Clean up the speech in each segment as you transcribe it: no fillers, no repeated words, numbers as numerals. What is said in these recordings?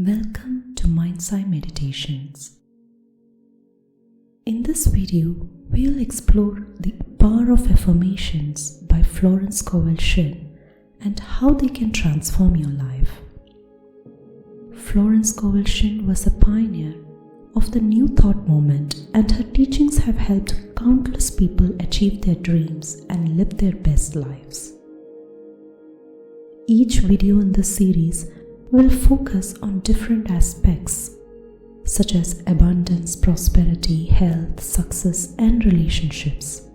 Welcome to Mind's Eye Meditations. In this video, we'll explore the power of affirmations by Florence Scovel Shinn and how they can transform your life. Florence Scovel Shinn was a pioneer of the New Thought movement, and her teachings have helped countless people achieve their dreams and live their best lives. Each video in this series will focus on different aspects such as abundance, prosperity, health, success, and relationships.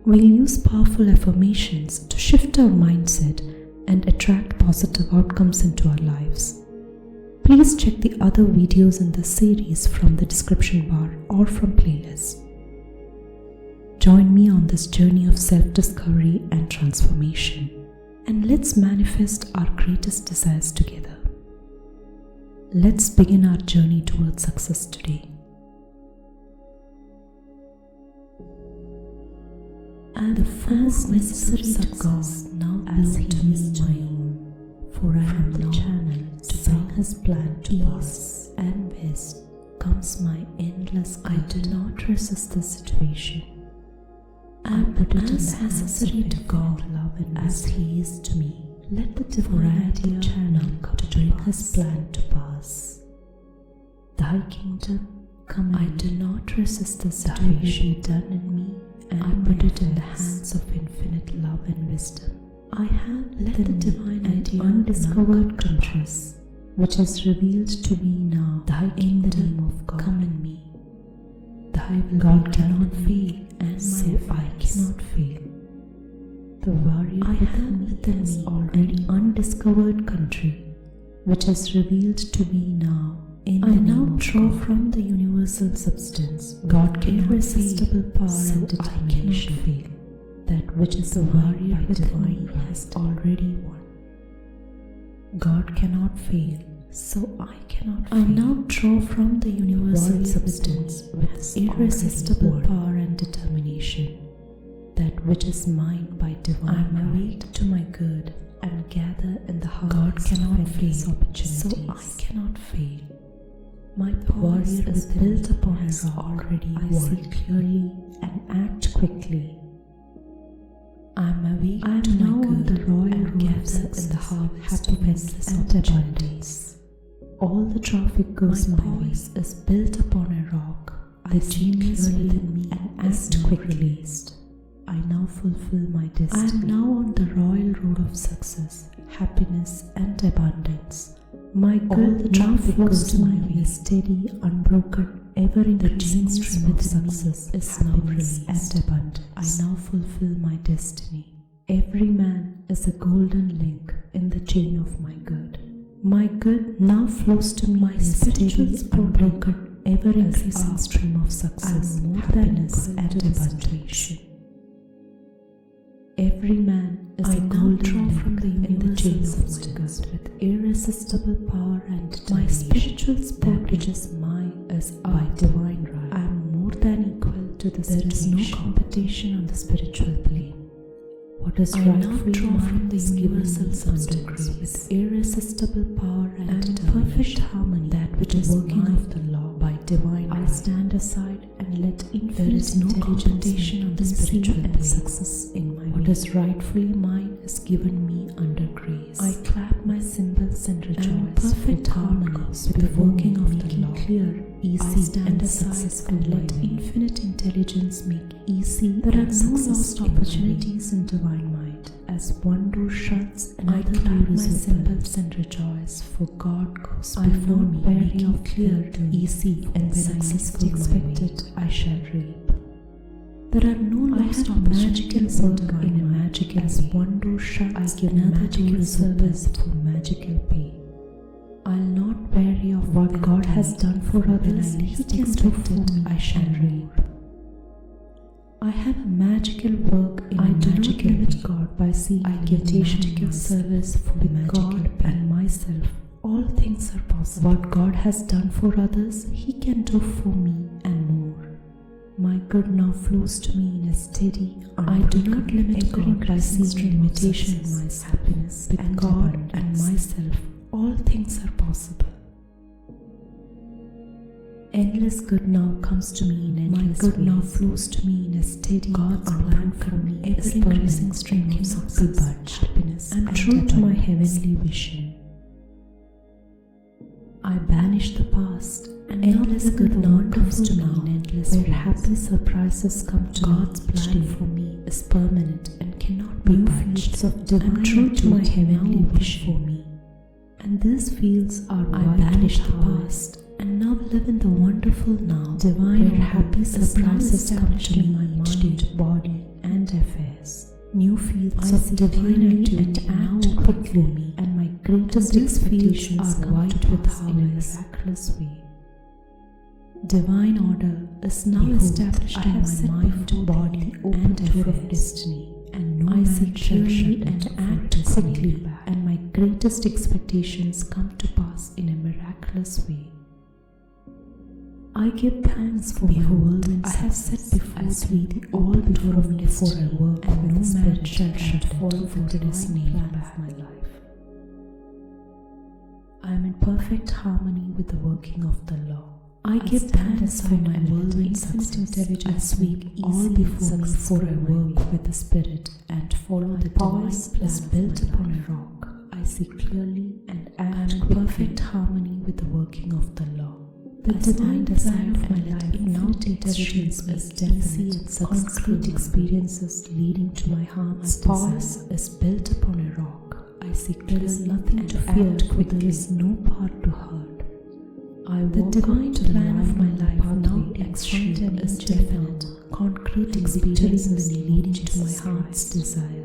We'll use powerful affirmations to shift our mindset and attract positive outcomes into our lives. Please check the other videos in this series from the description bar or from playlists. Join me on this journey of self-discovery and transformation, and let's manifest our greatest desires together. Let's begin our journey towards success today. And the first necessary success now as He is my own, for I am the channel to bring His plan to pass, and best comes my endless good. I do not resist the situation. I am put it as necessary to God, love, and as He is to me. Let the divine channel come to bring His plan to pass. Thy kingdom come. I do not resist the situation. Be done in me, and I put it in the hands of infinite love and wisdom. I have let the divine idea undiscovered countries, which is revealed to me now. Thy kingdom of God come in me. Thy will God cannot fail, and so I cannot fail. The warrior within me already undiscovered country, which is revealed to me now. I now draw from the universal substance, God irresistible power and determination. Fail. That which is the warrior within me has already won. God cannot fail, so I cannot fail. I now draw from the universal substance with irresistible power and determination. That which is mine by divine right. I am awake to my good and gather in the heart. God cannot fail, so I cannot fail. My warrior is built upon a rock. Already I see clearly and act quickly. I am awake to my good the royal and gather in the heart happiness and abundance. All the traffic goes my way is built upon a rock. The genius within me and act quickly. I now fulfill my destiny. I am now on the royal road of success, happiness, and abundance. My good now flows to my way, steady, unbroken, ever in the stream of success is happiness and abundance. I now fulfill my destiny. Every man is a golden link in the chain of my good. My good now flows to me, my steady, unbroken, ever increasing stream of success, happiness, and abundance. Every man is a golden link in the chain of my good, with irresistible power and determination. My spiritual sport, which is mine, is by divine right. I am more than equal to the situation. There is no competition on the spiritual plane. What is rightfully mine from the universal substance with irresistible power and perfect harmony. That which is working of the law by divine right. I stand aside and let infinite there is no competition on the spiritual and success in my way. What is rightfully mine is given me under grace. I clap my cymbals and rejoice. And perfect harmony with the working of the law. Clear, easy, and successful. Let infinite intelligence make easy. There are no lost opportunities in divine mind. As one door shuts, another door is open. Cymbals and rejoice, for God goes before me. Very clear, easy, and successful. Expected, I shall reap. There are no lost opportunities in divine magic. As one door shuts, I give another door service for magical pay. I'll not weary of what God has done for others. He can do for me, I shall reap. I have a magical work in I do not limit God by seeing I give magical service for God and myself. All things are possible. What God has done for others, He can do for me and more. My good now flows to me in a steady, I do not limit God by seeing limitation in my happiness. With God and myself, all things are possible. Endless good now comes to me in endless ways. My good now flows to me in a steady, God's plan for me, ever-increasing stream of success, happiness, and true to my heavenly vision. I banish the past, and endless good now comes to me in endless ways. Where happy surprises come to God's plan for me is permanent and cannot be budged. Of divine, true to my heavenly vision for me. And these fields are I banish the past and now live in the wonderful now. Divine where happy surprises come to me in my mind, body, and affairs. New fields of divine activity now open for me, and my greatest expectations are white with harvest in a miraculous way. Divine order is now established in my mind, body, and affairs of destiny, and no I see clearly and act quickly, and my greatest expectations come to pass in a miraculous way. I give thanks for my whirlwind. I have set before thee the all before me for a work, and no man shall fall for the divine plan of my life. I am in perfect harmony with the working of the law. I give thanks for my whirlwind success. I sweep all before me for a work with the Spirit, and follow the divine plan built upon a rock. I see clearly and act in perfect harmony with the working of the law. The divine design of my life now takes shape as definite, concrete experiences leading to my heart's purpose is built upon a rock. I see there is nothing to fear, for there is no part to hurt. The divine plan of my life now extreme is definite, concrete experiences leading to my heart's desire.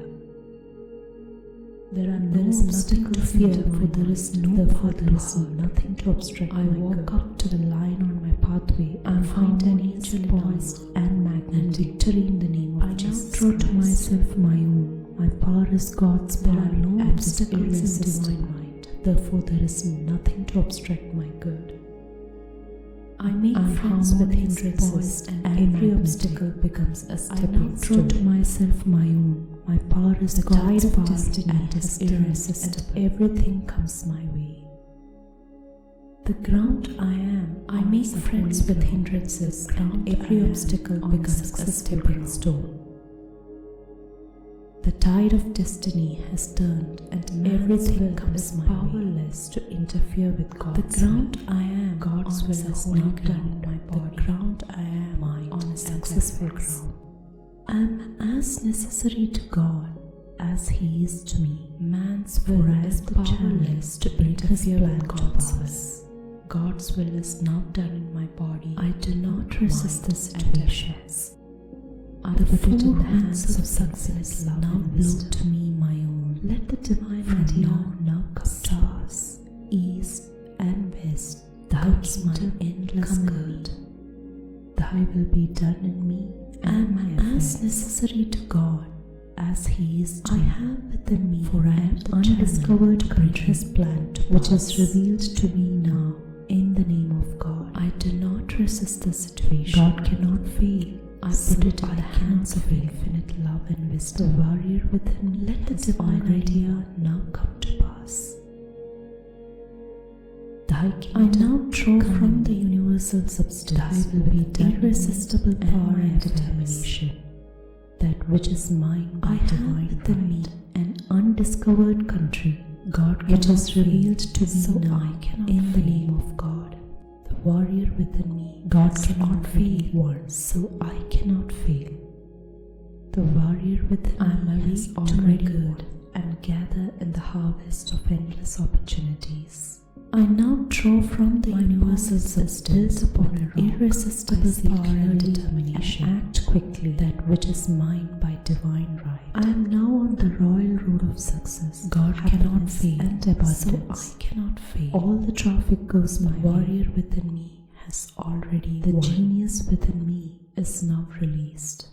There is nothing to fear, for there is no path to hurt, nothing to obstruct. I walk up to the line on my pathway and find an angel poised and magnetic, and victory in the name of Jesus. I now draw to myself my own. My power is God's power. There are no obstacles in divine mind. Therefore, there is nothing to obstruct my good. I make friends with hindrances, and every obstacle becomes a stepping stone. I now draw to myself my own. My power is the tide of destiny and is irresistible. Everything comes my way. The ground I am. I make friends with hindrances, and every obstacle becomes a stepping stone. The tide of destiny has turned, and everything comes powerless to interfere with God's The ground I am. God's will is not done in my body. The ground I am mine on a successful ground. I am as necessary to God as He is to me. Man's will is powerless to interfere with God's will. God's will is not done in my body. I do not resist the situations. The four hands of success now blow to me my own. Let the divine idea now come stars, east and west. Thou's my endless good. Thy will be done in me. I am as necessary to God as He is to me. I have within me, for I am the undiscovered conscious plan which is revealed to me now in the name of God. I do not resist the situation. God cannot fail. I put it in the hands of infinite love and wisdom. The warrior within me, let the divine idea now come to pass. I now draw from the universal substance with irresistible power and determination that which is mine by divine within me, an undiscovered country, God which is revealed to me now in the name of God. The warrior within me, God cannot fail once, so I cannot fail. The warrior within me is already good and gather in the harvest of endless opportunities. I now draw from the universal substance upon a rock, irresistible power and determination, and act quickly that which is mine by divine right. I am now on the royal road of success. God cannot fail, and abundance, so I cannot fail. All the traffic goes my way. The warrior within me has already won. The genius within me is now released.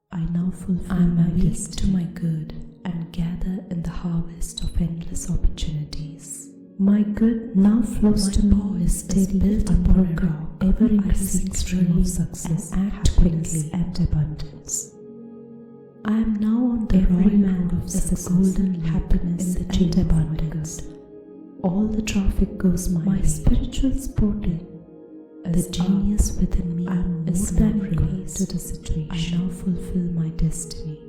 I now fulfill my ways to my good and gather in the harvest of endless opportunities. My good now flows to me is steady, built upon a rock, ever-increasing stream of success, and act quickly and abundance. I am now on the royal road of success, golden happiness in the and abundance. All the traffic goes my way. My spiritual sporting the genius within me is more than released to the situation. I now fulfill my destiny.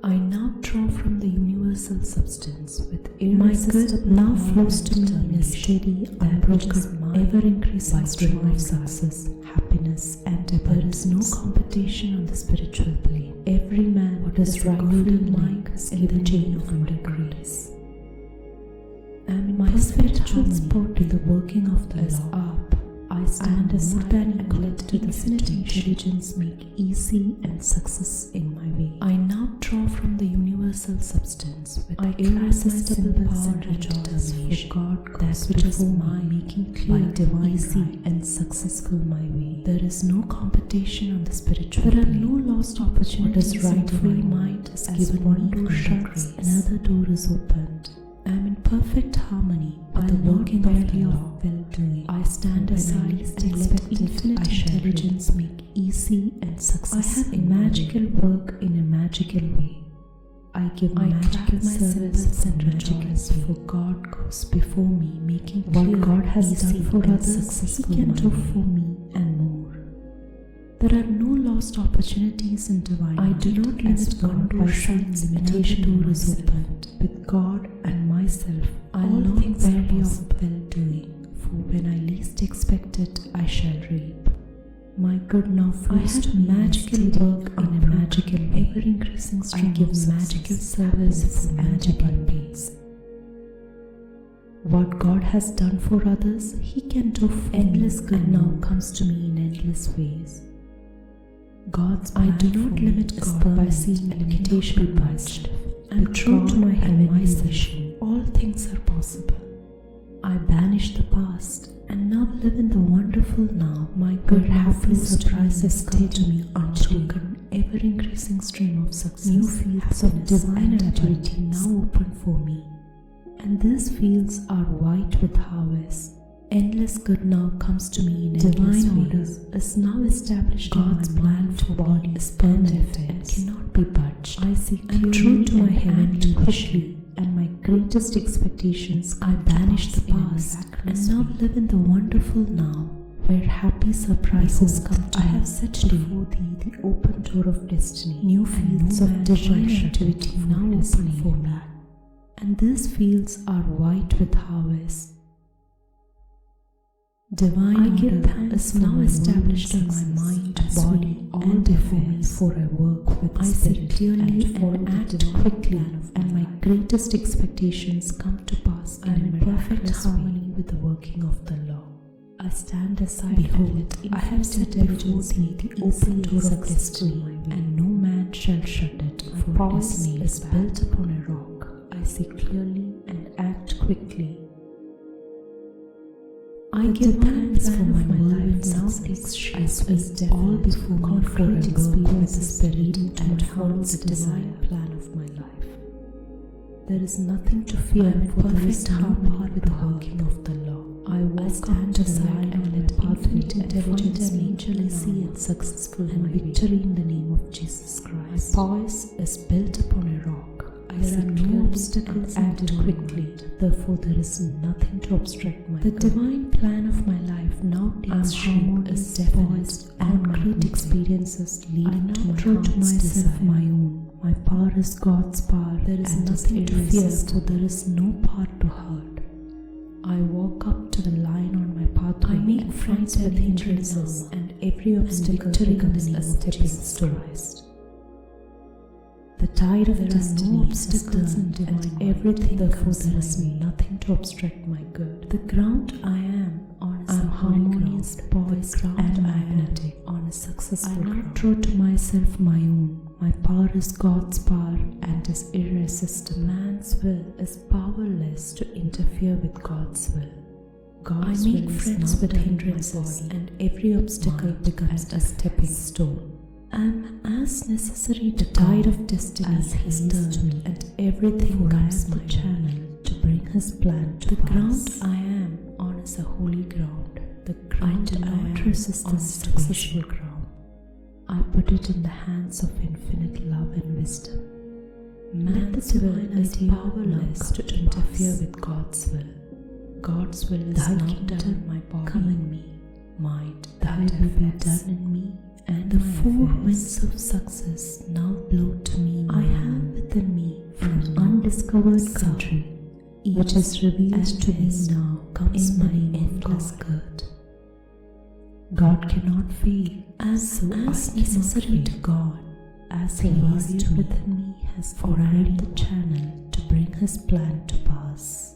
I now draw from the universal substance with irresistible my good now flows to me in a steady, unbroken, ever-increasing stream of success, happiness, and abundance. There is no competition on the spiritual plane. Every man what is rightfully mine is in the chain of my grace. I am in my spiritual spot to the working of the law. Up, I stand aside and let the infinite intelligence make easy and success in my way. I now draw from the universal substance with irresistible power and determination. For God that which is mine, making clear, divine, easy, and successful my way. There is no competition on the spiritual plane. There are no lost opportunities. What is rightfully mine is given. One door shuts, another door is opened. I am in perfect harmony with the working of the law. I stand aside and let infinite intelligence make easy and success. I have magical work in a magical way. I give magical service and rejoice, for God goes before me, making clear what God has done for others, He can do for me and more. There are no lost opportunities in divine. I do not limit God by saying limitation door is opened. With God and myself, all things vary of well-doing. For when I least expect it, I shall reap. My good now flows to magical work in a magical way. Ever-increasing stream. I give magical service for magical pains. What God has done for others, He can do for endless good now comes to me in endless ways. God's I do not limit God by seeing limitation by myself. I am true to my heavenly vision. All things are possible. I banish the past and now live in the wonderful now. My good happy surprises come to me unbroken, ever-increasing stream of success. New fields of divine activity now open for me, and these fields are white with harvest. Endless good now comes to me in divine order is now established. God's plan for body is permanent and cannot be budged. I see clearly true to my heavenly quickly, and my greatest expectations. I banish the past and now live in the wonderful now, where happy surprises come to me. I have set before thee the open door of destiny. New fields of divine activity now open for me, and these fields are white with harvest. Divine order is now established in my mind, body, and affairs, for I work with I see clearly and act quickly, and my greatest expectations come to pass in perfect harmony with the working of the law. I stand aside. Behold, I have set before thee the open door of destiny, and no man shall shut it, for destiny is built upon a rock. I see clearly and act quickly. I give thanks for my life now takes shape as all before me, for I work with the Spirit and follow the divine plan of my life. There is nothing to fear, for there is no part with the working of the law. I walk up to the light and let infinite intelligence make easy and successful and victory in the name of Jesus Christ. My poise is built upon a rock. There are no obstacles and act quickly, therefore there is nothing to obstruct my The divine plan of my life now takes shape as definite and great experiences leading to my heart's desire. My own. My power is God's power. There is nothing to fear, for there is no part to hurt. I walk up to the line on my pathway. I make friends with hindrances, and every obstacle becomes a stepping stone. The tide of destiny is turned, and everything therefore there is nothing to obstruct my good. The ground I am on is harmonious, poised, and magnetic, on a successful ground. I not draw to myself my own. My power is God's power and is irresistible. Man's will is powerless to interfere with God's will. God's I make friends with hindrances, and every obstacle becomes a stepping stone. I am as necessary to the tide of destiny as His turn, and everything comes my channel to bring His plan to pass. The ground I am on is a holy ground. The ground I do not resist the successful ground. I put it in the hands of infinite love and wisdom. Man's will is powerless to interfere with God's will. God's will is not done in my body. Come in me. mind, thy will be done in me, and the four winds of success now blow to me. I have within me from undiscovered country, which is revealed to me now, comes my endless good. God cannot fail, as necessary to God, as He is to within me has already the channel to bring His plan to pass.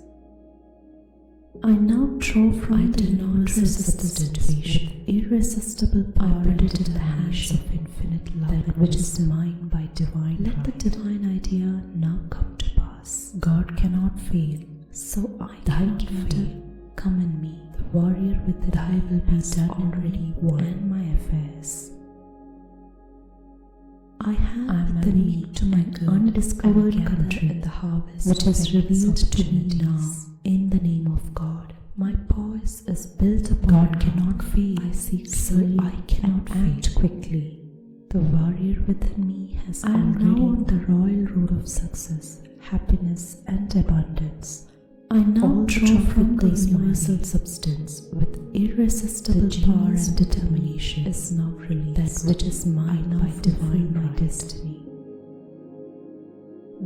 I now draw from the universal situation, irresistible power, I put it in the hands of infinite love, that which is mine by divine right. Let the divine idea now come to pass. God cannot fail, so I cannot fail. Come in me, the warrior with it, thy will be done already won, and my affairs. I have within me to my undiscovered country at the harvest, which is revealed to me now. In the name of God, my poise is built upon. God cannot fail. I seek slowly, I cannot act quickly. The warrior within me has already now on the royal road of success, happiness, and abundance. I now draw from the universal substance with irresistible power and determination is now released. That which is mine by divine my destiny.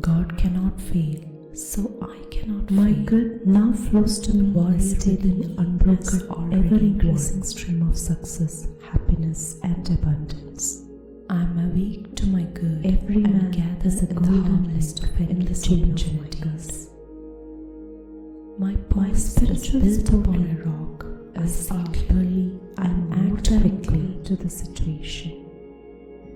God cannot fail, so I cannot fail. My good now flows to me in a steady, unbroken, ever-increasing stream of success, happiness, and abundance. I am awake to my good. Every man gathers a golden harvest of endless opportunities. My spirit is built upon a rock. I see clearly and act quickly to the situation.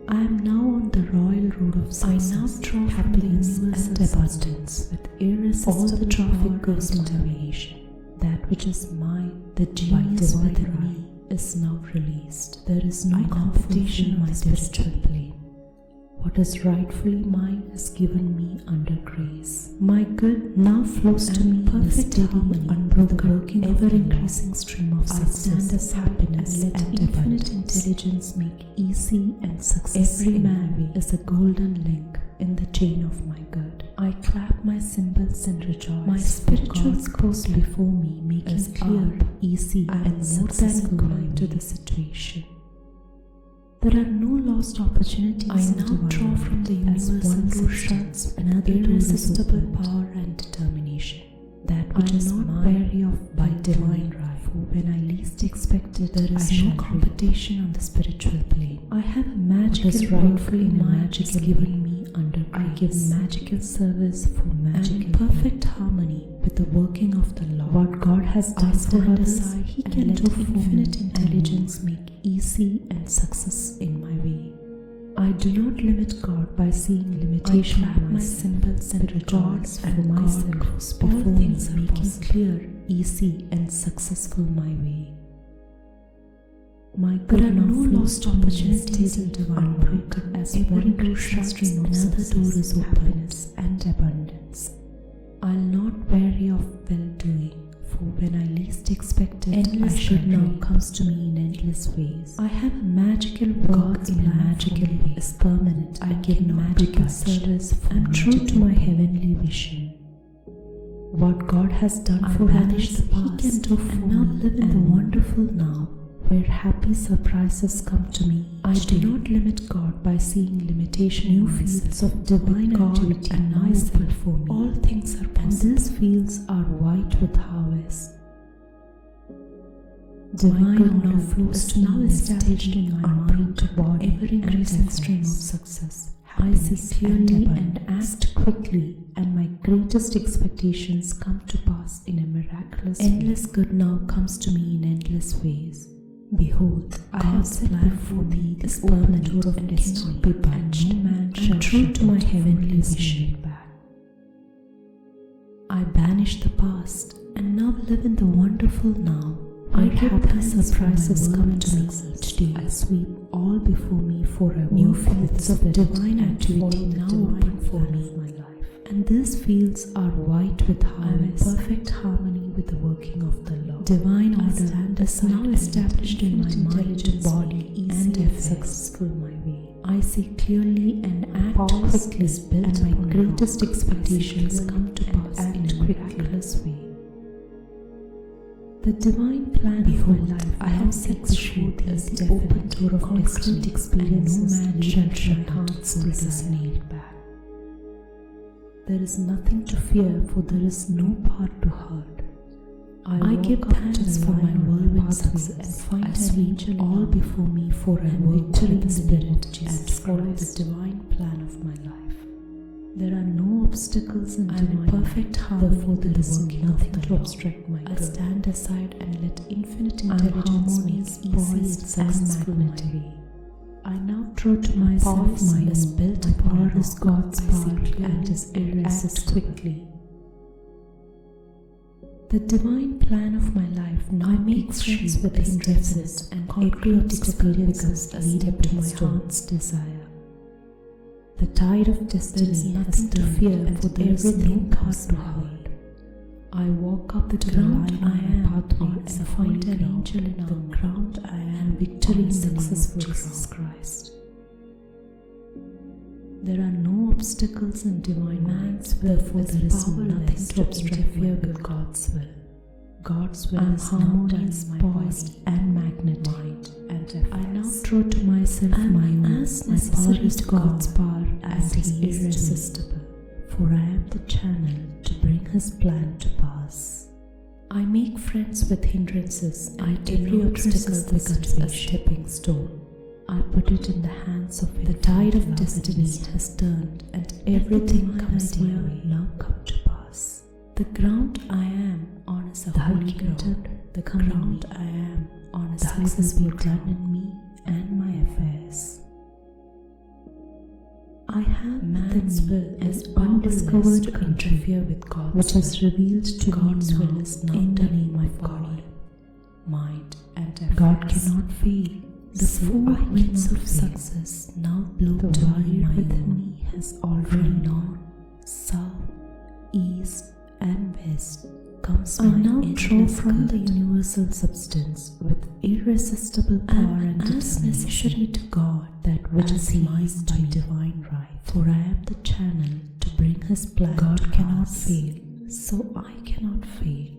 I am now on the royal road of success. I now draw happiness and abundance with irresistible all the traffic goes determination. That which is mine, the genius within me, is now released. There is no competition in my spiritual plane. What is rightfully mine is given me under grace. My good now flows to me in a steady, unbroken, working, ever-increasing stream of success, happiness, and infinite intelligence make easy and success. Every man is a golden link in the chain of my good. I clap my cymbals and rejoice. My spiritual goes before me, making clear, easy, and more than equal to the situation. There are no lost opportunities. I now draw from the universal shuts another irresistible power and determination. That which is not wary of by divine right. For when I least expect it, there is no competition on the spiritual plane. I have a magic is rightfully mine is given me under grace. I give magical service for magic and perfect harmony with the working of the Lord. What God has done for others, He can do for infinite intelligence make easy and success in my way. I do not limit God by seeing limitation in my cymbals and rejoice for myself. All things are making clear, easy, and successful my way. My good are no lost opportunities in divine unbroken as one door shuts, another door is happiness and abundance. I'll not weary of well-doing, for when I least expect it, endless good now comes to me in endless ways. I have a magical work in a magical way is permanent. I give magical service I'm true to my heavenly vision. What God has done for others, He can do for me, now live in the wonderful now, where happy surprises come to me. I do not limit God by seeing limitation. New fields of divine activity and myself for me. All things are possible, and these fields are white with harvest. Divine now flows to now established in my mind to body, ever-increasing stream of success. I see clearly and act quickly, and my greatest expectations come to pass in a miraculous way. Endless good now comes to me in endless ways. Behold, God's plan for me is permanent and cannot be budged. No man shall true to my heavenly vision. I banish the past and now live in the wonderful now. My happy surprises come to me each day. I sweep all before me for a new fields of divine activity now open for me. And these fields are white with harvest, perfect harmony with the working of the Lord. Divine order is now established in my mind, body, easy and successful my way. I see clearly and act quickly, and my greatest expectations come to pass in a miraculous way. The divine plan of my life I have set before thee is the open door of concrete experiences, and no man shall shut heart's desire back. There is nothing to fear, for there is no part to hurt. I give thanks for my whirlwind success and find an angel all before me, for I am victory in the spirit and follow the divine plan of my life. There are no obstacles in divine perfect harmony, therefore there is nothing to obstruct my growth. I stand aside and let infinite intelligence make poised and magnetic. I now draw to myself my is built upon is God's power and is irresistible quickly. The divine plan of my life now makes friends with hindrances and concrete experiences lead up to my heart's desire. The tide of destiny has to fear, for there is no path to hurt. I walk up the ground I am pathway and find an angel in the ground I am victory in successful Jesus Christ. There are no obstacles in divine man's will, therefore there is nothing to interfere with God's will. God's will is harmonious, poised and magnetic, and I now draw to myself my own. My power is God's power and is irresistible, for I am the channel to bring His plan to pass. I make friends with hindrances, and every obstacle becomes a stepping stone. I put it in the hands of Him. The tide of destiny has turned, and everything comes my way now come to pass. The ground I am on is a holy ground. The ground I am on is success will be done in me and my affairs. I have man's will as undiscovered to interfere with God's which is revealed to God's will is now done in my body, mind and affairs. God cannot fail. The four winds of success now blow to warrior within me has already known. South, east and west comes I now draw from the universal substance with irresistible power and as necessary to God that which is mine by divine right. For I am the channel to bring His plan. God cannot fail, so I cannot fail.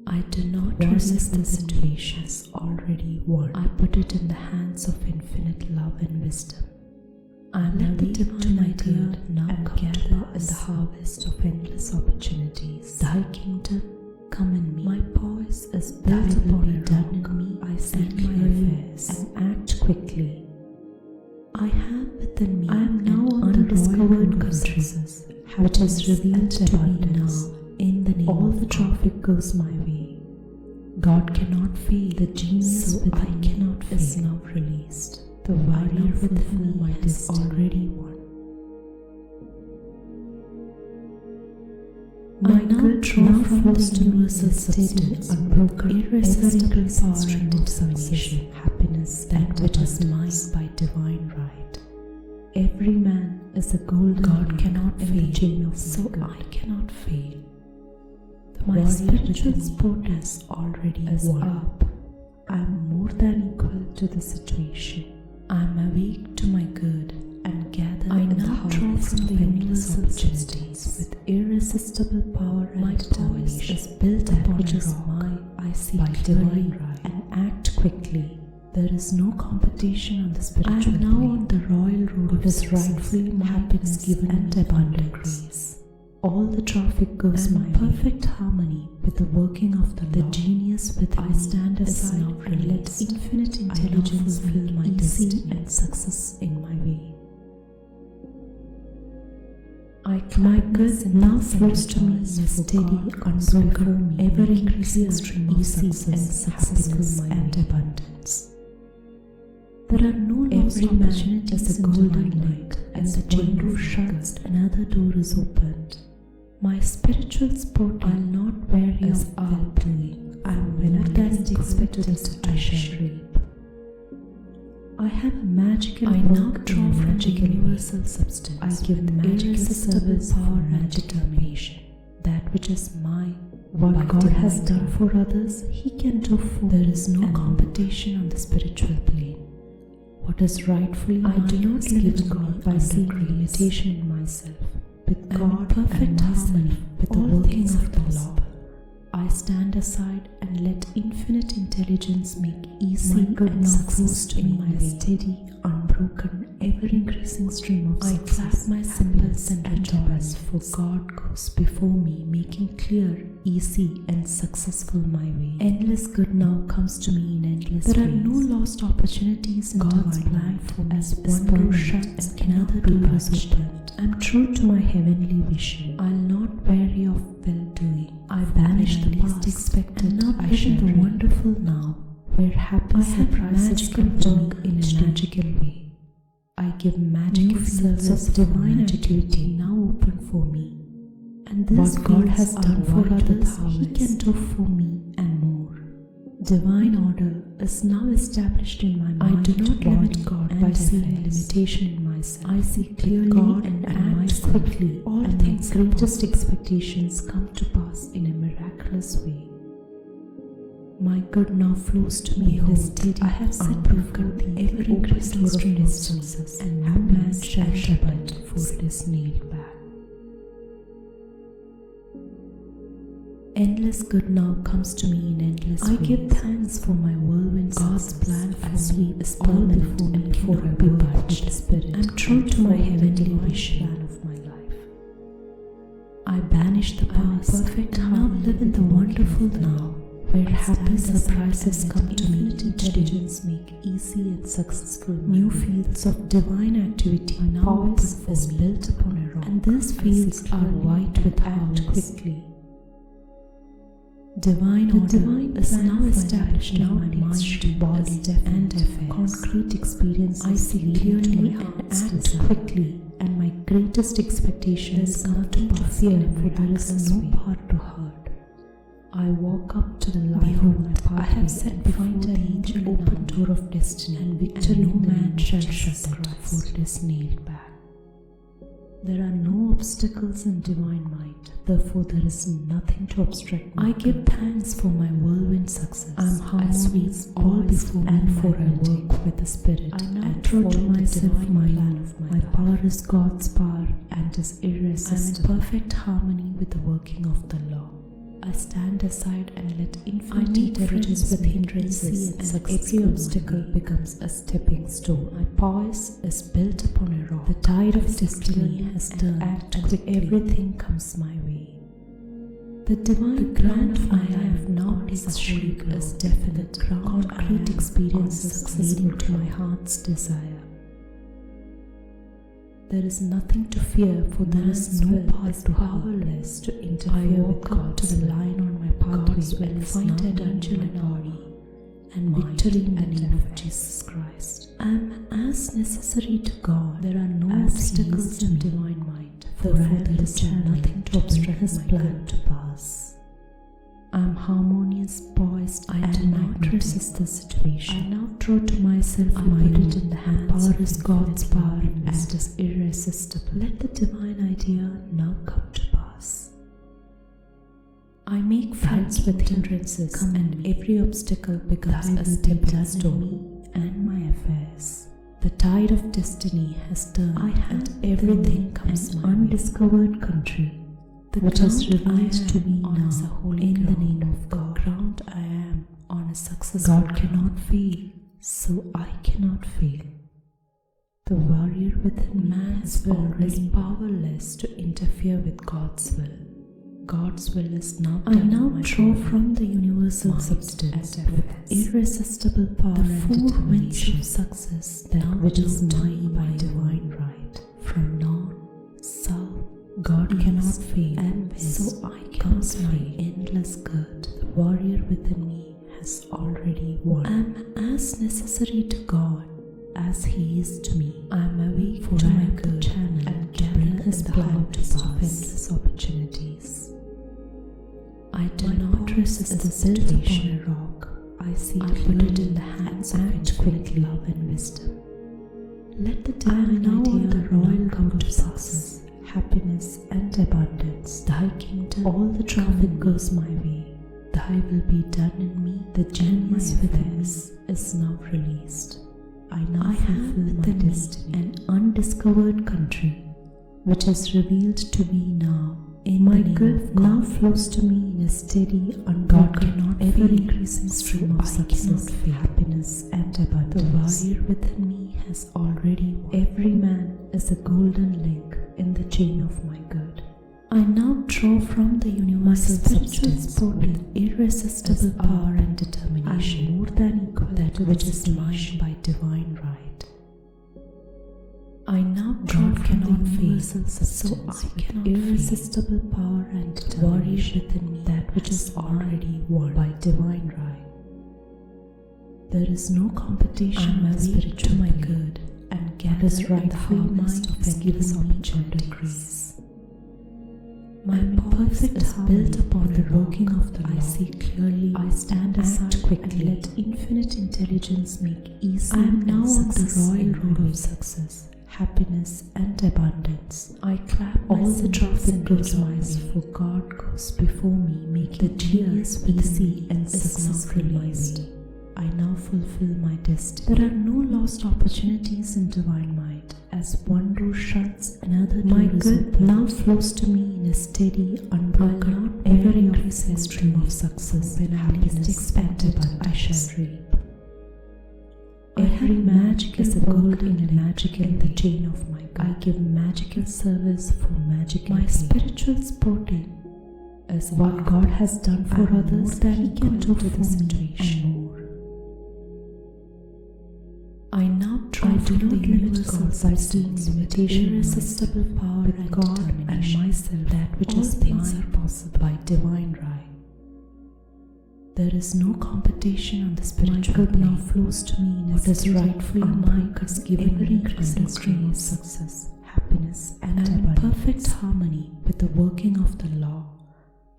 I do not resist the situations already won. I put it in the hands of infinite love and wisdom. I let the divine idea now gather in the harvest of endless opportunities. Thy kingdom come in me. My poise is built upon a done in me. I seek my affairs and act quickly. I have within me an undiscovered country, which is revealed to me now. In the name all the traffic goes my way. God cannot fail. The genius so within I cannot fail is now released. The warrior within me is already won. I now draw from the universal substance unbroken, irresistible power and determination, happiness, that which is mine by divine right. Every man is a golden God cannot fail, so I cannot fail. My spiritual sport is already up. I am more than equal to the situation. I am awake to my good and gather in the harvest of endless opportunities with irresistible power and determination. Is built upon which is mine. I seek divine right and act quickly. There is no competition on the spiritual plane. I am now on the royal road. What is rightfully mine happiness given and abundant grace. All the traffic goes my perfect harmony with the working of the genius within I stand aside and let infinite intelligence fill my destiny and success in my way. My good now flows to me in a steady, unbroken, ever-increasing stream of success, happiness and abundance. There are no lost opportunities in golden light, and the chamber shuts, another door is opened. My spiritual sport will not weary of well-doing. I am more than expected I shall reap. I have a magical I now draw from the universal substance. I give the irresistible power and determination. That which is mine, what God has done for others, He can do for me. There is no competition on the spiritual plane. What is rightfully mine I do not limit God by seeing limitation in myself. With God perfect harmony with the working of the law, I stand aside and let infinite intelligence make easy and success in my steady, unbroken, ever-increasing stream of success. I clap my cymbals and rejoice, for God goes before me, making clear, easy, and successful my way. Endless good now comes to me in endless ways. There are no lost opportunities in God's plan for me, as one door shut and cannot be opened. I'm true to my heavenly vision. I'll not weary of well-doing. I banish the least expected. And now I live in the wonderful now, where happy surprises come to me in a magical way. I give magical fields of divine activity now open for me. And this what God has done for others, He can do for me and more. Divine order is now established in my mind. I do not limit God by seeing limitation in myself. I see clearly God and act quickly. All things' greatest expectations come to pass in a miraculous way. My good now flows to me in a steady, I have set before the ever-increasing stream of success, and happiness shall shepherd for it is nailed back. Endless good now comes to me in endless ways. I give thanks for my whirlwind. God's plan for me is all before me, for I work with the Spirit. I'm true to my heavenly vision of my life. I banish the past, perfect and now live in the wonderful now, where happy surprises come to me. Intelligence make easy and successful. New fields of divine activity now is built upon a rock, and these fields are white with act quickly. Divine order is now established in my mind, body, and affairs. Concrete experience I see clearly and act quickly, and my greatest expectation is nothing to fear, for there is no part to hurt. I walk up to the light. Behold, I have set before the angel open door of destiny, and victory no man shall shut it, for it is nailed back. There are no obstacles in divine might, therefore there is nothing to obstruct me. I give thanks for my whirlwind success. I'm harmonious all before and for I work with the Spirit. I now throw to myself my plan of my power is God's power and is irresistible. I'm in perfect harmony with the working of the law. I stand aside and let infinite intelligence with hindrances, and every obstacle becomes a stepping stone. My poise is built upon a rock. The tide of destiny has turned, and everything comes my way. The divine plan of my life now takes shape as definite, concrete experiences leading to my heart's desire. There is nothing to fear, for there is no part to powerless to interfere with God. To the line on my pathway and find an angel and body, and victory in the name of Jesus Christ. I am as necessary to God. There are no obstacles in divine might, therefore there is nothing to obstruct His plan to pass. I am harmonious, poised, I do not resist the situation. I now throw to myself my put it in the hands. Power is God's power and is irresistible. Let the divine idea now come to pass. I make friends with hindrances, and every obstacle becomes a stepping stone and my affairs. The tide of destiny has turned, and everything comes my undiscovered country. The which is revealed to me now as a holy in the name of God. The ground I am on a successful God cannot fail, so I cannot fail. The warrior within man's will is powerless to interfere with God's will. God's will is now done. I now draw from the universal substance with irresistible power and determination of success, that which is mine by divine right. From north, south, God cannot fail, and so I comes my endless good. The warrior within me has already won. I am as necessary to God as He is to me. I am awake for my good channel and bring His plan to endless opportunities. I do not resist the situation. Upon a rock, I see put it in the hands of infinite love and wisdom. Let the divine idea the royal come to success, happiness and abundance. Thy kingdom, all the traffic goes my way. Thy will be done in me. The genius within is now released. I now fulfill my destiny, an undiscovered country, which is revealed to me now, My good now flows to me in a steady, unbroken, ever-increasing stream of success, happiness, and abundance. The warrior within me has already won. Every man is a golden link in the chain of my good. I now draw from the universal substance with irresistible power and determination. I am more than equal that which is mine by divine right. I now draw from the universal substance with irresistible power and determination within me that which is already won by divine right. There is no competition my spirit to my good, and gathers right the harvest of endless opportunities. My perfect is built upon the working of the law. I see clearly, I stand aside quickly, and let infinite intelligence make easy. I am now on the royal road of success, happiness, and abundance. I clap all the traffic goes my way, for God goes before me, making the genius easy and success released. I now fulfill my destiny. There are no lost opportunities in divine might. As one door shuts, another door is opened. My good now flows to me in a steady, unbroken, ever-increasing stream of success. When I least expect it, I shall reap. Every magic is a golden and magical in the chain of my good. I give magical service for magical. My spiritual sporting is what God has done for others that He can do to the situation. I now try to not limit God by seeing limitation, irresistible power and God and myself, that which is things are possible by divine right. There is no competition on the spiritual good now flows to me in what is rightfully mine, has given me increasing stream of success, happiness, and in perfect harmony with the working of the law.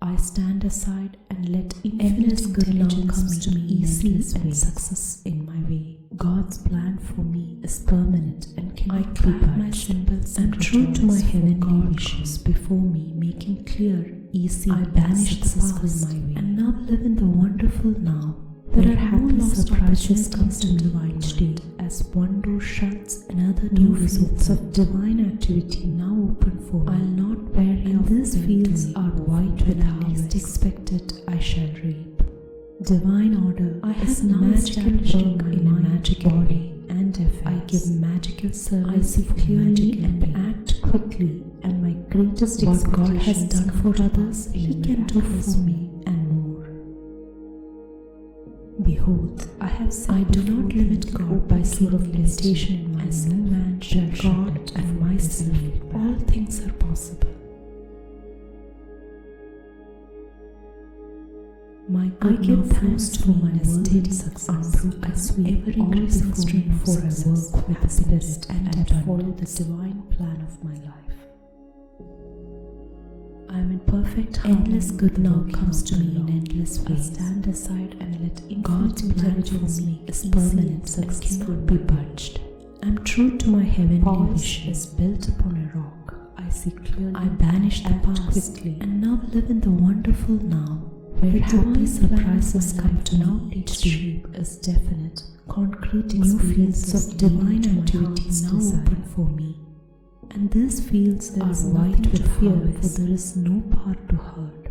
I stand aside and let infinite good now comes to me easy and success in my way. God's plan for me is permanent and cannot be budged. My symbols and true to my heavenly wishes before me, making clear, easy, I banish the past my way and now live in the wonderful now. There are no lost surprises comes to divine state. As one door shuts, another door results of divine activity now open for me. I'll not vary of these fields are white when I least expect it, I shall reap. Divine order I have now magical work in a magical body and affairs. I give magical service. I see clearly and act quickly, and my greatest what God has done for others, He can do for me and more. Behold, I have said I do not limit God by sort of limitation in myself. No man shall God and myself. All things are possible. My good now flows to me in a steady success, unbroken, ever-increasing stream for I work with the Spirit and follow the divine plan of my life. I am in perfect harmony. Endless good now comes to me in endless ways. I stand aside and let God's plan for me is permanent and cannot be budged. I am true to my heavenly wish is built upon a rock. I see clearly. I banish the past quickly and now live in the wonderful now, where happy surprises come to now. Each shape is definite, concrete new fields of divine activity now open for me. And these fields are white with fear, for there is no part to hurt.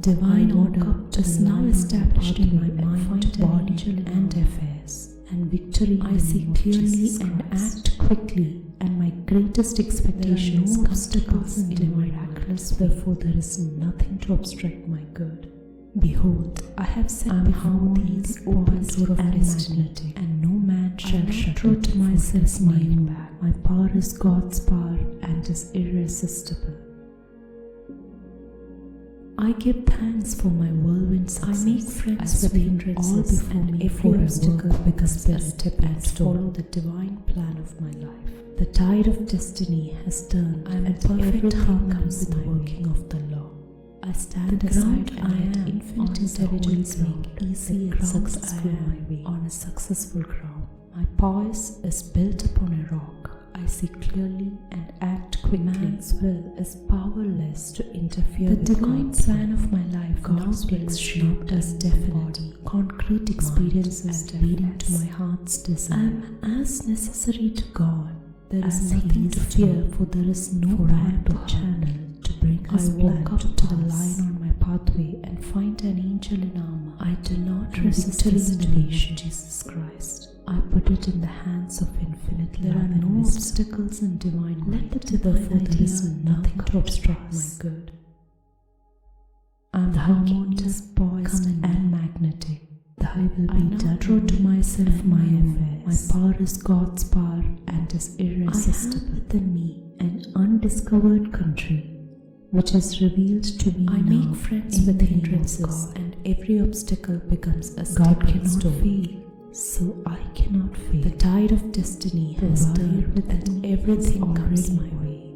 Divine order is now established in my mind, body, and affairs. And victory I see clearly and act quickly, and my greatest expectation is obstacles in a miraculous way, therefore there is nothing to obstruct my good. Behold, I have set before these open door of destiny, and no man shall shut true to myself my back. My power is God's power and is irresistible. I give thanks for my whirlwind success. I make friends with hindrances all before me, every obstacle with a spirit and follow the divine plan of my life. The tide of destiny has turned, I am in perfect harmony with the working of the law. I stand aside and let infinite intelligence make easy and successful my way on a successful ground. My poise is built upon a rock. I see clearly and act quickly. Man's will is powerless to interfere with the divine plan of my life. God's will is shaped as definite, concrete experiences leading to my heart's desire. I am as necessary to God. There is nothing to fear, for there is no path to channel to bring I walk up to the line on my pathway and find an angel in armor. I do not resist illumination, Jesus Christ. I put it in the hands of infinite love. There are no obstacles in divine light. Let the divine idea nothing to obstruct my good. I am harmonious, poised, and magnetic. I will be done true to myself, my affairs. My power is God's power and is irresistible. I have within me an undiscovered country which is revealed to me. I make friends with hindrances, and every obstacle becomes a stepping stone. God cannot fail, so I cannot fail. The tide of destiny has turned within everything comes my way.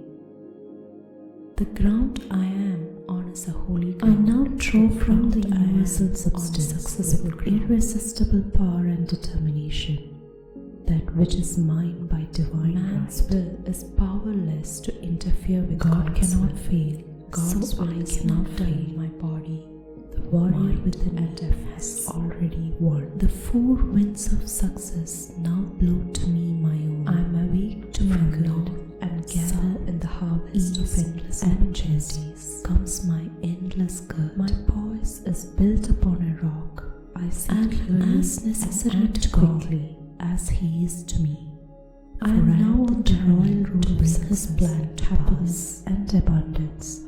The ground I am on is a holy ground. I now draw from the universal substance with irresistible power and determination that which is mine by divine man's will is powerless to interfere with God cannot fail. God's will cannot fail. My body, the warrior within and death has already won. The four winds of success now blow to me my own. I am awake to my good and gather in the harvest of endless opportunities. Comes my endless good. My poise is built upon a rock. I see clearly as necessary to quickly as He is to me. I am now on the royal road to bring His planned happiness and abundance.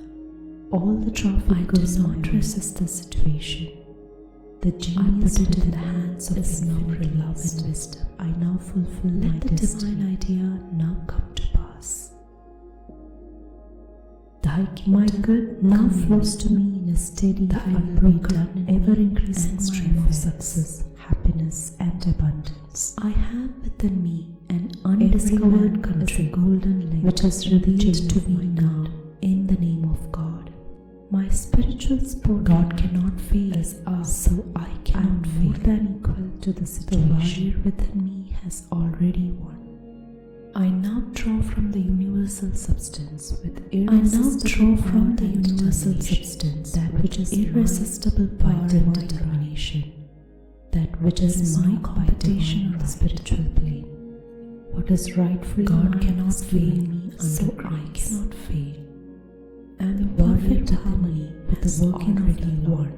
All the traffic goes not resist the situation. The genius within the hands of infinite love and wisdom. I now fulfill my destiny. Let the divine idea now come to pass. My good now flows to me in a steady, unbroken, ever-increasing stream of success, happiness, and abundance. I have within me an undiscovered country, a golden lake, which is revealed to me now in the name of God. My spiritual sport God cannot fail is ours, so I cannot fail. More than equal to the situation. The warrior within me has already won. I now draw from the universal substance with irresistible that which is irresistible power and determination, that which is my competition on the spiritual plane. What is rightfully God cannot fail me, so I cannot fail. I am in perfect harmony with the working of the Lord.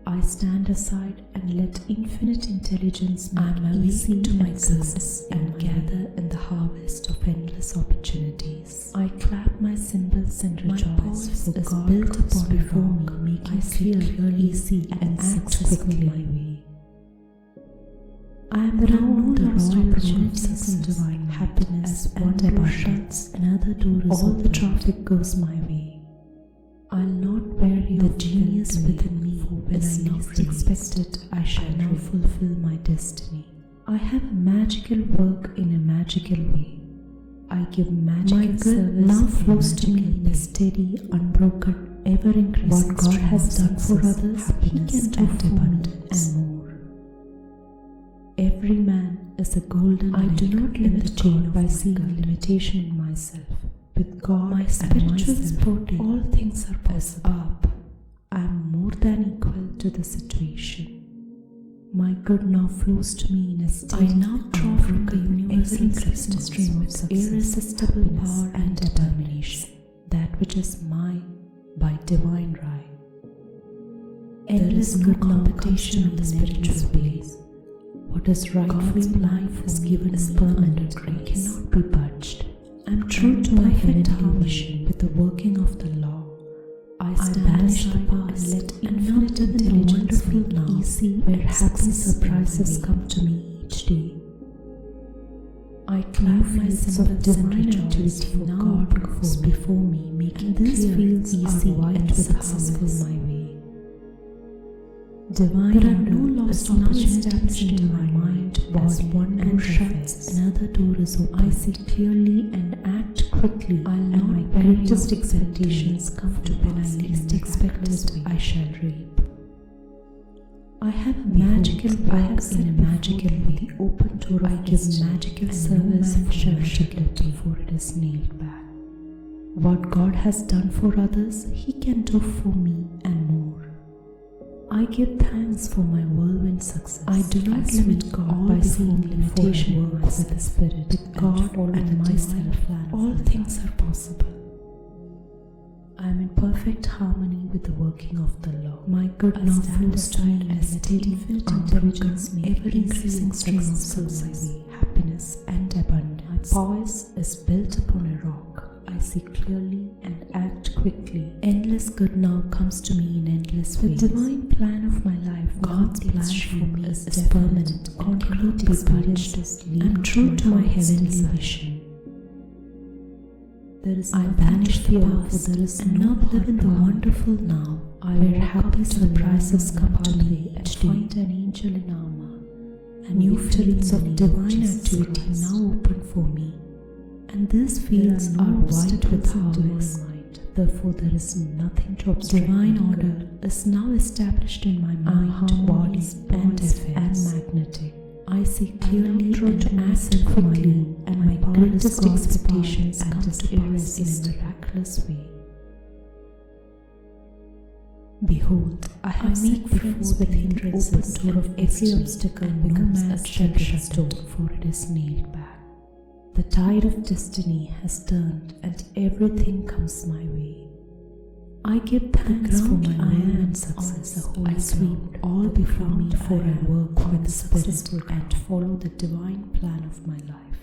I stand aside and let infinite intelligence make easy to my success and gather in the harvest of endless opportunities. I clap my cymbals and rejoice, for God built upon before me, making clear, easy, and successful my way. I am now on the royal opportunities and divine happiness, as one door shuts, another door is open. All the traffic goes my way. I'll not weary the genius within me, for when I least expect it, I shall now fulfill my destiny. I have a magical work in a magical way. I give magical service now flows to me in a steady, unbroken, ever-increasing what God has done for others, happiness and abundance and more. Every man is a golden link. I do not limit God by seeing limitation in myself. With God, my spiritual sport, all things are possible. I am more than equal to the situation. My good now flows to me in a state. I now draw from the universal stream with irresistible power and determination, that which is mine by divine right. Endless good competition on the spiritual place. What is rightfully mine is given me under grace, cannot be budged. I am true to my heavenly mission with the working of the law. I banish the past and let infinite intelligence make easy where happy surprises come to me each day. I clap my cymbals of divine activity for God goes before me, making these fields easy and successful my way. Divine there are no lost opportunities in my mind. As one door shuts, another door is open. I see clearly and act quickly, and my greatest expectations come to when I least expect it, I shall reap. I have a magical work in a magical way. The open door I give magical service and shall shut it before it is nailed back. What God has done for others, He can do for me and more. I give thanks for my whirlwind success. I do not limit God by seeing limitation works with the Spirit. With God and myself, all things are possible. I am in perfect harmony with the working of the law. My good now flows to me as steady infinite intelligence, ever-increasing stream of success, happiness and abundance. My poise is built upon a rock. I see clearly and act quickly. Endless good now comes to me in endless ways. The divine plan of my life, God's plan for me is permanent, concrete experiences. I'm true to my heavenly vision. I banish the past and now live in the wonderful now. I wear happy surprises come to me and find an angel in armor. And new fields of divine activity now open for me. And these fields are white with harvest. Therefore there is nothing to obstruct. Divine order is now established in my mind, body, and affairs. And magnetic. I see clearly and act quickly, and my greatest expectations come to pass in a miraculous way. Behold, I have made friends with hindrances, open door of every obstacle becomes a stepping stone, for it is nailed back. The tide of destiny has turned, and everything comes my way. I give thanks for my I am success. I sweep all before me, for I work with the Spirit and follow the divine plan of my life.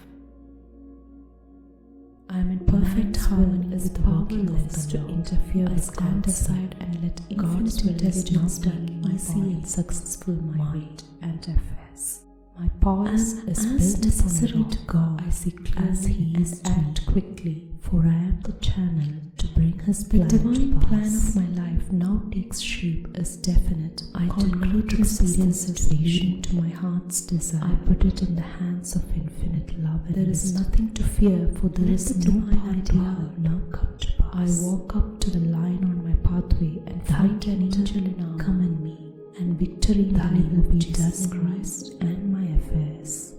I am in perfect harmony with the powerless to interfere with God aside and let God's intelligence done easy and successful my way and affairs. My pause is built necessary to God. I see clearly and act quickly, for I am the channel to bring His plan to pass. The divine plan of my life now takes shape as definite. I conclude resilience situation to my heart's desire. I put it in the hands of infinite love. There is nothing to fear, for there is no idea now come to pass. I walk up to the line on my pathway and find an angel in armor come in me, and victory in the name of Jesus Christ and my affairs.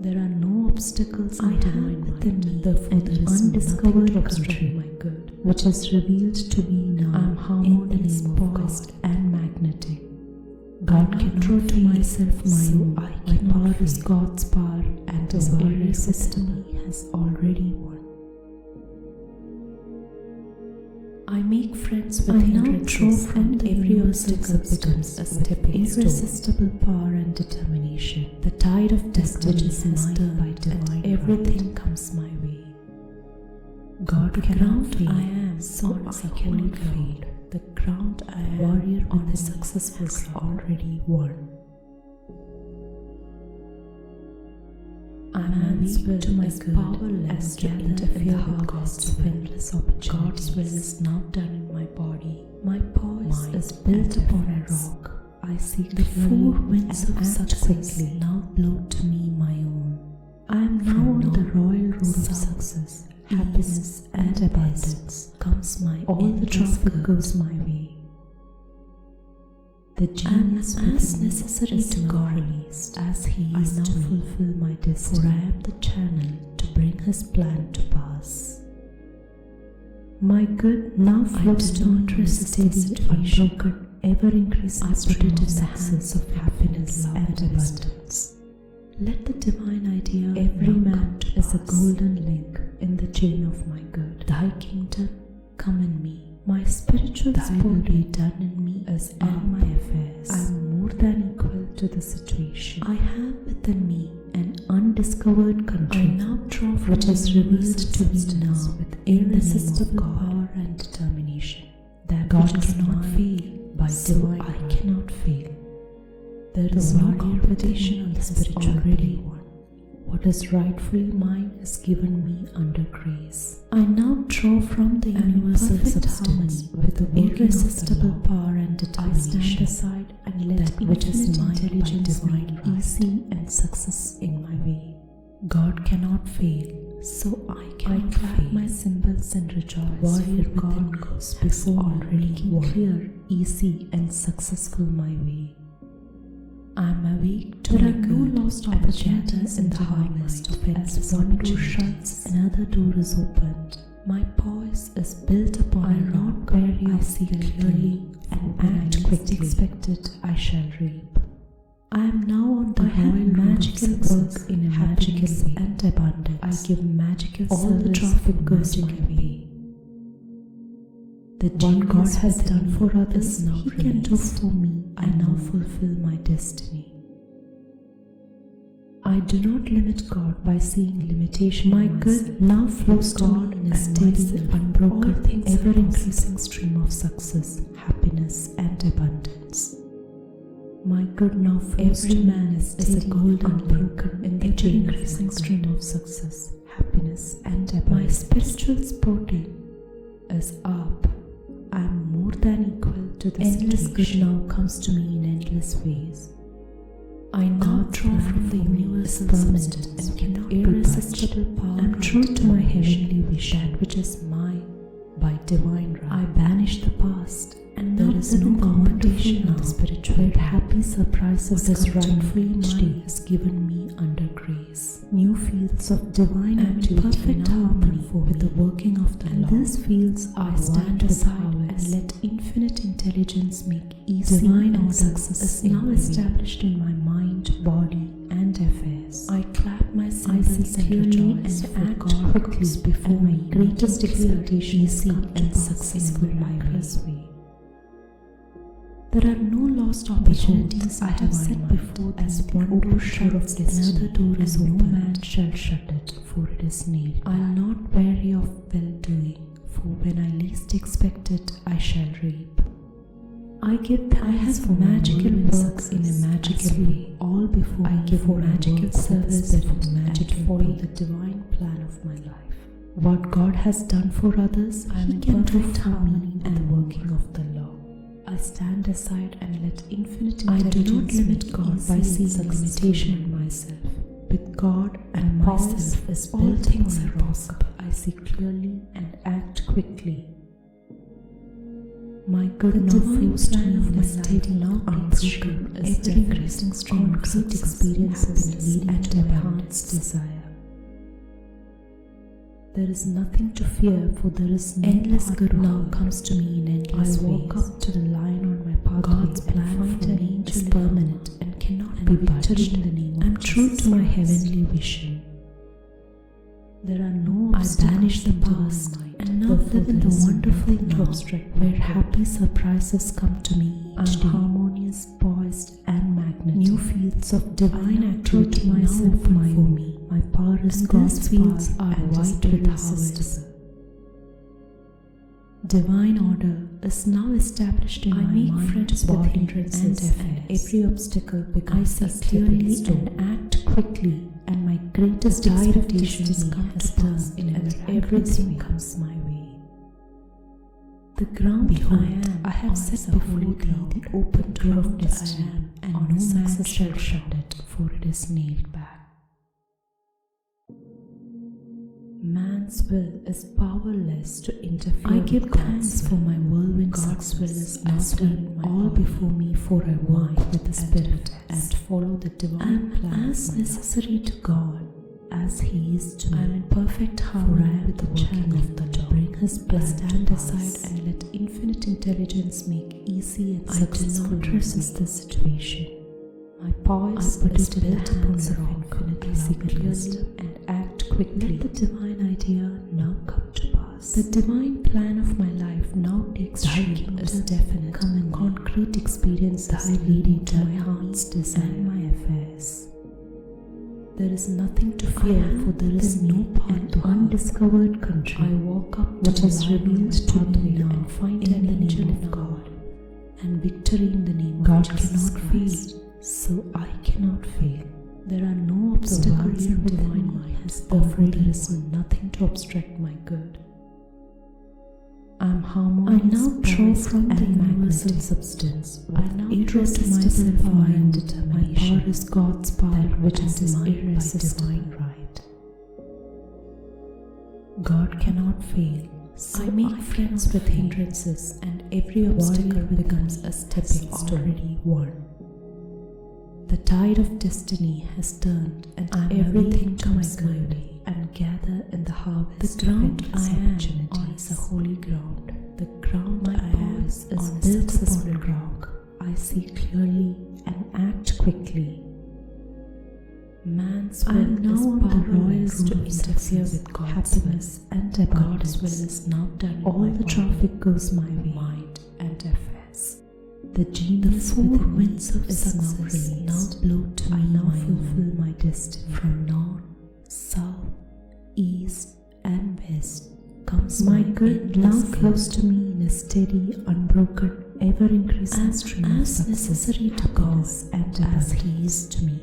There are no obstacles I have within me, therefore there is undiscovered obstruction my good, which is revealed to me now. I am harmonious, poised and magnetic. God can draw to myself my power is God's power, and His irresistible has already won. I make friends with hindrances, and every obstacle becomes a stepping stone. Irresistible power and determination. The tide of destiny is turned by divine. Everything comes my way. God cannot fail. I am, so I cannot fail. The ground I am, warrior on the successful is already won. I am weak to my powerless to interfere with God's endless opportunities. God's will is now done in my body. My poise is built upon a rock. I see the four winds of success now blow to me my own. I am now on the royal road of success. Happiness and abundance comes my all the traffic goes my way. The genius as necessary to God released as He is now fulfill my destiny, for I am the channel to bring His plan to pass. My good now flows to not resist the situation, ever increasing stream of success of happiness and abundance. Let the divine idea every man is a golden link in the chain of my good. Thy kingdom come in me. My spiritual will be done in me as in my affairs. I am more than equal to the situation. I have within me an undiscovered country. I now draw from which is revealed to me now with irresistible power and determination. That God cannot fail, by so I cannot fail. There is no competition on the spiritual already won. What is rightfully mine is given me under grace. I now draw from the universal substance with the irresistible power and determination. I stand aside and let that which is mine intelligence divine easy and success in my way. God cannot fail, so I cannot clap my cymbals and rejoice. Warrior God goes before already clear, easy and successful my way. I am awake to there are no lost opportunities in the harvest of it. As one door shuts, another door is opened. My poise is built upon a rock where I see clearly and act quickly. Expected I shall reap. I am now on the royal magical work in a magical way and abundance. I give magical all the traffic goes my way. The what God has done for others, now He can do for me. I now fulfill my destiny. I do not limit God by seeing limitation. My good now flows to me in a steady, unbroken, ever-increasing stream of success, happiness, and abundance. My good now flows to me is a golden, unbroken, ever-increasing stream of success, happiness, and abundance. My spiritual sporting is up. I am more than equal to the endless good now comes to me in endless ways. I now draw from the universe permanent and cannot irresistible power. I am true to my heavenly wish, that which is mine by divine right. I banish the past, and there is no competition of the spiritual. Where happy surprises is rightfully mine is given me under grace. New fields of divine activity perfect harmony with the working of the law. These fields I stand aside and let infinite intelligence make easy divine and success is now established in my mind, body, and affairs. I clap my cymbals clearly and act quickly before my greatest expectation easy and successful life way. There are no lost opportunities. I have said before, as one door shuts, another door is open. No man shall shut it, for it is nailed. I am not weary of well-doing, for when I least expect it, I shall reap. I give thanks for magical work in a magical way. All before I give magical service before magic follow the divine plan of my life. What God has done for others, I am in perfect harmony and the working of the law. I stand aside and let infinite intelligence. I do not limit God by seeing the limitation in myself. With God and myself, as all things are possible, I see clearly and act quickly. My good now flows to me in a state now unbroken, every increasing stream of concrete experiences leading to my heart's desire. There is nothing to fear, for there is no endless good now comes to me in endless ways. I walk up to the line on my path. God's plan for me is permanent and cannot be touched in the name of I am true to my heavenly vision. There are no obstacles. I banish the past and now live in the wonderful now, where happy surprises come to me. I am harmonious, poised, and magnetic. New fields of divine activity now open for me. My power is God's fields are white with harvest. Divine order is now established in my mind, friends with hindrances, and every obstacle becomes a clearly and act quickly. And my greatest expectations come to pass in everything comes my way. The ground I have set before thee, the open door of destiny, and no man shall shut it, for it is nailed back. Man's will is powerless to interfere. I give thanks for my whirlwind. God's will is now done all before me, for I walk with the Spirit and follow the divine plan. As necessary to God as He is to me. I am in perfect harmony with the working of the law. Bring His plan. Stand aside and let infinite intelligence make easy and successful. I do not resist the situation. My poise is built upon the rock. I see clearly and act quickly. Let the divine idea now come to pass. The divine plan of my life now takes shape as definite, concrete experiences leading to my heart's desire and my affairs. There is nothing to fear, for there is no path to undiscovered country. I walk up which is revealed to me now and find an angel of God, and victory in the name of God cannot fail. So I cannot fail. There are no obstacles in divine mind, therefore there is nothing to obstruct my good. I am harmonious, I now draw from the universal substance. I now irresistible power and determination. My power is God's power, which is mine by divine right. God cannot fail. So I make friends with hindrances, and every obstacle becomes a stepping stone. Already won. The tide of destiny has turned, and everything comes my way, and gather in the harvest. The ground I am on is a holy ground. The ground I am is built upon rock. I see clearly and act quickly. Man's will is powerless to interfere with God's happiness and abundance. God's will is now done. All the traffic goes my way, mind and affairs. The genius four winds of success now blow to me. I now fulfill my destiny. From north, south, east, and west comes my good now flows to me in a steady, unbroken, ever-increasing stream as necessary to God and as He is to me.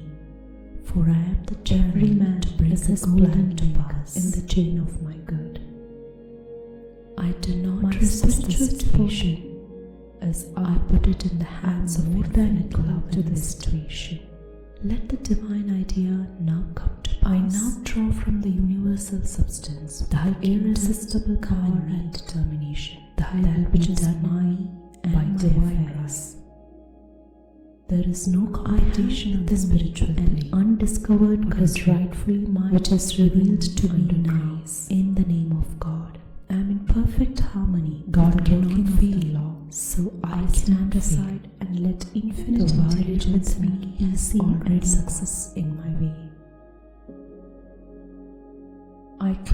For I am the every man to bring His golden to pass in the chain of my good. I do not resist the situation, as I put it in the hands of more than a cloud to the situation. Let the divine idea now come to pass. I now draw from the universal substance the irresistible power and determination, that which is mine and my affairs. There is no competition in the spiritual and undiscovered good rightfully mine, which is revealed to me now in the name of God. I am in perfect harmony. God cannot fail, so I stand aside and let infinite intelligence make easy and success in my way.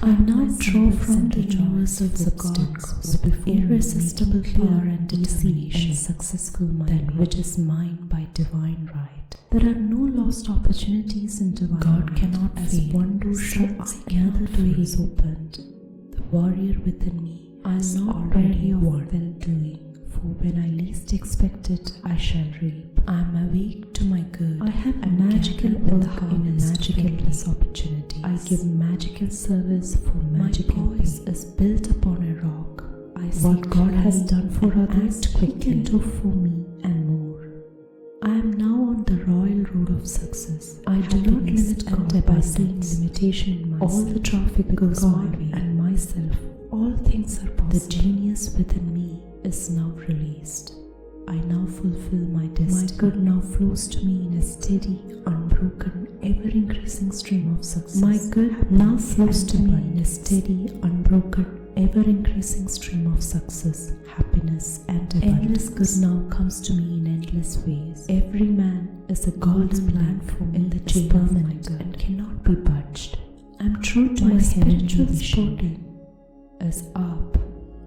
I now draw from the universal substance with irresistible power and determination and successful mind, which is mine by divine right. There are no lost opportunities in divine God cannot fail. As one door shuts, another door is opened. The warrior within me is not weary of well-doing, for when I least expect it, I shall reap. I am awake to my good. I have a magical work in a magical opportunity. I give magical service for magical voice is built upon a rock. I see what God has done for others He can do for me and more. I am now on the royal road of success. I do not limit God by seeing limitation in myself. All the traffic goes my way and myself. All things are possible. The genius within me is now released. I now fulfill my destiny. My good now flows to me in a steady, unbroken, ever-increasing stream of success. My good now flows to me in a steady, unbroken, ever-increasing stream of success, happiness, and abundance. Endless good now comes to me in endless ways. Every man is a God's plan for me in the chain of my good and cannot be budged. I am true to my spiritual sporting is up.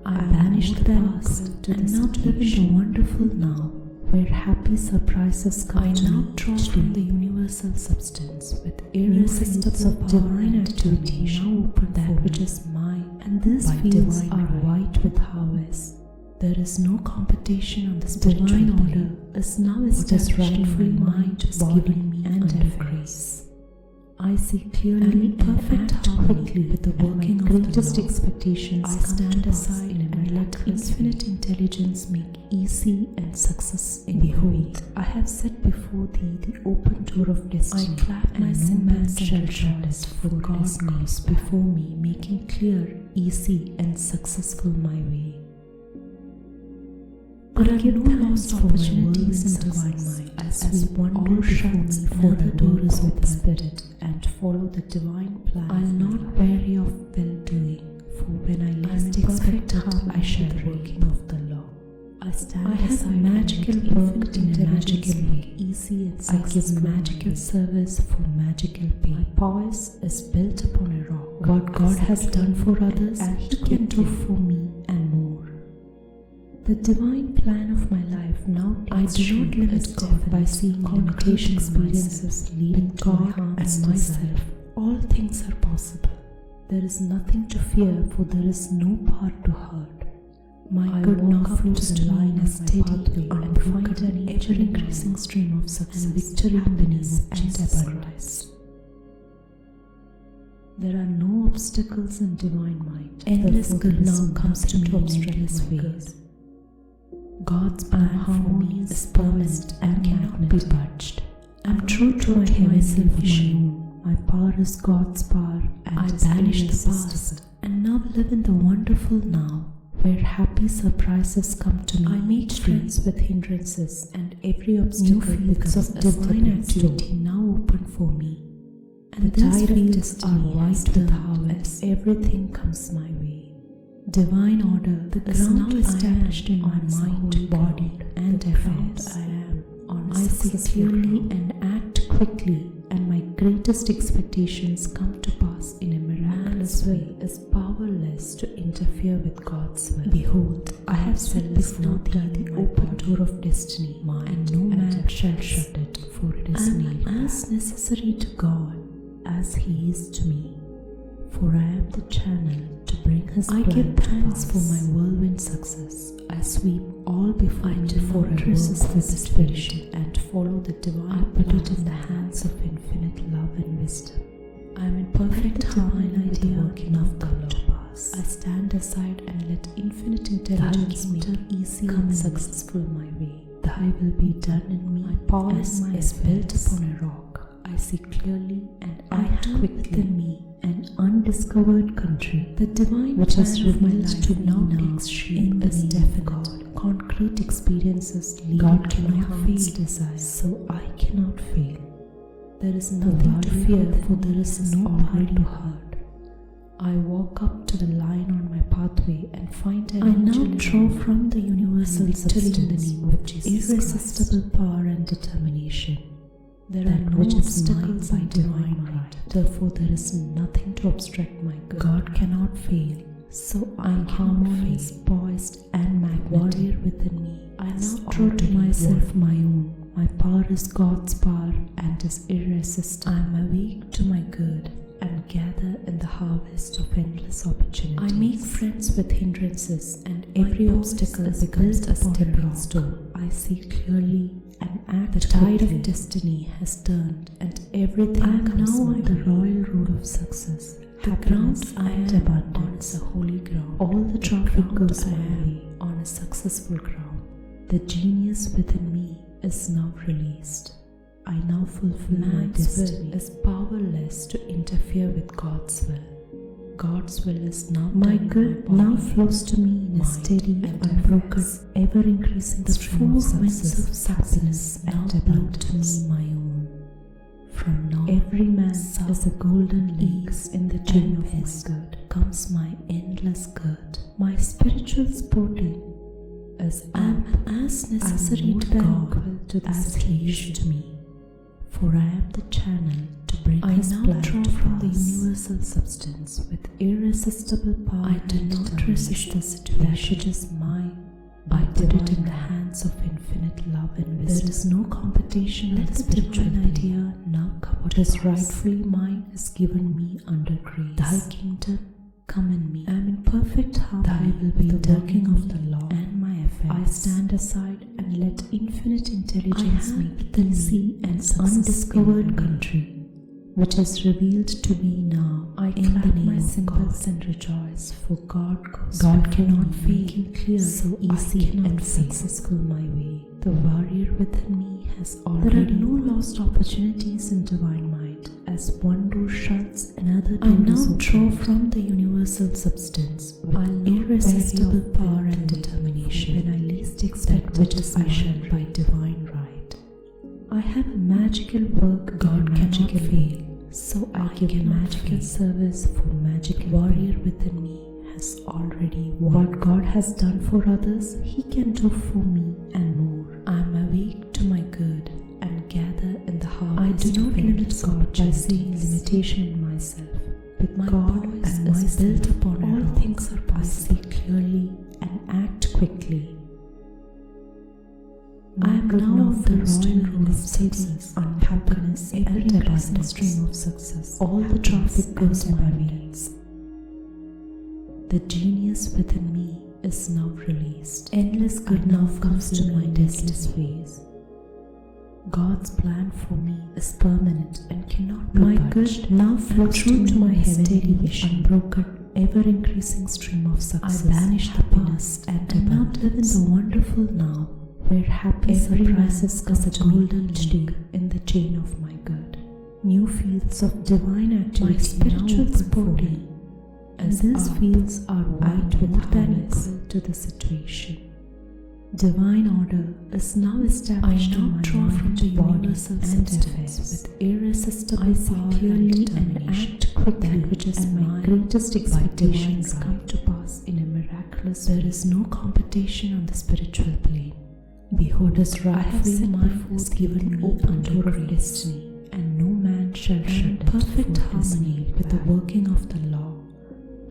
I banished the past and now live in the wonderful now, where happy surprises come to me. I now draw from the universal substance with irresistible divine activity now open that which is mine, and these fields are white with harvest. There is no competition on the spiritual divine order is now established rightfully mine is given me and grace. I see clearly perfect harmony with the working of greatest expectations. I stand aside and let infinite intelligence make easy and success in behold. I have set before thee the open door of destiny. I clap my cymbals and shoulders, for God goes before me, making clear, easy, and successful my way. There are no lost opportunities in divine mind as we one door shuts, another door is open. The Spirit and follow the divine plan. I'll not weary of well-doing, for when I least expect it, I shall the working of the law. I have a magical work in a magical way, easy and successful. I give magical service for magical pay. My poise is built upon a rock. What God has done for others, and He can do for me and more. The divine plan of my life now I do not limit God by seeing concrete experiences leading God and myself. All things are possible. There is nothing to fear, for there is no part to hurt. My good now flows to line a steady, unbroken, ever-increasing stream of success, victory, happiness, and abundance. There are no obstacles in divine mind. Endless good now comes to me in endless ways. God's plan harmony is permanent and cannot be budged. I am true to my heavenly vision. My power is God's power, and I banish the past and now live in the wonderful now, where happy surprises come to me. I make friends with hindrances, and every obstacle because of divine activity now open for me. And the tide fields are white with harvest. Everything comes my way. Divine order, the ground now established in my mind, body, and affairs. I am on. I see clearly and act quickly, and my greatest expectations come to pass in a miraculous way is powerless to interfere with God's will. Behold, I have set before thee the open door of destiny, and no man shall shut it, for it is nailed. I am as necessary to God as He is to me, for I am the channel to bring His plan. I give thanks for my whirlwind success. I sweep all before me, for I resist the situation and follow the divine. I put it in the hands of infinite love and wisdom. I am in perfect harmony with the working of the Lord. I stand aside and let infinite intelligence make easy and successful my way. Thy will be done in me. My power is built upon a rock. I see clearly and act quickly. Within me an undiscovered country. The divine which is revealed to now takes shape is definite. Concrete experiences lead God to my heart's desire, so I cannot fail. There is nothing to fear, for there is no power to hurt. I walk up to the line on my pathway and find an angel. I now draw from the universal substance in the name of Jesus irresistible power and determination. There are no obstacles by divine right. Therefore, there is nothing to obstruct my good. God cannot fail. So I am harmonious, poised, and magnetic. Warrior within me. I now draw to myself my own. My power is God's power and is irresistible. I am awake to my good and gather in the harvest of endless opportunities. I make friends with hindrances, and every obstacle becomes a stepping stone. I see clearly and act. The tide of destiny has turned, and everything comes now on the royal road of success. The ground I am on is a holy ground. All the traffic goes my way on a successful ground. The genius within me is now released. I now fulfill my destiny. Will is powerless to interfere with God's will. God's will is now my good now flows to me in a steady, unbroken, ever-increasing stream of success, happiness, and abundance. My own. From now, every man is a golden link in the chain of his good. Comes my endless good. My spiritual sporting is as necessary to God as He is to me. For I am the channel to bring His plan to pass. I now draw from the universal substance with irresistible power. I do not resist the situation. That which is mine. I put it in the hands of infinite love and wisdom. There is no competition. Let the divine idea now come. What is rightfully mine is given me under grace. Thy kingdom come in me. I am in perfect harmony. Thy will be the working of the law and my affairs. I stand aside and let infinite intelligence make the sea an undiscovered country, which is revealed to me now. I clap my cymbals and rejoice, for God cannot fail. Clear, so easy and successful my way. The warrior within me has already. There are no lost opportunities in divine mind. As one door shuts, another door is opened. I now draw from the universal substance with irresistible power and determination. When I least expect which is mine by divine right. I have a magical work God cannot fail. So I give magical service, for magical warrior within me has already won. What God has done for others, He can do for me and more. I am awake to my good and gather in the harvest. I do not limit God by seeing limitation in myself. With my God and my built upon all things are possible. I see clearly and act quickly. I am now on the royal road of success, unhappiness, ever-increasing stream of success. All the traffic goes my way. The genius within me is now released. Endless good now comes to my endless ways. God's plan for me is permanent and cannot be budged. My good now flows true to my heavenly vision, unbroken, ever-increasing stream of success. I banish happiness and now live in the wonderful now, where happiness rises as a golden link in the chain of my good. New fields of divine activity, my spiritual sporting, as these fields are wide more than equal to the situation. Divine order is now established. I now draw from the universal substance with irresistible power clearly and act quickly. That which is my greatest expectations come to pass in a miraculous way. There is no competition on the spiritual plane. Behold, His rightfully mine is given me under of destiny, and no man shall shut it. Perfect harmony with the working of the law.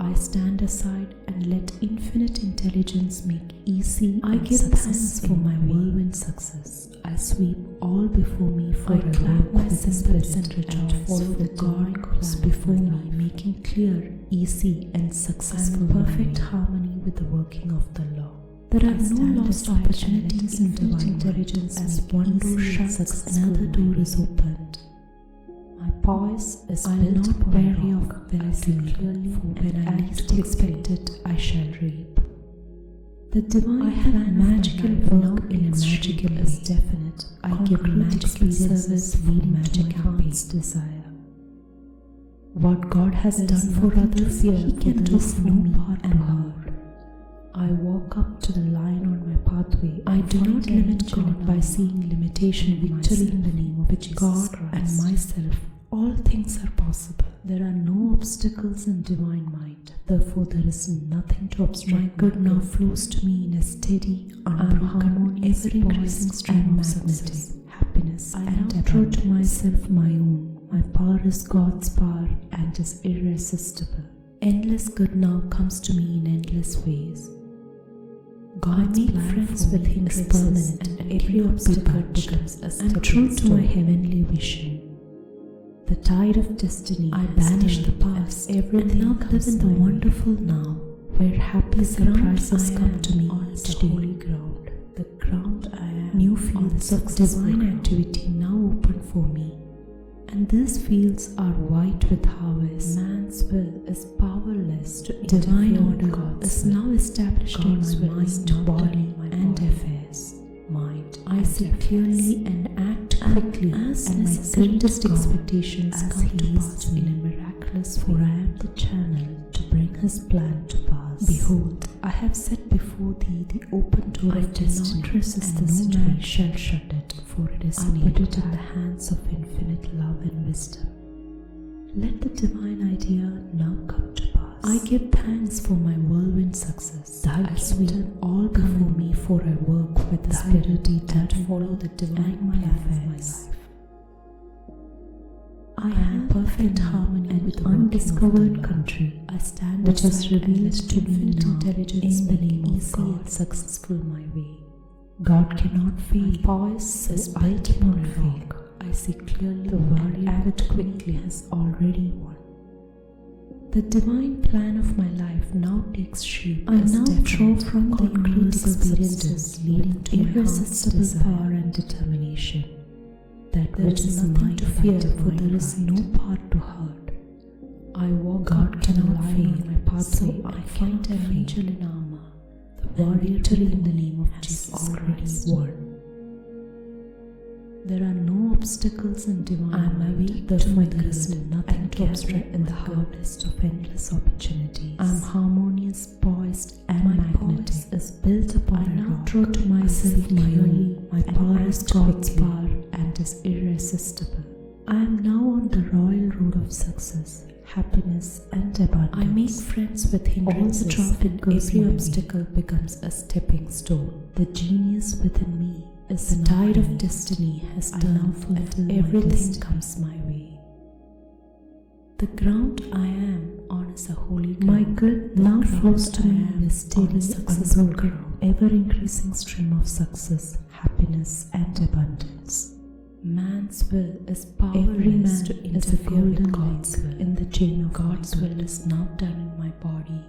I stand aside and let infinite intelligence make easy. I give thanks for my whirlwind success. I sweep all before me, for I clap my cymbals and rejoice. Follow the God course before me, making clear, easy, and successful. Perfect harmony with the working of the law. There are no lost opportunities in divine intelligence. As one door shuts, another door is opened. My poise is built upon weary of when I see clearly, for when I least expect it, I shall reap. The divine plan magical work in a magical is definite. I give magical service for magic heart's desire. What God has done for others, He can do for me and her. I walk up to the line on my pathway. I do not limit God by seeing limitation. Victory in the name of which God and myself. All things are possible. There are no obstacles in divine mind. Therefore, there is nothing to obstruct. My good now flows to me in a steady, unbroken, ever-increasing stream of success, happiness, and I draw to myself my own. My power is God's power and is irresistible. Endless good now comes to me in endless ways. God's friends with Him is permanent, and every obstacle becomes a step. I am true to my heavenly vision. The tide of destiny, I banish the past, everything, and now live in the wonderful now, where happy surprises come to me on the holy ground. The ground I am. New fields of divine activity now open for me, and these fields are white with harvest. Man's will is powerless to divine order. God is now established in my mind, body, and affairs. Mind, I see clearly and act quickly, and my greatest expectations come to pass in a miraculous way. For I am the channel to bring His plan to pass. Behold, I have set before thee the open door of destiny, not resist and no man shall shut it, for it is put it in the hands of infinite love and wisdom. Let the divine idea now come to pass. I give thanks for my whirlwind success. Thy sweep all before me, for I work with the spirit that follow the divine plan of my life. I have perfect harmony with undiscovered country. I stand which has revealed to infinite intelligence in the name of God, successful my way. God cannot fail. My poise is built upon rock. I see clearly the warrior act quickly has already won. The divine plan of my life now takes shape. I now draw from the concrete experiences leading to irresistible power and determination. That which is nothing to fear, for there is no part to hurt. I walk God cannot fail my pathway. I find an angel in armor. The warrior in the name of Jesus already won. There are no obstacles in divine. I am awake, therefore there is nothing to obstruct in the harvest of endless opportunities. I am harmonious, poised, and magnetic. Is built upon a rock. Draw to myself my own. My power is God's power and is irresistible. I am now on the royal road of success, happiness, and abundance. I make friends with hindrances. All the traffic goes every obstacle becomes a stepping stone. The genius within me is the tide of destiny has turned, and everything comes my way. The ground I am on is a holy ground. My good now flows to me in a steady, successful ground, ever-increasing stream of success, happiness, and abundance. Man's will is powerless to interfere with God's will. In the chain of God's will is now done in my body.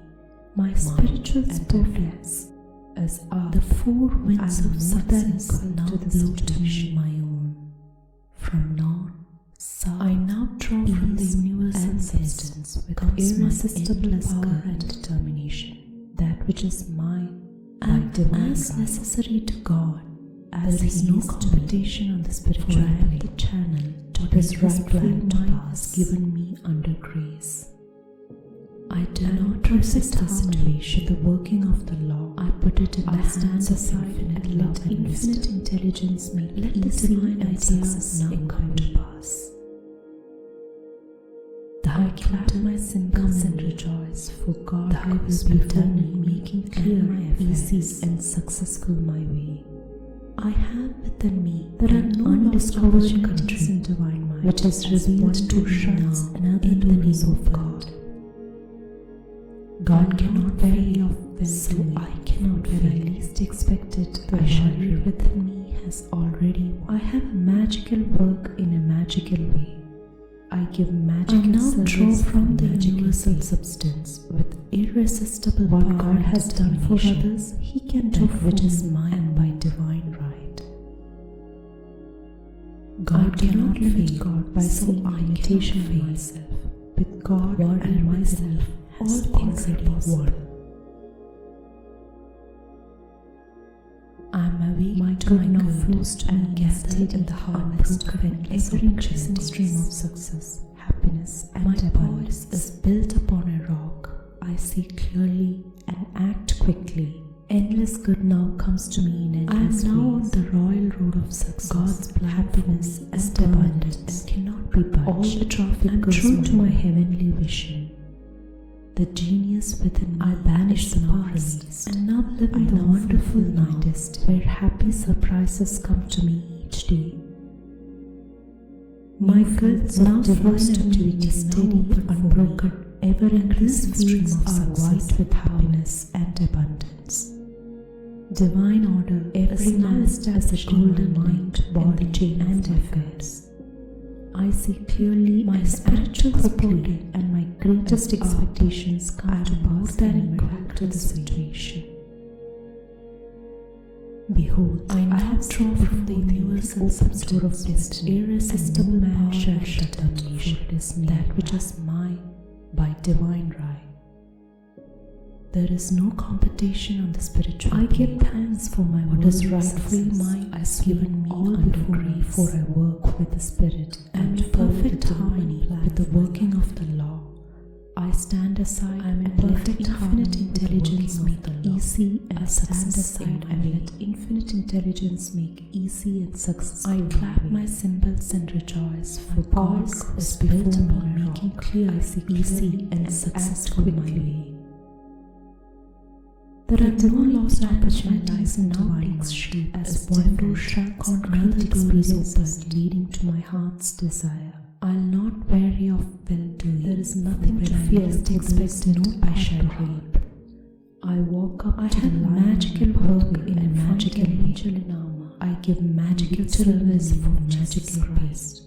My spiritual spirits as are the four winds of success now blow to me my own. From north, south, I now draw from the universal substance with irresistible power and determination. That which is mine and as necessary to God, as there is no competition on the spiritual plane. The channel to what is rightfully mine has given me under grace. I do not resist the situation, the working of the law. I put it in the hands of infinite love and infinite intelligence. May let the divine ideas now come to pass. I clap my cymbals and rejoice, for God will be done in making clear my easy and successful my way. I have within me there are no undiscovered countries in divine mind. which is revealed to me now in the name of God. God cannot vary of will, so I cannot fail. I least expected, the warrior within me has already won. I have a magical work in a magical way. I give magical service from the universal substance with irresistible power. What God has done for others, He can do for which is mine by divine right. God cannot limit God by some imitation of myself. With God and myself, all things are possible. I am awake, my good now flows to me gathered in the harvest of an ever-increasing stream of success, happiness, and my abundance is built upon a rock. I see clearly and act quickly. Endless good now comes to me in endless ways. I am now on the royal road of success. God's plan, happiness, and abundance cannot be budged. All the traffic goes true to my heavenly vision. The genius within me, I banish the past and now live in the wonderful nightest where happy surprises come to me each day. My fields now flows to me steady, unbroken, ever-increasing streams are white with happiness and abundance. Divine order, every man has a golden mind, body, chain, and affairs. I see clearly my spiritual supporting and my greatest expectations come to more than equal to the situation. Behold, I have drawn from the universal substance of destiny, irresistible man shall shut out that which is mine by divine right. There is no competition on the spiritual plane. I give thanks for my what is rightfully mine has given me all before me, for I work with the Spirit and perfect harmony with the working of the law. I stand aside and let infinite intelligence make easy and stand aside and let infinite intelligence make easy and success. I clap my cymbals and rejoice, for God is before me, making clear easy and success quickly. There are no lost opportunities now takes shape as one door shuts, another door is opened, leading to my heart's desire. I'll not weary of well-doing. There is nothing to fear, expect no I shall reap. I walk up to the magical work in a magical angel in armor. I give magical service for magical Christ.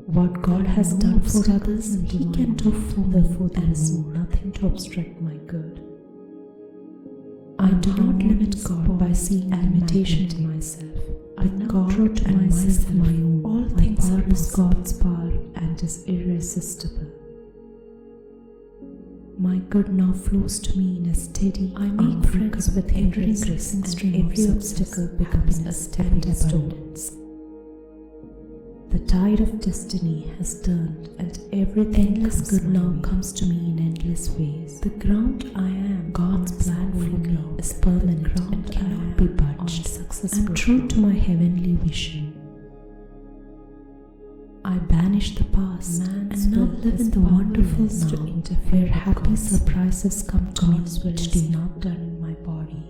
What God has done for others, He can do for me. Therefore, there is nothing to obstruct my good. I do not limit God by seeing limitation in myself. I God and myself my own. All things are God's power and is irresistible. My good now flows to me in a steady, I make friends with every increasing stream. Every obstacle becomes a stepping stone. The tide of destiny has turned, and everything endless good now comes to me in endless ways. The ground I am, God's plan for me, is permanent and cannot be budged. I'm true to my heavenly vision. I banish the past and now live in the wonderful now, where happy surprises come to me which do not done in my body.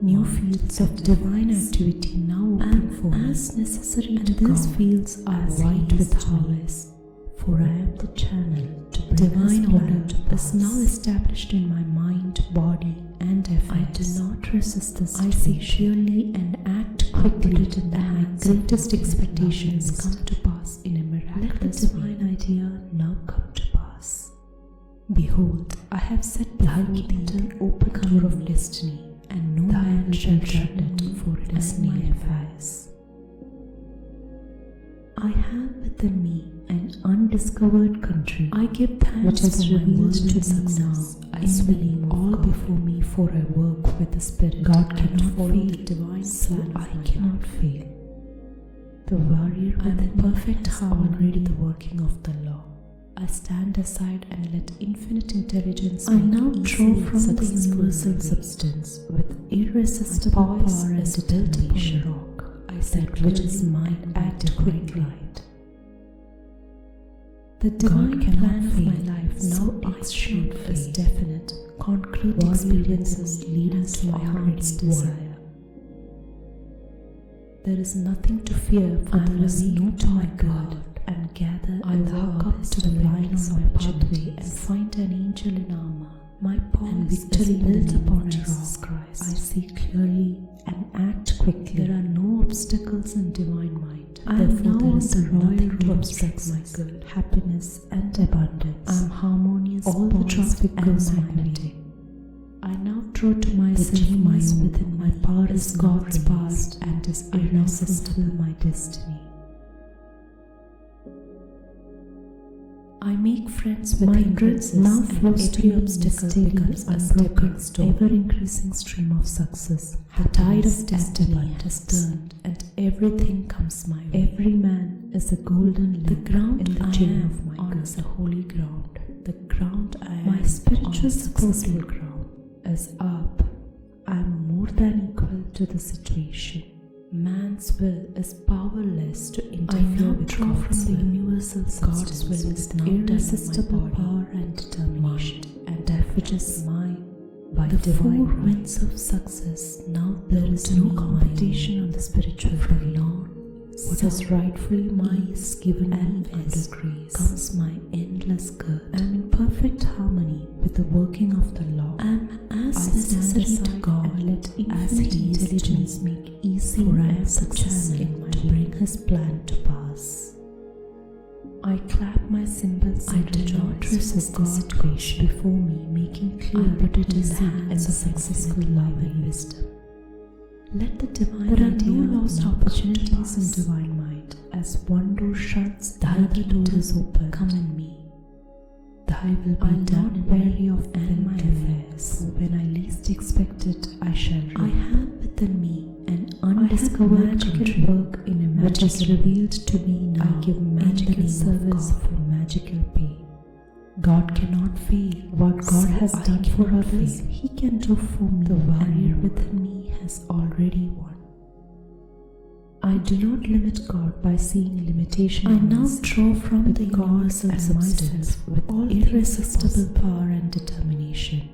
New fields of divine activity now open for me, as necessary and these fields are white with harvest, for I am the channel to bring divine order is now established in my mind, body, and affairs. I do not resist this. I see clearly and act quickly, and my greatest expectations come to pass in a miraculous way. Let the divine idea now come to pass. Behold, I have set before thee the open door of destiny, and no man shall shut it, for it is my affairs. I have within me an undiscovered country. I give thanks which is revealed to success. I swing all before me, for I work with the Spirit. God cannot follow the divine plan, I cannot fail. The warrior with perfect harmony already the working of the law. I stand aside and let infinite intelligence. I now draw from the universal substance with irresistible power and determination. Rock. I said, which is mine, act quickly. The divine plan of my life now its shape is definite, concrete experiences leading to my heart's desire. There is nothing to fear, for there is no to my God, and gather I walk up to the line on my pathway and find an angel in armor. My path is built upon Jesus Christ. I see clearly and act quickly. There are no obstacles in divine might. Therefore, there is nothing to obstruct my good, happiness, and abundance. I am harmonious. All the traffic goes my way. I now draw to myself my within my power is God's past and is irresistible my destiny. I make friends with hindrances now flows to every obstacle becomes a stepping stone. Ever-increasing stream of success. The tide of destiny has turned and everything comes my way. Every man is a golden link. The ground in the chain of my God is a holy ground. The ground I am, my spiritual successful ground, is up. I am more than equal to the situation. Man's will is powerless to interfere with God's will. Universal God's will is now irresistible power and determination, and that which is mine by the divine four winds of success. Now there is no competition on the spiritual plane. What is rightfully mine is given and under grace comes my endless good. I am in perfect harmony with the working of the law. I am as necessary to God and let infinite intelligence make easy for I am success in my to bring His plan to pass. I clap my cymbals and do not resist the situation before me, making clear that it is the hands of successful love and wisdom. Let the divine there are no lost opportunities in divine might. As one door shuts, the other door is open. Come in me. Thy will be done in weary of my affairs. For when I least expect it, I shall reap. I have within me an undiscovered magical work in a magic which is revealed to me now. I give magical service for magical pay. God cannot fail. What God has done for others, He can do for me. The warrior within me has already won. I do not limit God by seeing limitation. I now draw from the universe and myself with all irresistible power and determination.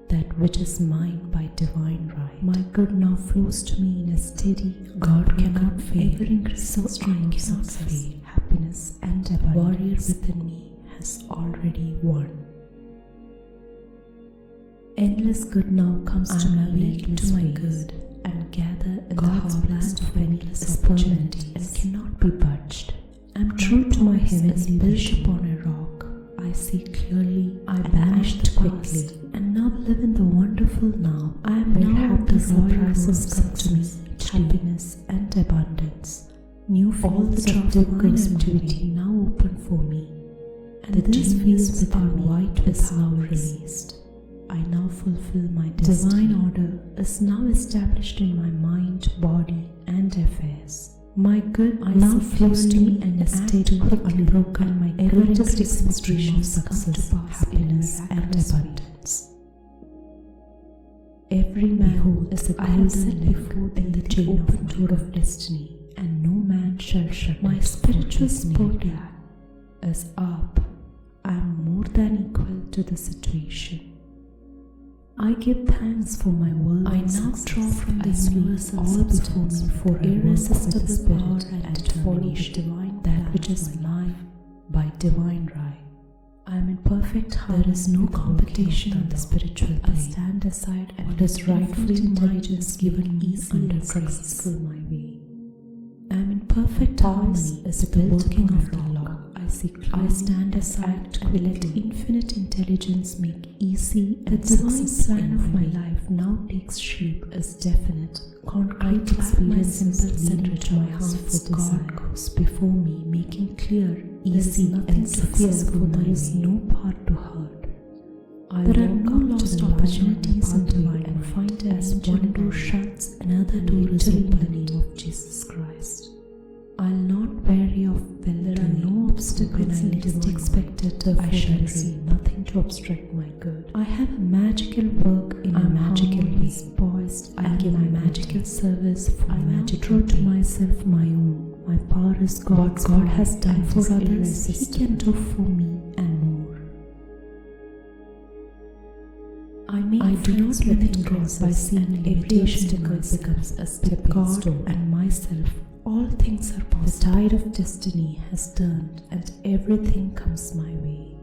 That which is mine by divine right. My good now flows to me in a steady. God cannot fail. Ever increasing stream cannot fail. Happiness and abundance. Warrior within me has already won. Endless good now comes to me to my good, and gather in God's plan of endless opportunity and cannot be budged. I am true to my heavenly built upon a rock. I see clearly, I banished quickly, and now live in the wonderful now. I am now the surprises come to me, happiness and abundance. New fields of divine activity now open for me, and the genius within white is now released. I now fulfill my destiny. Divine order is now established in my mind, body, and affairs. My good now flows to me and is steady, unbroken. My greatest expectation of success, happiness, and abundance. Every man is a golden link in the chain of door of destiny, and no man shall shut my spiritual sport is up. I am more than equal to the situation. I give thanks for my world. I now draw from the universal substance for irresistible power and determination, divine that which is mine by divine right. I am in perfect harmony. There is no competition on the spiritual plane. I stand aside and what is rightfully mine is given easy under grace my way. I am in perfect harmony is the working of the law. I stand aside and let infinite intelligence make easy and the divine plan of my life now takes shape as definite, concrete experiences centered my heart for God goes before me, making clear, easy and successful. There is no part to hurt. There are no lost opportunities in divine and find as one door shuts, another door is open in the name of Jesus Christ. I'll not weary of will. There are no obstacles when I least expect it. I shall see nothing to obstruct my good. I have a magical work in a magical way. Poised, I give my magical service for I magical to myself my own. My power is God. God has done for others. He can do for me and more. I I do not live in God by seeing every obstacle becomes a stepping stone, and myself. All things are possible. The tide of destiny has turned, and everything comes my way.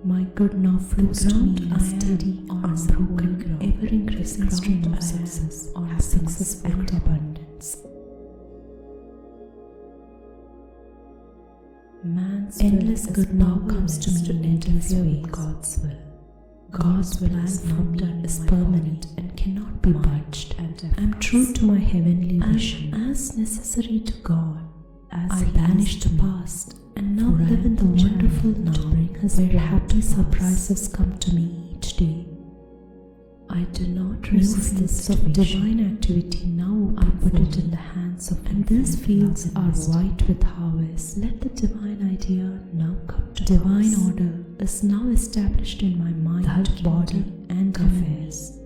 My good now flows to me in a steady, unbroken, ever-increasing stream of success, happiness, and abundance. Man's endless good now comes to me in endless way. God's will. God's plan for me is permanent and cannot be budged, and I am true to my heavenly vision. As necessary to God, as I banish the past and now live in the wonderful now, where happy surprises come to me each day. I do not resist this of divine activity now. I put it in the hands of, and these fields are white with harvest. Let the divine idea now come to divine pass. Order is now established in my mind, body, and affairs.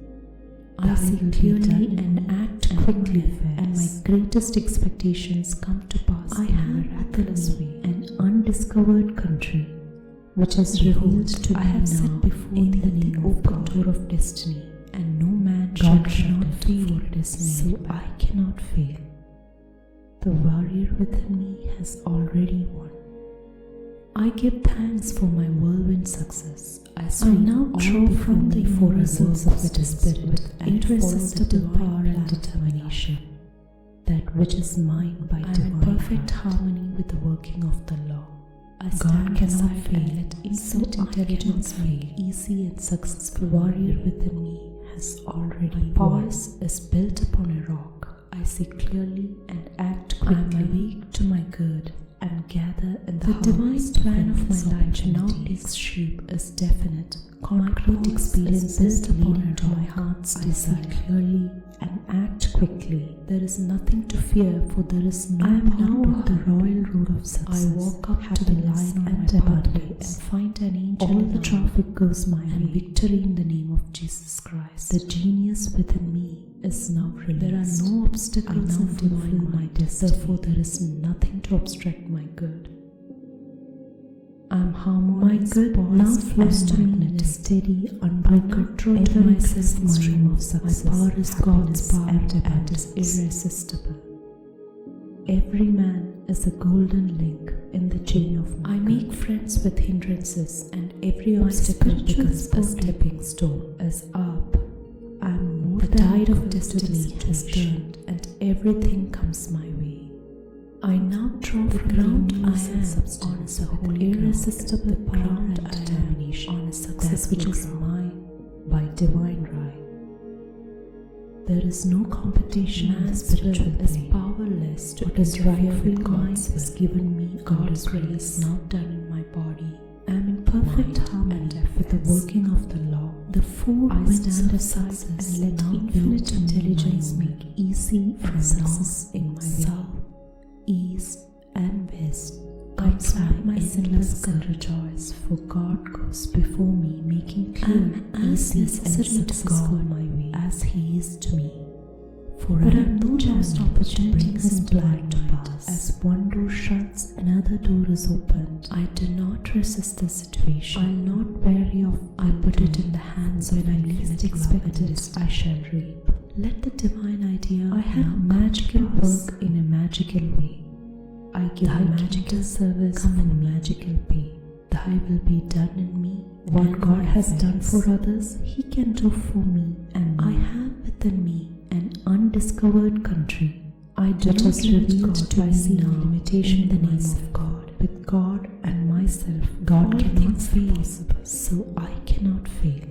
I see clearly and act quickly, and my greatest expectations come to pass. I have miraculous way, an undiscovered country, which is revealed to me. I have set before in the name of God, door of destiny, and no man shall fail. It is so I cannot fail. The warrior within me has already won. I give thanks for my whirlwind success. I now draw from the forces of the Spirit with irresistible power and determination, that which is mine by divine perfect harmony with the working of the law. God cannot fail. Let infinite intelligence fail. Easy and successful warrior within me has already won. Is built upon a rock. I see clearly and act quickly. I am awake to my good and gather in the divine plan of my life now takes shape is definite, concrete experience is leading to my heart's desire. Clearly and act quickly. There is nothing to fear, for there is no. I am now on the royal road of success. I walk up to the line and abundance and find an angel. All the traffic goes my way. Victory in the name of Jesus Christ. The genius within me is now released. There are no obstacles in fulfilling my destiny. Therefore, there is nothing to obstruct my good. I am harmonious. My good now flows to me in a steady, unbroken, ever-increasing stream of success. My power is God's power and is irresistible. Every man is a golden link in the chain of my I make friends with hindrances, and every obstacle becomes a stepping stone. Is up. I am more the tide of destiny has turned, and everything comes my way. I now draw the ground I am on a whole irresistible power and determination on a success which is mine by divine right. There is no competition. Man's spiritual is powerless to rightfully mine is given me. God's will is now done in my body. I am in perfect harmony with the working of the law. The four winds of success and let infinite intelligence make easy and success in my south, east, and west. I clap my sinless and rejoice, for God goes before me, making clear, easy, and successful my way, as He is to me. For I am no lost opportunities in blind to pass. As one door shuts, another door is opened. I do not resist the situation. I am not wary of. I put it in the hands when I least expect it. I shall reap. Let the divine idea. I have magical work in a magical way. I give Thy magical service come in magical pay. Thy will be done in me. What God has done for others, He can do for me, and I have within me an undiscovered country. I do not revealed to me now limitation in the name of God. With God and myself, God cannot fail, so I cannot fail.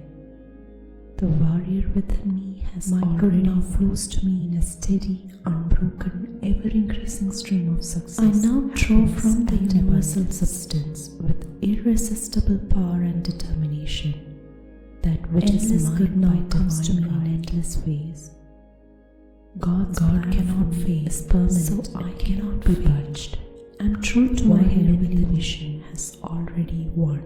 The warrior within me has my good now flows to me in a steady, unbroken, ever-increasing stream of success. I now draw from the universal substance with irresistible power and determination. That which is good now comes to me in endless ways. God cannot fail, is permanent, so I cannot be budged. I am true to my heavenly vision has already won.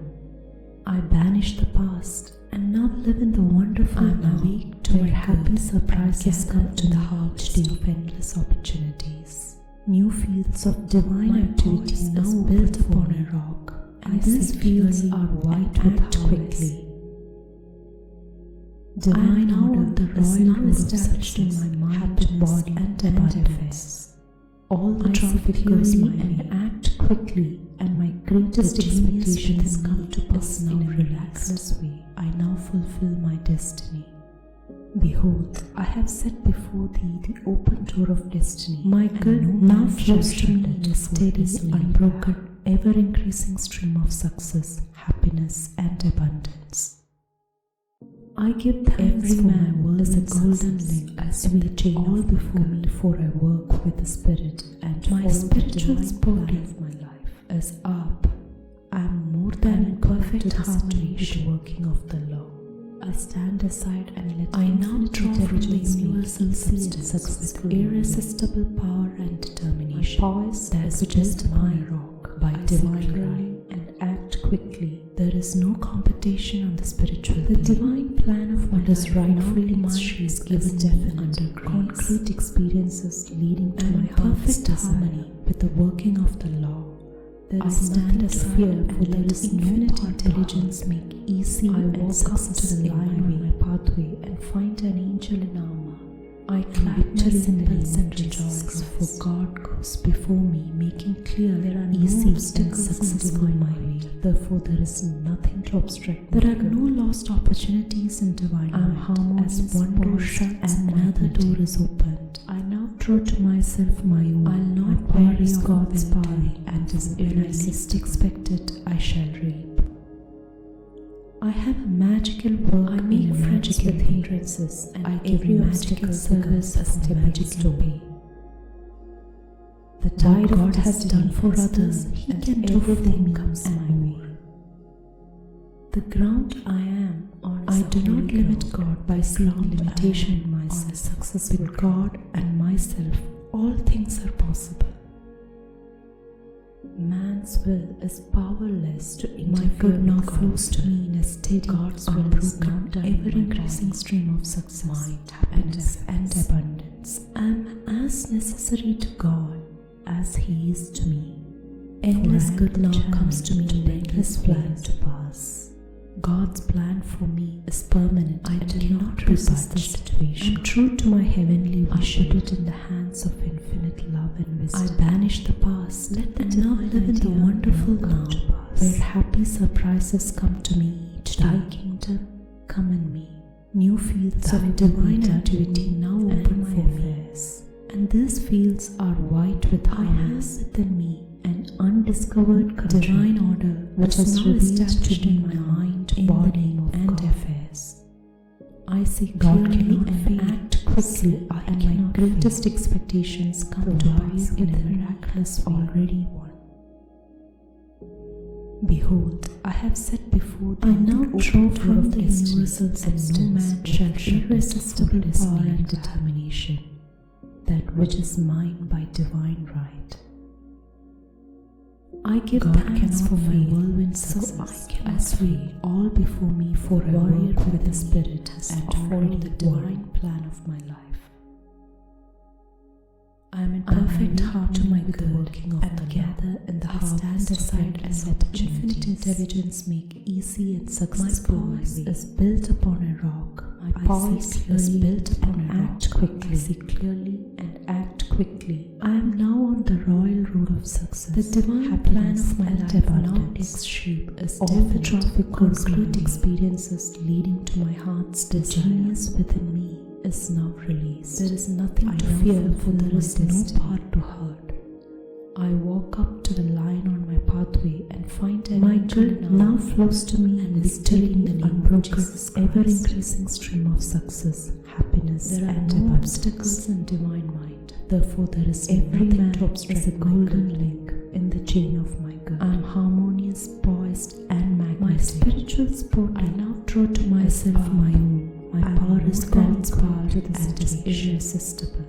I banish the past and now live in the wonderful now, awake to where happy surprises come to the heart of endless opportunities. New fields of divine activity now built upon a rock, and these fields are white with quickly. Divine order is now established in my mind, body, and affairs. All the traffic goes my way and act quickly, and my greatest expectation has come to pass in a relaxed way. I now fulfill my destiny. Behold, I have set before thee the open door of destiny. My good now flows to me in a steady, unbroken, ever-increasing stream of success, happiness, and abundance. I give thanks every man world as a golden link as in the chain all before me, for I work with the Spirit, and my spiritual body of my life is up. I am more than in perfect harmony with the working of the law. I stand aside and let I now draw from the universal substance with irresistible power and determination. Poise that which is my rock by divine right and act quickly. There is no competition on the spiritual plane. The divine plan of what is rightfully mine is given definite under concrete experiences leading to my perfect harmony with the working of the law. There is nothing to fear, for there is infinite intelligence make easy and success to the line on my pathway and find an angel in armor. I clap my cymbals and rejoice, for God goes before me, making clear there are easy and successful my way. Therefore, there is nothing to obstruct. There are no lost opportunities in divine light. I am harmonious as one door shuts and another door is opened. I now draw to myself my own. I'll not worry of God's power, and as when I least expect it, I shall reap. I have a magical work. I make friends with hindrances, and I give magical service as a magical pay. The tide God has done for others, He can do for me comes my way. The ground I am on, I do not limit God by seeing limitation in myself. Success with God and myself, all things are possible. Man's will is powerless to interfere. My good now flows to me in a steady, God's unbroken, ever-increasing stream of success, happiness, and abundance. I am as necessary to God as He is to me. Endless good now comes to me in endless plan to pass. God's plan for me is permanent. I do not resist the situation. I'm true to my heavenly wish. I put it in the hands of infinite love and wisdom. I banish the past. Let the now live in the wonderful now, where happy surprises come to me each day. Thy kingdom come in me. New fields of divine activity now open for me, and these fields are white with I have within me an undiscovered country, divine order which is now established in my mind, body, and affairs. I see God cannot and act quickly, and my greatest expectations come to pass in a miraculous already won. Behold, I have set before thee. I now draw from the universal substance, and no man shall irresistible power and determination, that which is mine by divine right. I give thanks for my whirlwind success, so I can sway all before me, for a warrior with the Spirit and follow the divine plan of my life. I am in perfect harmony with the working of the gather in the heart. I stand aside and let infinite intelligence make easy and successful my way. Is built upon a rock. My poise is built upon a rock. Act quickly. I see clearly and act quickly. I am now on the royal road of success. The divine plan of my life now takes shape as all the traffic concrete experiences leading to my heart's desires within me is now released. There is nothing to fear, for there is no part to hurt. I walk up to the line on my pathway and find an my good now flows to me and is in the unbroken, ever-increasing stream of success, happiness, there are no obstacles in divine mind. Therefore, there is every man to obstruct a golden link in the chain of my good. I am harmonious, poised, and magnetic. My spiritual sport I now draw to myself my own. My power is God's power and is irresistible.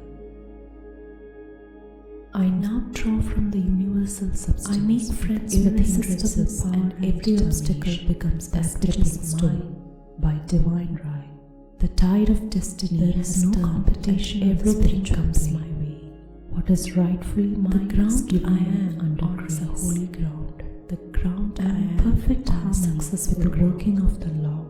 I now draw from the universal substance. I make friends with hindrances, and every obstacle becomes a stepping stone by divine right. The tide of destiny has no competition. Everything comes my way. What is rightfully mine, the ground I am under grace, the holy ground. The ground I am perfect harmony with the working of the law.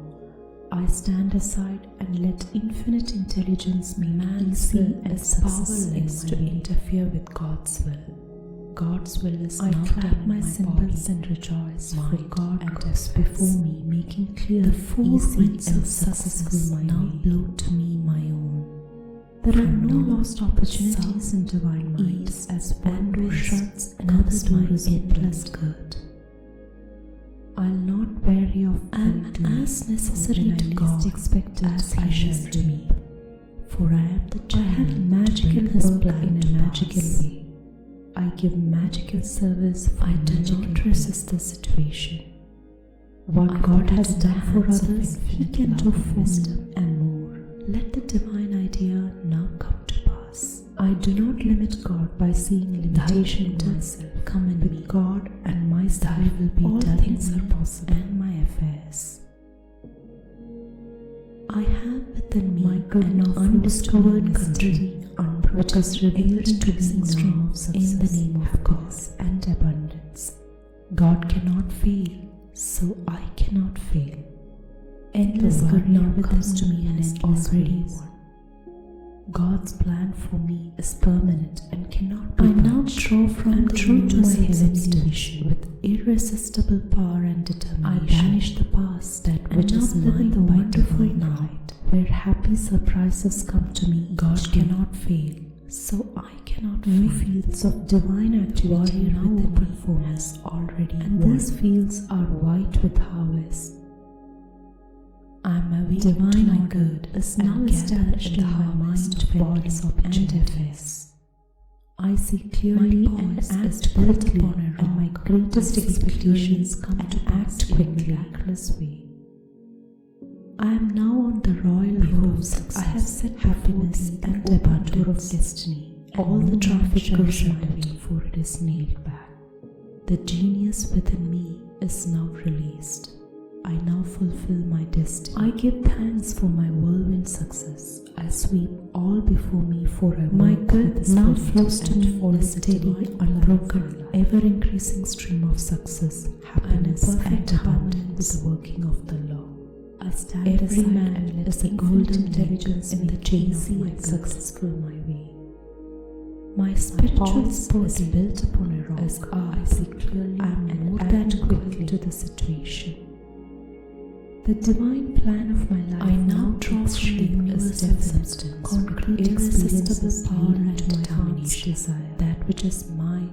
I stand stand aside and let infinite intelligence make man's will as powerless to interfere with God's will. God's will is now clap my cymbals and rejoice, for God goes before me, making clear the four winds of success will now blow to me my own. There are no lost opportunities in divine might, as one door shuts, another door is endless good. I'll not weary of am as necessary to God as He is to me, for I am the channel magical work in a magical way. I give magical service, I do not resist the situation. What God has done for others, He can do for me and more. Let the divine idea now come to pass. I do not limit God by seeing limitation in myself. Come in with God and my style will be all done. Things are possible and my affairs. I have within me my good now undiscovered country, which is revealed to me now in the name of God and abundance. God cannot fail, so I cannot fail. Endless good now comes to me and is already won. God's plan for me is permanent and cannot be I now draw from the true to my heavenly vision with irresistible power and determination. I banish the past, that which is mine the wonderful night, where happy surprises come to me. God cannot fail, so I cannot fail. New fields of divine activity now open for us already, and these fields are white with harvest. I am awake divine order good is now established in my mind, bodies, and affairs. I see clearly and act boldly, and my greatest expectations come to act quickly in a miraculous way. I am now on the royal road. I have set happiness and the abundance of destiny. All the traffic goes my way, for it is nailed back. The genius within me is now released. I now fulfill my destiny. I give thanks for my whirlwind success. I sweep all before me, for I my good now flows to me in a steady, unbroken, ever-increasing stream of success, happiness, and abundance with the working of the law. I stand every man is a golden intelligence in the chain of my successful my way. My spiritual sport is built upon a rock. As I see clearly, I am more than quickly to the situation. The divine plan of my life I now draw from the universe of substance, concrete, irresistible power and determination, desire, that which is mine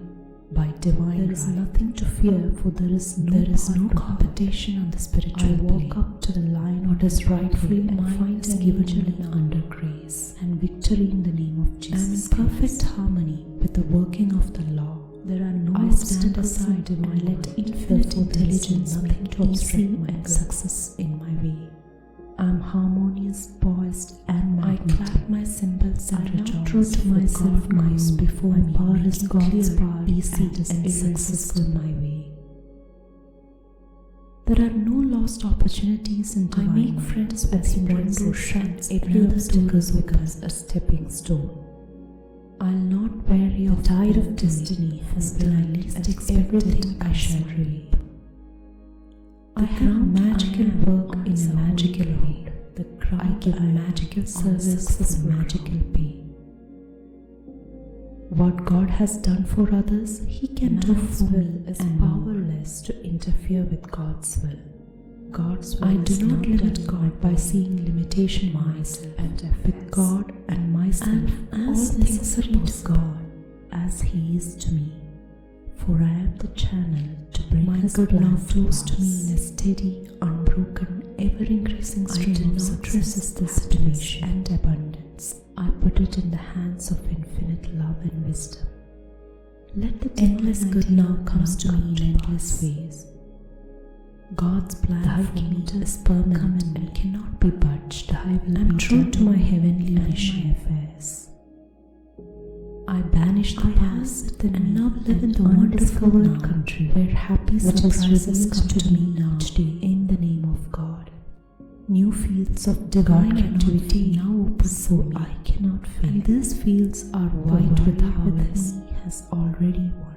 by divine right. There is nothing to fear, for there is no competition on the spiritual plane. I walk up to the line what is rightfully mine is given to me under grace and victory in the name of Jesus. I am in perfect harmony with the working of the law. There are no obstacles and let infinite intelligence nothing to obstruct my success in my way. I am harmonious, poised, and magnetic. I clap my cymbals and rejoice. True to myself, goes before my power is God's power, easy and successful my way. There are no lost opportunities in divine. I make friends with one door shuts, every other door is becomes a stepping stone. I'll not weary of the tide of destiny, until I least expect everything I shall reveal. I have magical work in a magical way. I give magical service with magical pay. What God has done for others, He can do for me, is powerless to interfere with God's will. God's will I do not limit God by seeing limitation myself, and with God and myself, all things are to God as He is to me. For I am the channel to bring my good now flows to me in a steady, unbroken, ever-increasing stream of resist the situation and abundance. I put it in the hands of infinite love and wisdom. Let the endless good now comes to me in endless ways. God's plan for me is permanent and cannot be budged. I am true to my heavenly vision affairs. I banish the past and now live in the wonderful country where happy surprises come to me now today in the name of God. New fields of divine activity now open for me. I cannot fail. And these fields are white with harvest. He has already won.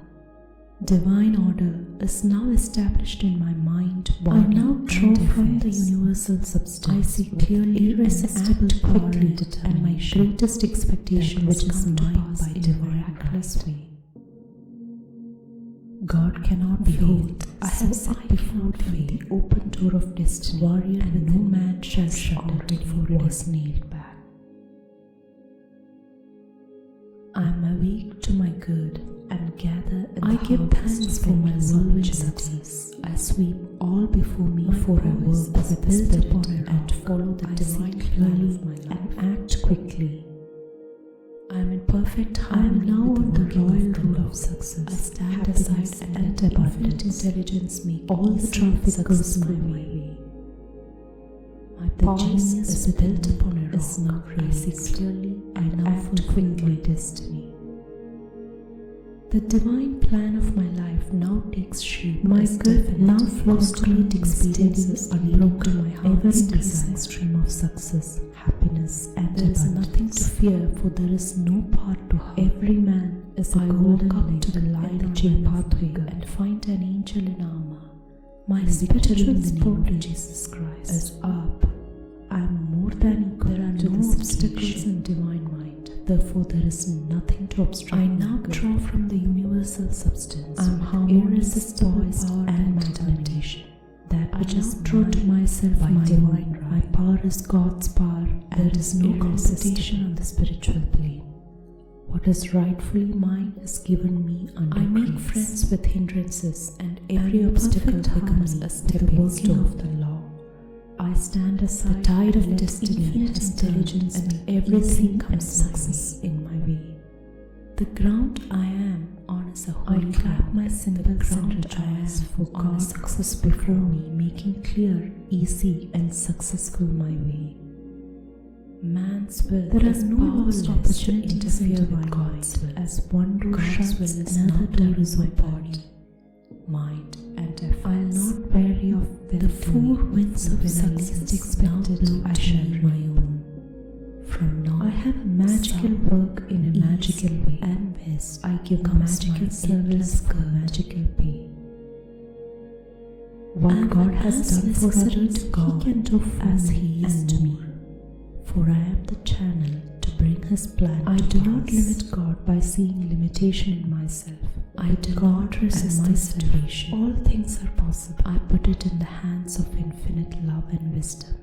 Divine order is now established in my mind, body, I now draw from the universal substance. I see clearly irresistible power and determination, and my greatest expectation which is mine by divine miraculous way. God cannot fail. I have set before him the open door of destiny, warrior, and no man shall shut it before it is nailed back. I am awake to my good and gather in I give thanks for my whirlwind success. I sweep all before me, for I work with the spirit and follow the divine plan of my life and act quickly. I am in perfect harmony with the royal rule of success. I stand aside and let infinite intelligence make all the traffic goes my way. My genius is built upon a rock. I see clearly and now fulfill my destiny. The divine plan of my life now takes shape. My good now flows to me experiences unbroken my ever-increasing stream of success, happiness, and there is nothing to fear, for there is no part to hurt. Every man is a golden up to the light of my pathway and find an angel in armor. My spiritual support in Jesus Christ is up. I am more than equal. There are no obstacles in divine mind. Therefore, there is nothing to obstruct. I now draw from the universal substance. I am irresistible power and determination. That which is true to myself by divine right. My power is God's power, and there is no competition on the spiritual plane. What is rightfully mine is given me under I make grace. Friends with hindrances, and every obstacle becomes a stepping stone of the law. I stand aside. The tide of destiny, intelligence, and everything comes success in my way. The ground I am on is a holy I clap my symbols and rejoice for God's success before me, making clear, easy, and successful my way. Man's will there is no lost opportunity to interfere with God's will. As one door shuts, another door is my body, mind, and effort. I am not wary of the four winds of success expected. I shall my own. From now, I have a magical work in a magical way, and best I give a magical service for magical pay. What God has done for others, God He can do as He is to me. For I am the channel to bring His plan. I do not limit God by seeing limitation in myself. I do not resist my situation. All things are possible. I put it in the hands of infinite love and wisdom.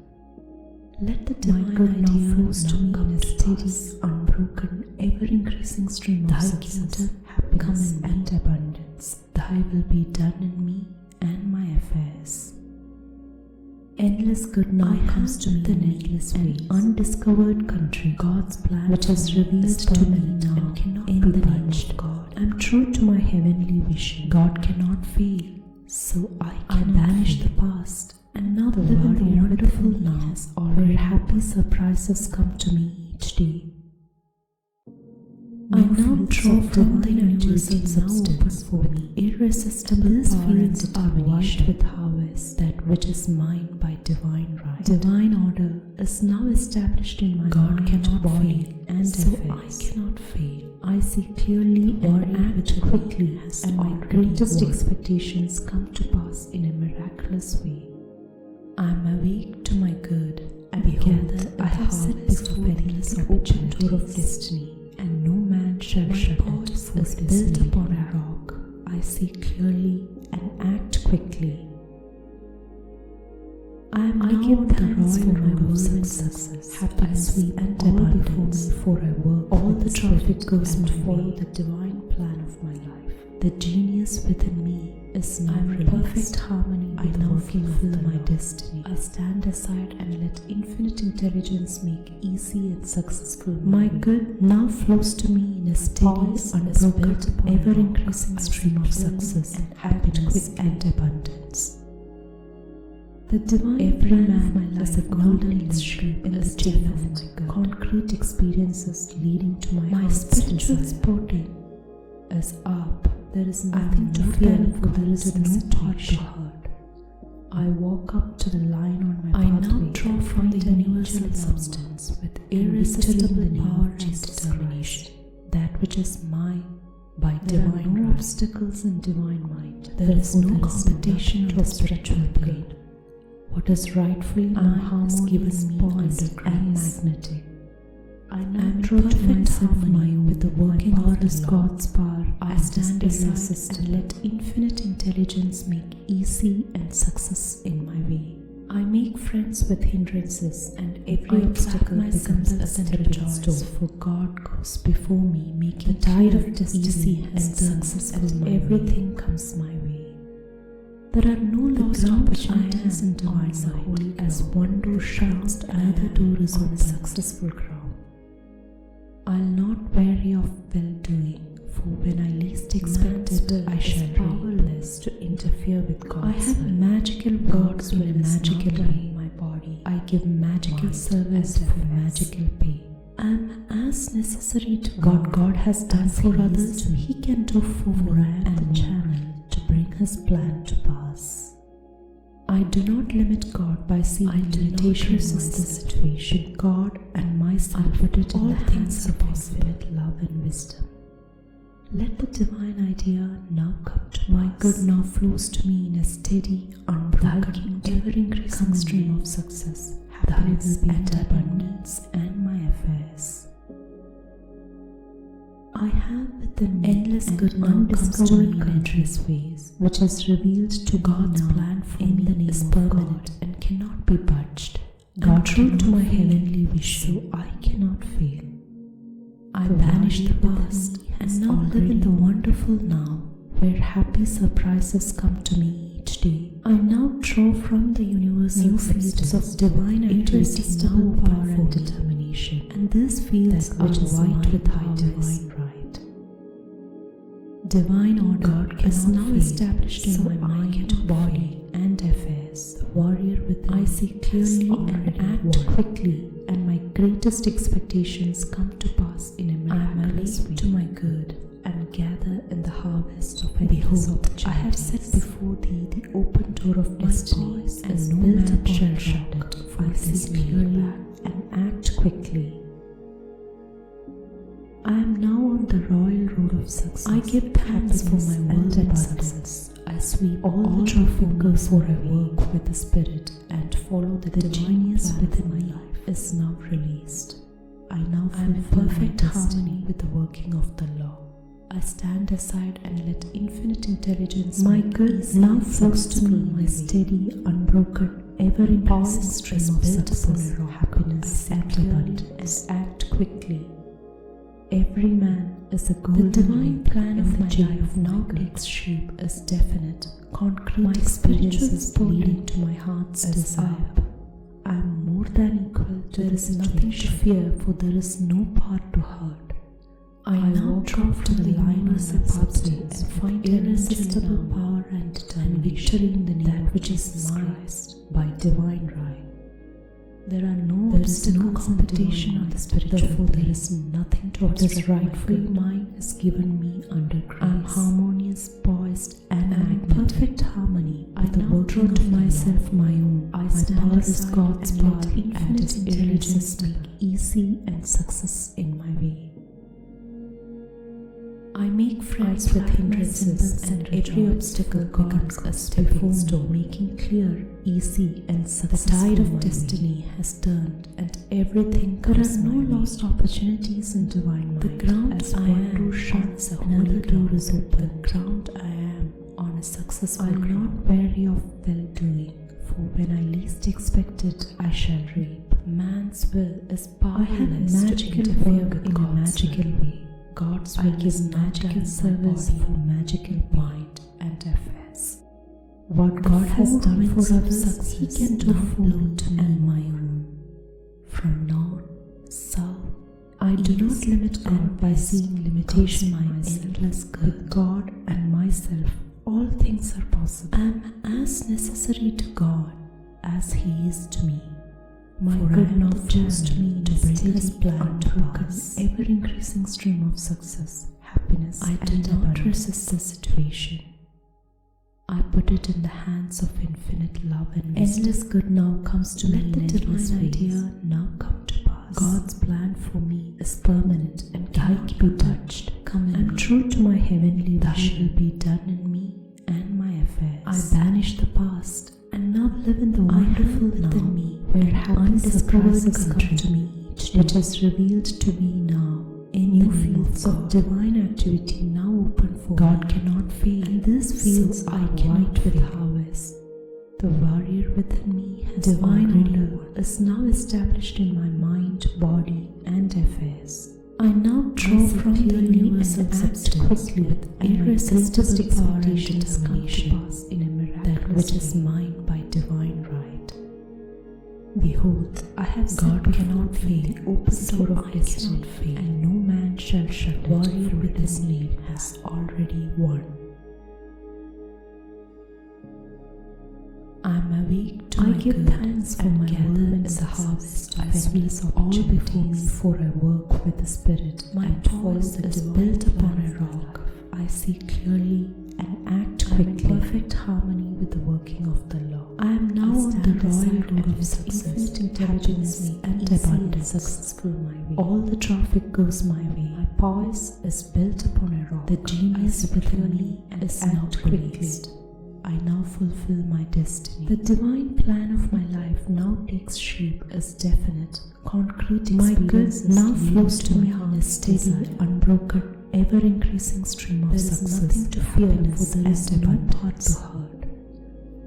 Let the divine good now flows to me in a steady, unbroken, ever-increasing stream of success, happiness, and abundance. Thy will be done in me and my affairs. Endless good now comes to me in endless ways. An undiscovered country, God's plan, which is revealed to me now and cannot be punched. God, I am true to my heavenly vision. God cannot fail, so I banish the past. And now live in the wonderful now, where happy surprises come to me each day. I now draw from the universal substance for me. Irresistible power and determination with harvest, that which is mine by divine right. Divine order is now established in my God cannot fail, and so I cannot fail. I see clearly and act quickly, and my greatest expectations come to pass in a miraculous way. I am awake to my good, and gather I have set before me the open door of destiny, and no man shall shut it. Is built upon a rock. I see clearly and act quickly. I give thanks for my whirlwind success, happiness, and abundance, for I work all the traffic goes and follow the divine plan of my life. The genius within me is now in perfect harmony. I now fulfill my destiny. I stand aside and let infinite intelligence make easy and successful my good now flows to me in a steady, unbroken, ever-increasing stream of success and happiness and abundance. The divine plan of my life is a golden stream in the chain of my good. Concrete experiences leading to my spiritual sporting is up. There is nothing to fear, for there is no part to hurt. I walk up to the line on my pathway. I now draw from the universal substance with irresistible power and determination. That which is mine by divine no obstacles in divine might. There is no competition on the spiritual plane. What is rightfully mine is given me under grace and magnetic. I am drawn to myself with the working of this God's power. I stand aside and let infinite intelligence make easy and success in my way. I make friends with hindrances, and every obstacle becomes a stepping stone. For God goes before me, making the tide of destiny and successful, and everything comes my way. There are no lost opportunities in divine might. As one door shuts, another door is on a successful ground. I'll not weary of well-doing, for when I least expect it, I shall be powerless to interfere with God's. I have magical words in a magical way. My body, I give magical service for magical pay. I am as necessary to God. God has done for others, He can do for me, and the channel to bring His plan to pass. I do not limit God by seeing limitations in the situation. God and myself put it in the hands of infinite love and wisdom. Let the divine idea now come to my good now flows to me in a steady, unbroken, ever-increasing stream of success, happiness and abundance and my affairs. I have within endless good undiscovered countries ways, which is revealed to God's plan for me is permanent and cannot be budged. God true to my heavenly wish, so I cannot fail. I banish the past and now live in the wonderful now, where happy surprises come to me each day. I now draw from the universe new fields of divine and irresistible power and determination, and these fields are white with high divine right. Divine order is now established in my mind, body, and affairs. The warrior within I see clearly and act quickly, and my greatest expectations come to pass in a miraculous way. To my good, and gather in the harvest of endless opportunities. I have set before thee the open door of destiny, and no man shall shut it. For I see clearly and act quickly. I am now on the royal road of success. I give thanks for my world and success. I sweep all the traffic goes for I work with the Spirit and follow the genius within my life is now released. I now am in perfect harmony with the working of the law. I stand aside and let infinite intelligence my good now flows to me in a steady, unbroken, ever-increasing stream of success, happiness and abundance. Act quickly. Every man is a golden. The divine plan of my life now takes shape as definite, concrete experiences leading to my heart's desire. I am more than equal to there is nothing to fear, for there is no part to hurt. I now drop to the lioness pathway and find irresistible power and victory in the name which is Christ by divine right. There is no competition on the spiritual plane. There is nothing to what is rightfully mine is given me under grace. I am harmonious, poised, and in perfect harmony. I now draw to myself my own. My power is God's power, and His intelligence make easy and success in my way. I make friends with hindrances, and every obstacle becomes a stepping stone, making clear, easy, and successful. The tide of destiny has turned, and everything comes. There are no lost opportunities in divine might. The ground as one door shuts, another door is open. The ground I am on a successful ground. I'm not weary of well-doing, for when I least expect it, I shall reap. Man's will is powerless to interfere with in a magical way. God's will gives magical service for magical mind and affairs. What God has done for others, He can do for me and my own. From north, south, I do not limit God by seeing limitation in my endless good. With God and myself, all things are possible. I am as necessary to God as He is to me. My good now flows to me to bring His plan to pass. Ever-increasing stream of success, happiness, I do not resist the situation. I put it in the hands of infinite love and wisdom. Endless good now comes to me in endless ways. Let the divine idea now come to pass. God's plan for me is permanent and cannot be touched. come in. I'm true to my heavenly that shall be done in me and my affairs. I banish the past and now live in the wonderful within me, where happiness surprises come to me each day, which is revealed to me now. New fields of divine activity now open for God me. Cannot fail, and these fields I cannot with harvest. The warrior within me has divine order is now established in my mind, body, and affairs. I now draw from the universe and act quickly with irresistible power and determination come to pass in a miraculous that which is mine by divine right. Behold, I have God cannot fail, the open door of destiny, and no man shall shut it. Warrior with his name has already won. I am awake to my give thanks for my whirlwind in the harvest of endless opportunities. All before me, for I work with the Spirit. My voice is built upon a rock. I see clearly and act quickly, in perfect harmony with the working of the law. I am now on the royal road of success, infinite intelligence and abundance, successful my way. All the traffic goes my way. My poise is built upon a rock. The genius within me is now released. I now fulfill my destiny. The divine plan of my life now takes shape as definite, concrete. My good now flows to me in a steady, unbroken, ever-increasing stream of success. There is nothing to fear, for there is no part to hurt.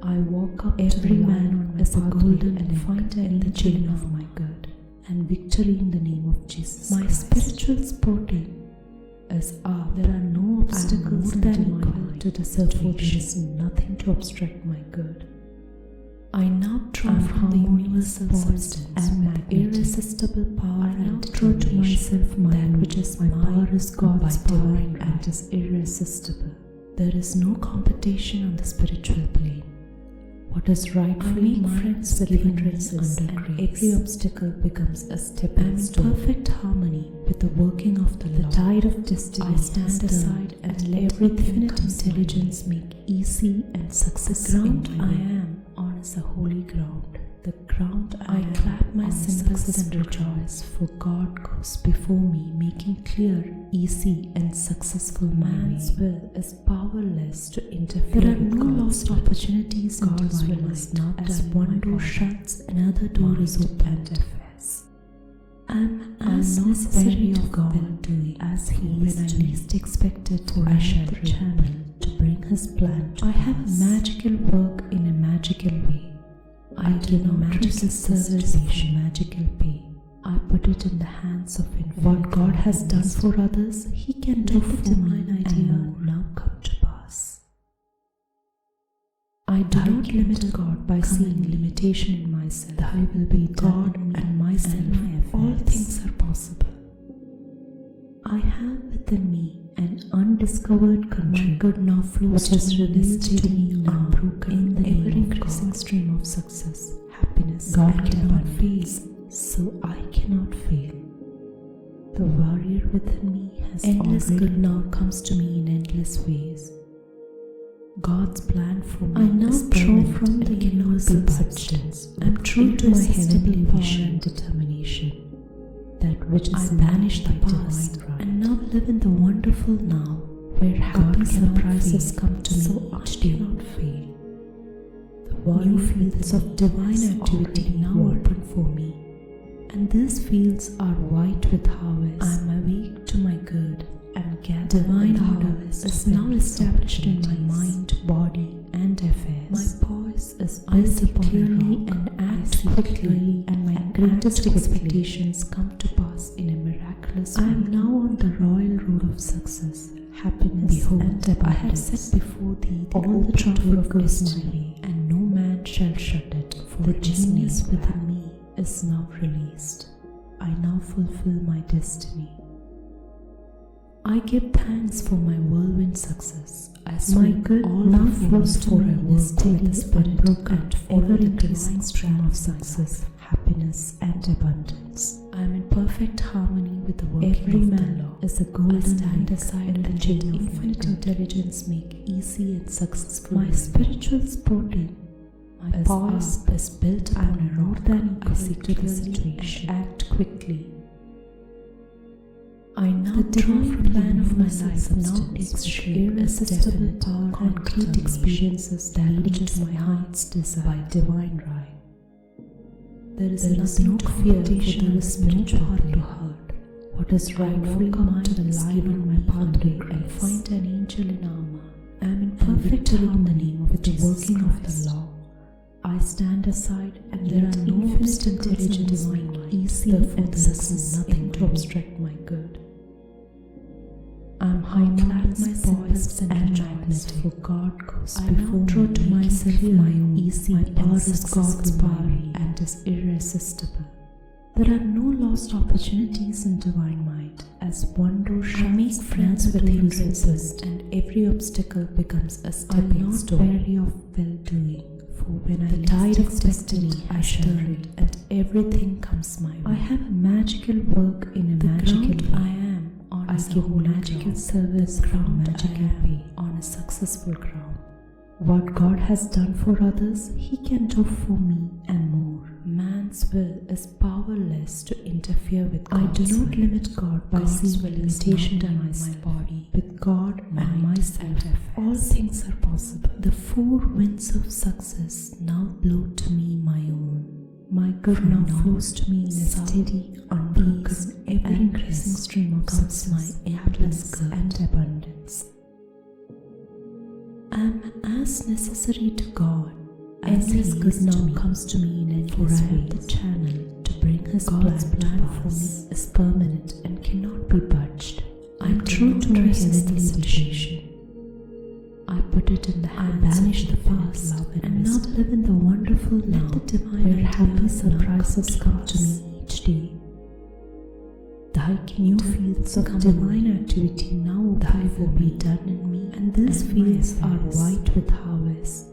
I walk up every man as a golden elephant in the chain of my good, and victory in the name of Jesus my Christ. Spiritual sporting is up. There are no obstacles than equal to the search for. There is nothing to obstruct my good. I now draw from the universal substance and my irresistible power. I now draw to myself that which is my power is God's power and is irresistible. There is no competition on the spiritual plane. What is rightfully mine is given races, and every obstacle becomes a stepping stone. I'm in perfect harmony with the working of the law. The tide of destiny. I stand aside and let infinite intelligence make easy and success. The ground I am on is a holy ground. The ground I clap my cymbals and rejoice, for God goes before me, making clear, easy, and successful my man's will is powerless to interfere. There are no lost opportunities. God's will is not as one door shuts, another door is opened. I am as necessary of God doing as He when I least expected. I shall channel to bring His plan. I have a magical work in a magical way. I give a magical service for magical pay. I put it in the hands of infinite. What God has done for others, He can do for me, and now come to pass. I do not limit God by seeing limitation in myself. Thy will be God and myself. All things are possible. I have within me an undiscovered country. My good now flows, which is revealed to me now, unbroken in the ever-increasing stream of success, happiness. God cannot fail, so I cannot fail. The warrior within me has endless good now comes to me in endless ways. God's plan for me. I now draw from the universal substance. I'm true to my heavenly power and determination. That which is banished the past and now live in the wonderful now, where happy surprises come to me, so I cannot fail. The new fields of divine activity now open for me, and these fields are white with harvest. I am awake to my good and gather. Divine order is now established in my mind, body, and affairs. My poise is built clearly and act quickly, and my greatest expectations come to pass in a miraculous way. I am now on the royal road of success, happiness. Behold, and abundance. I have set before thee all the traffic goes my way, and no man shall shut it. For the genius within me is now released. I now fulfill my destiny. I give thanks for my whirlwind success, as my good now flows to me in a steady, unbroken, ever-increasing stream of success, happiness, and abundance. I am in perfect harmony with the working every of man the law. Is a golden stand aside and let infinite intelligence make easy and successful my spiritual sporting. My poise is built upon a road than equal to the situation. Act quickly. I now draw from the plan of my life now takes irresistible power, concrete experiences that lead to my heart's desire by divine right. There is nothing to fear, for there is no heart to hurt. What is rightfully mine is given on my pathway and find an angel in armor. I am in perfect harmony with the working of the law. I stand aside and there are no infinite intelligence in my easy, therefore there is nothing to obstruct my good. I am clad my spoils and magnets, for God goes before me. I draw to myself my own easy. My power is God's power and is irresistible. There are no lost opportunities in divine might. As one door shuts, I make friends with hindrances, and every obstacle becomes a stepping stone. I am not weary of well-doing, for when I tide of destiny I shall read, and everything comes my way. I have a magical work in a magical way. I am on I give magical service from magical way on a successful ground. What God has done for others, He can do for me and more. Man's will is powerless to interfere with God's I do not limit God by seeing limitation in my body. With God and myself, all things are possible. The four winds of success now blow to me my own. My good now flows to me in a steady, unbroken, ever-increasing stream of success, my endless and abundance. I am as necessary to God as His good now comes to me in endless ways. For I am the channel to bring His God's plan for me is permanent and cannot be budged. I am true to my heavenly situation. I put it in the hands banish the past and now live in the wonderful now, where happy surprises come to me each day. Thy new fields of divine activity now will be done in me, and these fields are white with harvest.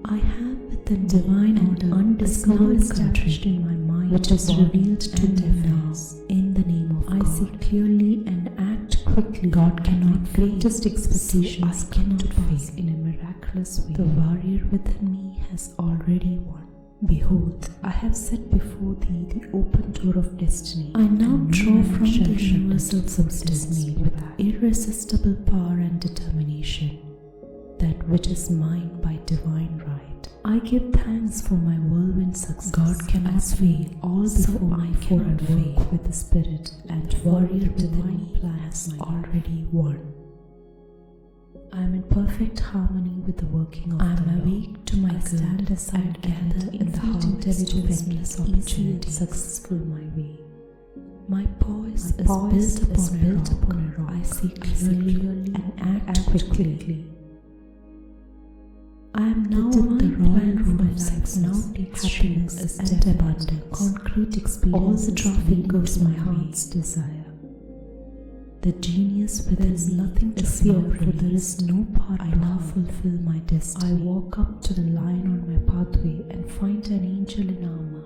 I have within divine and undiscovered established in my mind, which is revealed to me now. In the name of God, I see clearly and act quickly. God cannot fail. Greatest expectations cannot fail in a miraculous way. The warrior within me has already won. Behold, I have set before thee the open door of destiny. I now draw from the universal substance made with irresistible power and determination, that which is mine by divine right. I give thanks for my whirlwind success. God cannot fail. All before I cannot fail with the spirit, and warrior within me has already won. I am in perfect harmony with the working of the law. I am awake to my good. I stand aside, gather in the heart intelligence, easy and successful my way. My poise is built upon a rock. I see clearly and act quickly. I am now on the royal road of life. Now takes happiness and abundance. Concrete experience. All the traffic goes my heart's desire. The genius within me nothing to fear, for there is no part I now fulfill my destiny. I walk up to the line on my pathway and find an angel in armor,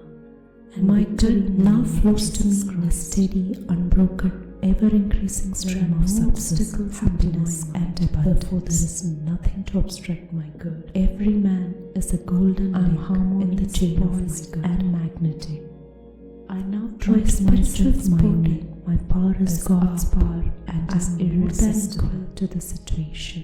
and my good now flows to me in a steady, unbroken, ever-increasing stream of substance, happiness, and abundance. Therefore, there is nothing to obstruct my good. Every man is a golden link in the chain of his good and magnetic. I now draw myself morning. My power is God's power and is irresistible to the situation.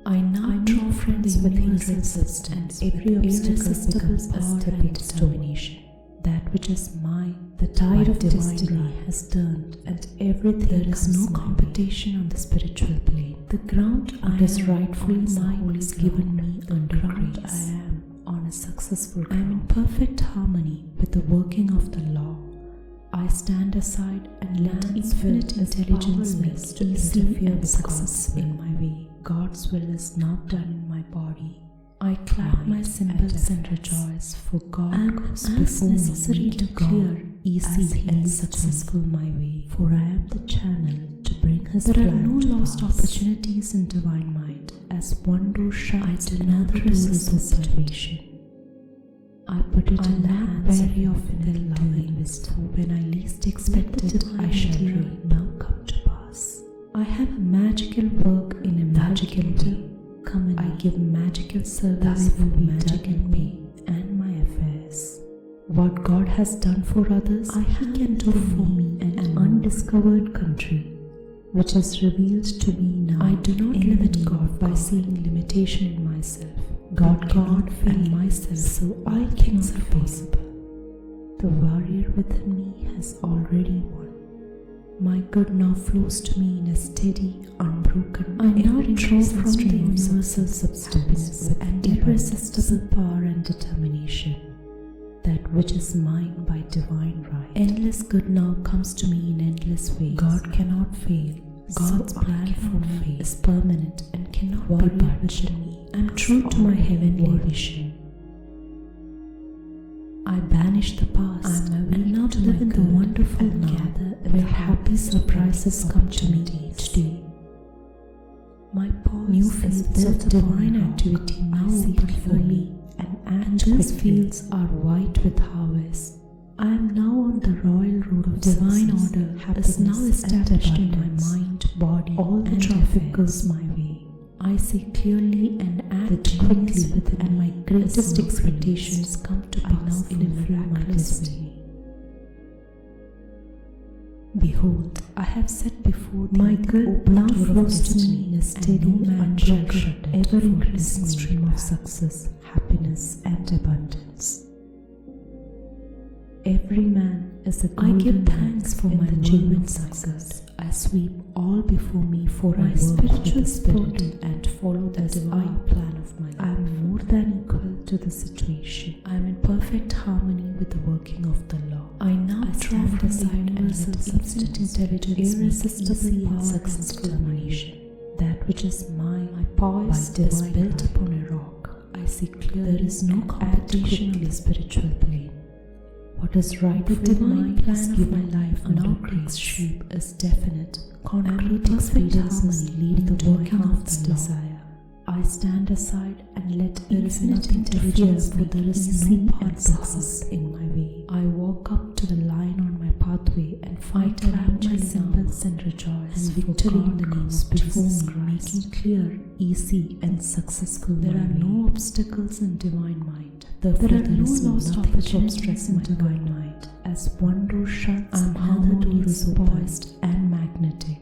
I now draw friends with hindrances, and every obstacle becomes a stepping determination. That which is mine, the tide of destiny has turned, and everything there is no competition on the spiritual plane. The ground I is rightfully mine is given me under grace. I am on a successful ground. I am in perfect harmony with the working of the law. I stand aside and let infinite intelligence make easy and success in my way. God's will is now done in my body. I clap my cymbals and rejoice, for God goes before me. Necessary to clear, easy and successful my way, for I am the channel to bring His plan. There are no lost opportunities in divine might. As one door shuts, another resist the situation. I put it in the hands very often in loving wisdom. When I least expected it, I shall read now come to pass. I have a magical work in a magical way. Come in, I give magical service for magical me and my affairs. What God has done for others, He can do for me an undiscovered country, which is revealed to me now. I do not limit God by seeing limitation in myself. God cannot fail myself, so I cannot fail. The warrior within me has already won. My good now flows to me in a steady, unbroken, I now draw from the universal substance with an irresistible power and determination, that which is mine by divine right. Endless good now comes to me in endless ways. God cannot fail. God's plan for me is permanent and cannot be budged. I am true to my heavenly vision. I banish the past and now live in the wonderful now, where happy surprises come to me each day. My new fields of divine activity now open for me, and these fields are white with harvest. I am now on the royal road of divine order. Happiness is now established in my mind, body, all the traffic goes my way. I see clearly and act quickly within, and my greatest expectations come to pass in a miraculous way. Behold, I have set before thee my good now flows to me in a steady, unbroken, ever-increasing stream of success, happiness, and abundance. Every man is a golden. I give thanks for my genuine success. I sweep all before me, for I spiritual spirit and follow the divine plan of my life. I am more than equal to the situation. I am in perfect harmony with the working of the law. I now draw from the universal infinite intelligence, irresistible power, success, determination. That which is mine, my poise is built upon a rock. I see clearly. There is no competition in the spiritual plane. What is right the divine plan of my life now takes shape is definite, concrete experience lead the working of the desire. I stand aside and let infinite interfere, for there is no process in my way. I walk up to the line on my pathway and fight around my symbols and rejoice, and victory in the name of before me, making clear, easy, and successful. There are no obstacles in divine mind. Therefore, there are no lost opportunities in divine mind. As one door shuts, another door is poised and magnetic.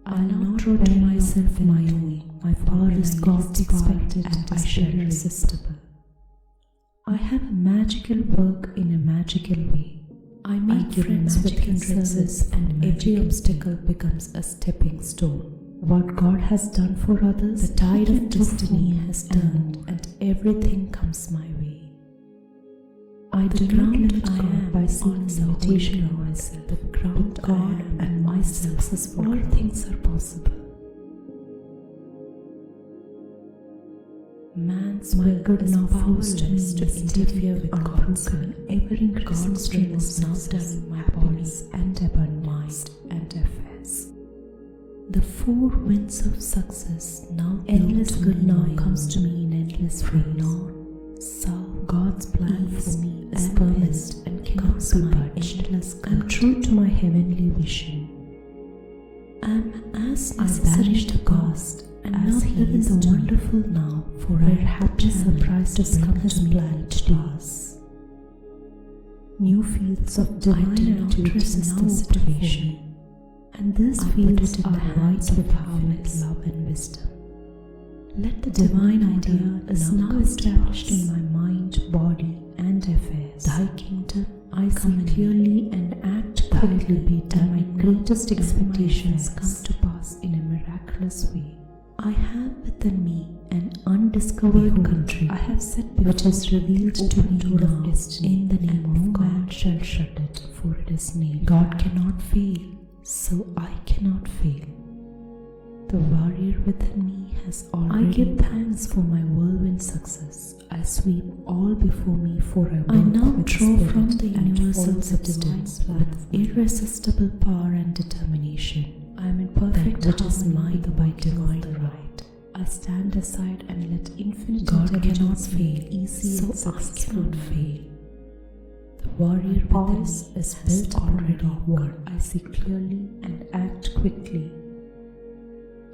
I now draw to myself my own. My power is God's expected, and I shall irresistible. I have a magical work in a magical way. I make friends with hindrances, and every obstacle becomes a stepping stone. What God has done for others, the tide of destiny has turned, and everything comes my way. I do not limit God by seeing limitation in myself. The ground God and myself is all things are possible. Man's my good now flows to me to interfere with God's ever-increasing stream is now done in my bodies and abundant mind and affairs. The four winds of success now endless good now comes to me in endless way. North, south, God's plan for me is permanent and cannot be budged. I am true to my heavenly vision. As I banish the past and now live in the wonderful now, for where happy surprises come to me each pass. New fields of divine activities now situation, and these fields are white with harmless love and wisdom. Let the divine idea is now established in my mind, body, and affairs. Thy kingdom I see clearly and act quickly, be done. My greatest expectations come to pass in a miraculous way. I have within me an undiscovered country. I have set before which is revealed to me now. In the name of God shall shut it, for it is named. God cannot fail, so I cannot fail. The warrior within me has already. I give thanks for my whirlwind success. I sweep all before me, for I now draw from the universal substance with irresistible power and determination. I am in perfect that which is mine by divine right. I stand aside and let infinite God cannot fail, easy so success cannot fail. The warrior within me is built already won. I see clearly and act quickly.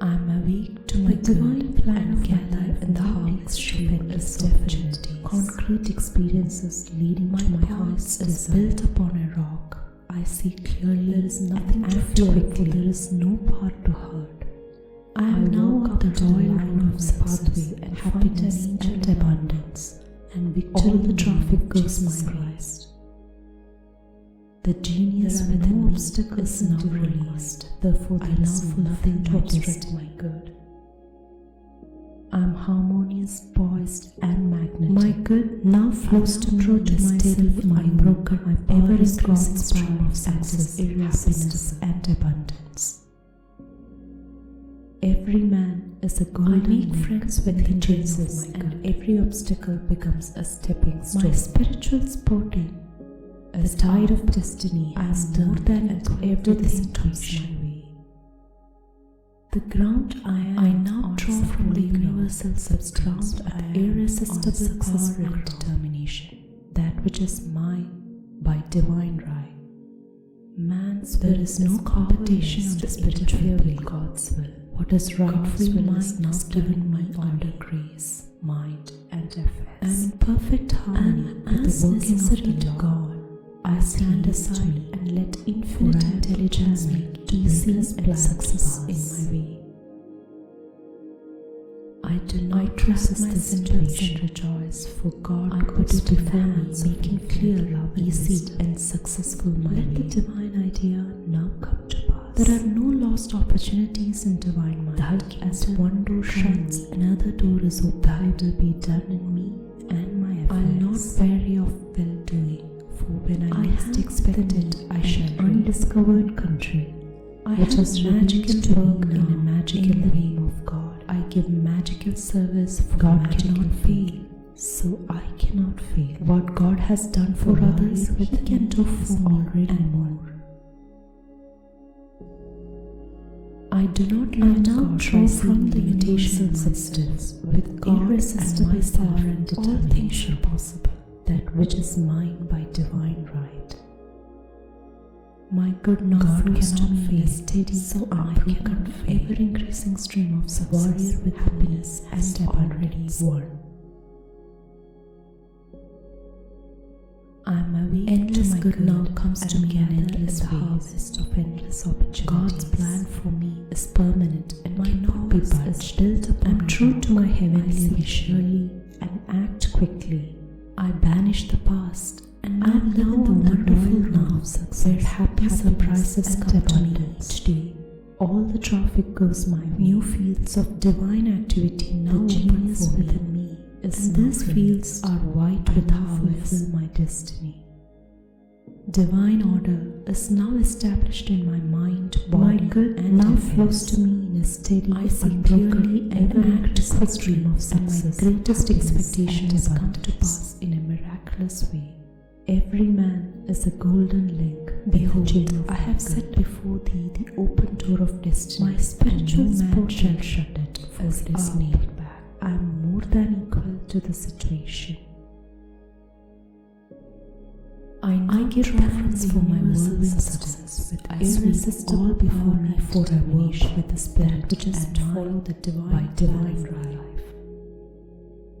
I am awake to my divine plan and gather in the harvest of endless opportunity. concrete experiences leading to my heart's is built upon a rock. I see clearly there is nothing to fear, for there is no part to hurt. I am now up the royal road of pathway and happiness and abundance, and victory. All the traffic goes my way. The genius within me is now released, therefore there is nothing to obstruct my good. I am harmonious, poised, and magnetic. My good now flows to me in a steady, unbroken, ever-increasing stream of success, happiness, and abundance. Every man is a golden friends with hindrances, and every obstacle becomes a stepping stone. My spiritual sporting, the tide of destiny has more than everything comes my way. The ground I now draw from the universal substance and irresistible power and determination, that which is mine by divine right. Man's will is no competition on the spiritual will, God's will. What is rightfully mine is now given me under grace, mind, and effort. I am in perfect harmony with the working of the God. I stand aside and let infinite intelligence make easy and success in my way. I do not trust my situation and rejoice, for God put it before me, making clear, easy, and successful my way. Let the divine idea now come to pass. There are no lost opportunities in divine mind. As one door shuts, another door is open. Thy will be done in me and my affairs. I am not weary of well-doing. For when I least expect it, I shall undiscovered country, which has magical work in a magical name of God. I give magical service, for God cannot fail, so I cannot fail. What God has done for others, He can do for me already and more. I do not limit God by seeing the limitation existence. With God irresistible power and determination, all things are possible. That which is mine by divine right. My good now flows to me in a steady, so unbroken, ever-increasing stream of success, warrior with happiness and abundance won. I am awake. Endless good now comes to me in endless harvest of endless opportunities. God's plan for me is permanent and cannot be budged. I am true to my heavenly wish surely and act quickly. I banish the past and I am now the wonderful now of success, where happy surprises come to me each day. All the traffic goes my way. New fields of divine activity now the genius within me is, and these fields are white with harvest. Fulfill my destiny. Divine order is now established in my mind, body, my good and now flows to me in a steady, unbroken, ever-increasing stream of success. And my greatest expectation has come to pass in a miraculous way. Every man is a golden link. Behold, I have set before thee the open door of destiny. My spiritual man shall shut it, for it is nailed back. I am more than equal to the situation. I give preference for my worldly success, with irresistible before me, for I work with the spirit which is follow the divine life.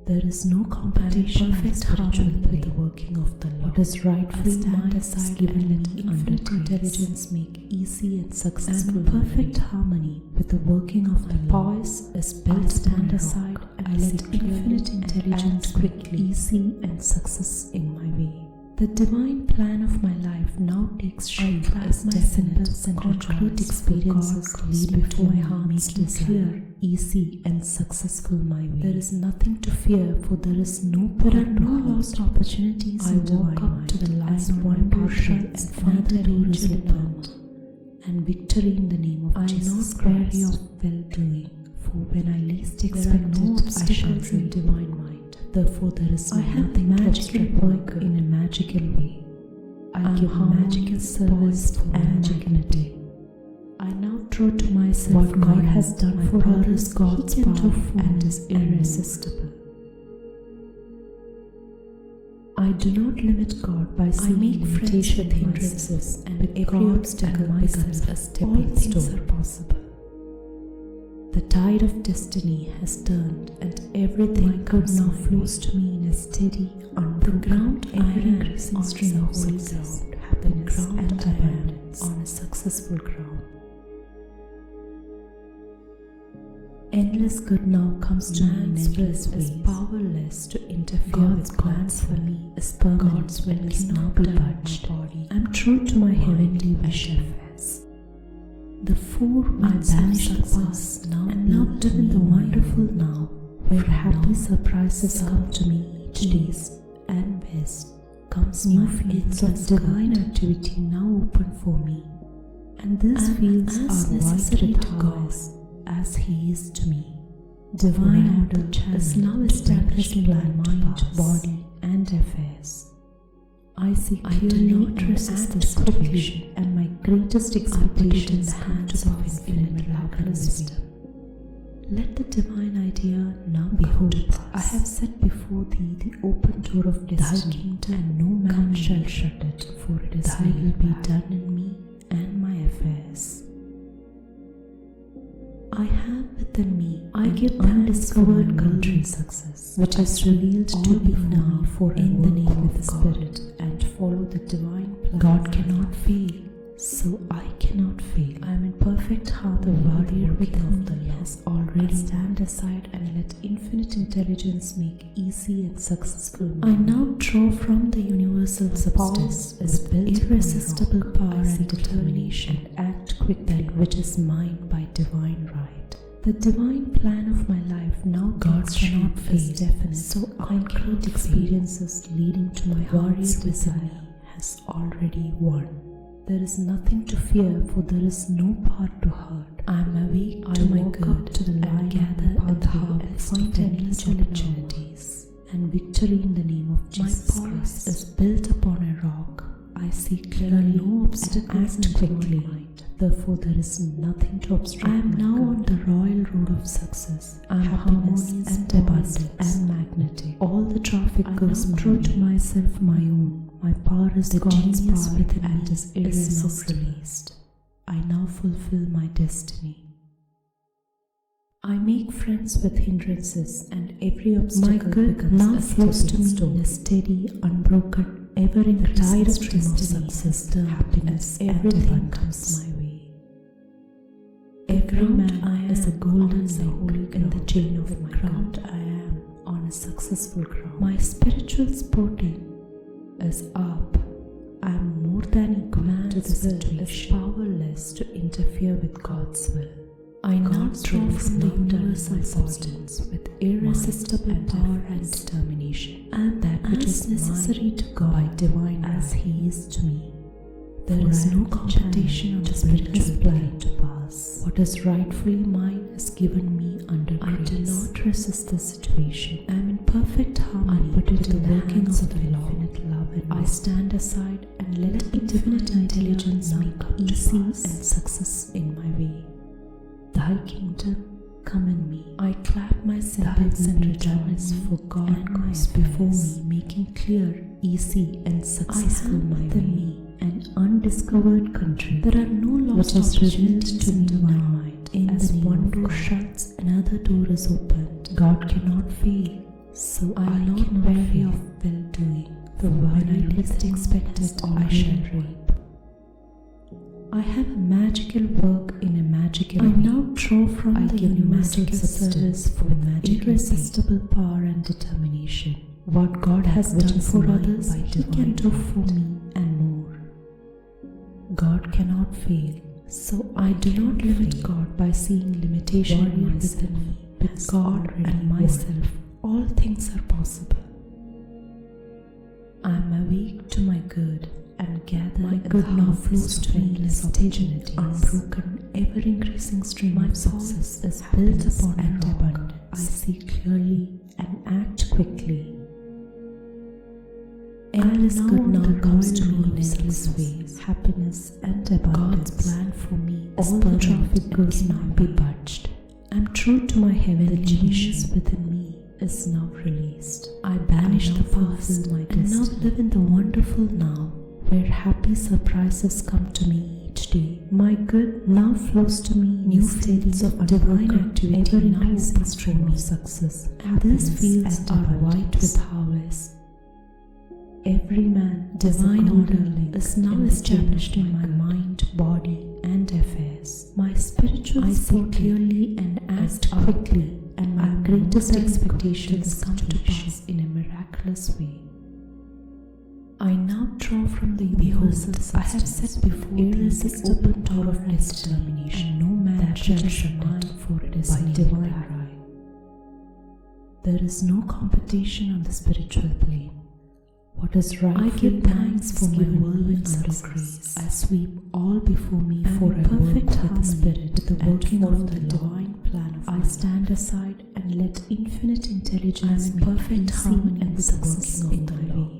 There is no competition perfect harmony with the working of the Lord. What is rightfully mine is given, let infinite intelligence make easy and successful. And perfect harmony with the working of the poise is built. I stand aside and I let infinite intelligence quickly easy and success in my way. The divine plan of my life now takes shape as definite and concrete experiences lead before my heart, making clear, easy, and successful my way. There is nothing to fear, for there is no lost opportunities. I walk up to the last one door shuts and find the door is opened, and victory in the name of Jesus Christ. I am not weary of well-doing, for when I least expect it, I shall in divine mind. Therefore, there is nothing magical work in a magical way. I give magical service and dignity. I now draw to myself what God has done for others. God's power and is irresistible. I do not limit God by seeing limitation hindrances, and with every obstacle becomes a stepping stone. Possible. The tide of destiny has turned, and everything good now flows to me in a steady, on the ground, ever-increasing stream of success, happiness, and abundance on a successful ground. Endless good now comes to me in endless ways. Powerless to interfere with plans for me. Is permanent. God's will is now be touched. I'm true to my heavenly wishes. The 4 winds banish the past now and now live in the wonderful now, where happy surprises come to me each east and west. Comes new fields of divine activity now open for me, and these fields are necessary to God as He is to me. Divine order is now established in my mind, body, and affairs. I see clearly and resist the situation, and my greatest expectations come to pass in miraculous wisdom. Let the divine idea now behold, I have set before thee the open door of destiny, and no man shall shut it, for it is thy will be done in me and my affairs. I have within me, I give undiscovered country success, which is revealed to be now for in the name of the Spirit, and follow the divine plan. God cannot fail, so I cannot fail. I am in perfect harmony. The warrior within me has already stand aside and let infinite intelligence make easy and successful. I now draw from the universal substance is built irresistible power and determination. Act quick that which is mine by divine right. The divine plan of my life now God cannot fail, definite. So concrete experiences leading to my warrior within me has already won. There is nothing to fear, for there is no part to hurt. I am awake to my good, to the light, gather and harvest, find endless opportunities, and victory in the name of Jesus Christ is built upon a rock. I see clearly, no obstacles act quickly. Therefore, there is nothing to obstruct. I am now on the royal road of success. I am harmonious and abundant and magnetic. All the traffic goes true to myself, my own. My power is the God's power within and is irresistible. I now fulfill my destiny. I make friends with hindrances, and every obstacle my good now flows to me in a steady, unbroken, ever-increasing stream of success, happiness, everything comes my way. Every man is a golden link in the chain of my ground. I am on a successful ground. My spiritual sporting is up. I am more than equal to the situation, powerless to interfere with God's will. I now draw from the universal substance with irresistible power and determination, and that which is necessary to God by divine as He is to me. There is no competition on the spiritual plane to pass. What is rightfully mine is given me under grace. I do not resist the situation. I am in perfect harmony with the workings of the infinite love, and I stand aside and let infinite intelligence make easy and success in my way. Thy kingdom come in me. I clap my cymbals and rejoice, for God goes before me, making clear, easy, and successful my way. An undiscovered country. There are no lost opportunities to me divine might. As one door shuts, another door is opened. God cannot fail, so I am not weary of well-doing. For when I least expect it, I shall reap. I have a magical work in a magical way. I now draw from the universal substance for irresistible power and determination. What God has done for others, He can do for me and more. God cannot fail, so I do not limit God by seeing limitation within me. With God and myself, all things are possible. I am awake to my good and gather my good now flows to me in a steady, unbroken, ever-increasing stream of success is built upon and abundant. I see clearly and act quickly. Endless good now comes to me in endless ways. Happiness and abundance. God's plan for me is all the traffic goes now be budged. I'm true to my heavenly genius within me is now released. I banish the past and now live in the wonderful now, where happy surprises come to me each HD. My good now flows to me new states of divine activity, ever-increasing stream of success. And these fields are white with harvest. Every man, divine order is now established in my mind, body, and affairs. My spiritual see clearly and act quickly, and my greatest expectations come to pass in a miraculous way. I now draw from the universe. I have set before thee the open door of determination, and no man shall shut it, for it is by divine right. There is no competition on the spiritual plane. What is right, I give thanks for my whirlwinds of grace. I sweep all before me, for I perfect with the Spirit, with the working of the divine plan of I stand aside and let infinite intelligence in perfect harmony with the working of the law.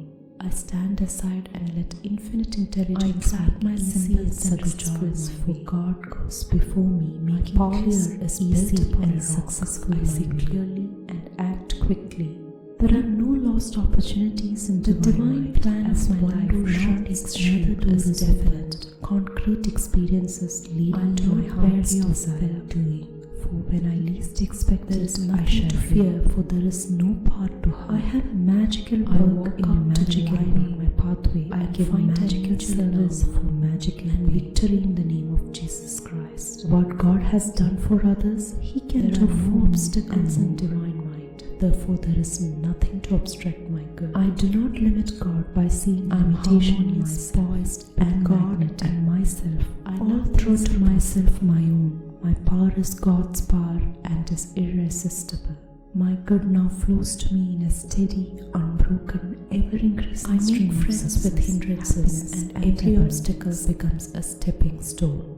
I stand aside and let infinite intelligence make my symbols and rituals, for God goes before me, making clear is easy and successful. I see clearly and act quickly. There are no lost opportunities in the divine plan as my life takes shape is definite, concrete experiences leading to my heart's desire doing. For when I least expect it, I shall fear, for there is no part to hide. I have a magical work in a magical line on my pathway. I give magical service for magical and victory in the name of Jesus Christ. What God has done for others, He can do for obstacles in divine mind. Therefore, there is nothing to obstruct my good. I do not limit God by seeing limitations, poised, and God and myself. I now throw to myself my own. My power is God's power and is irresistible. My good now flows to me in a steady, unbroken, ever-increasing stream. I make friends with hindrances, and every obstacle becomes a stepping stone.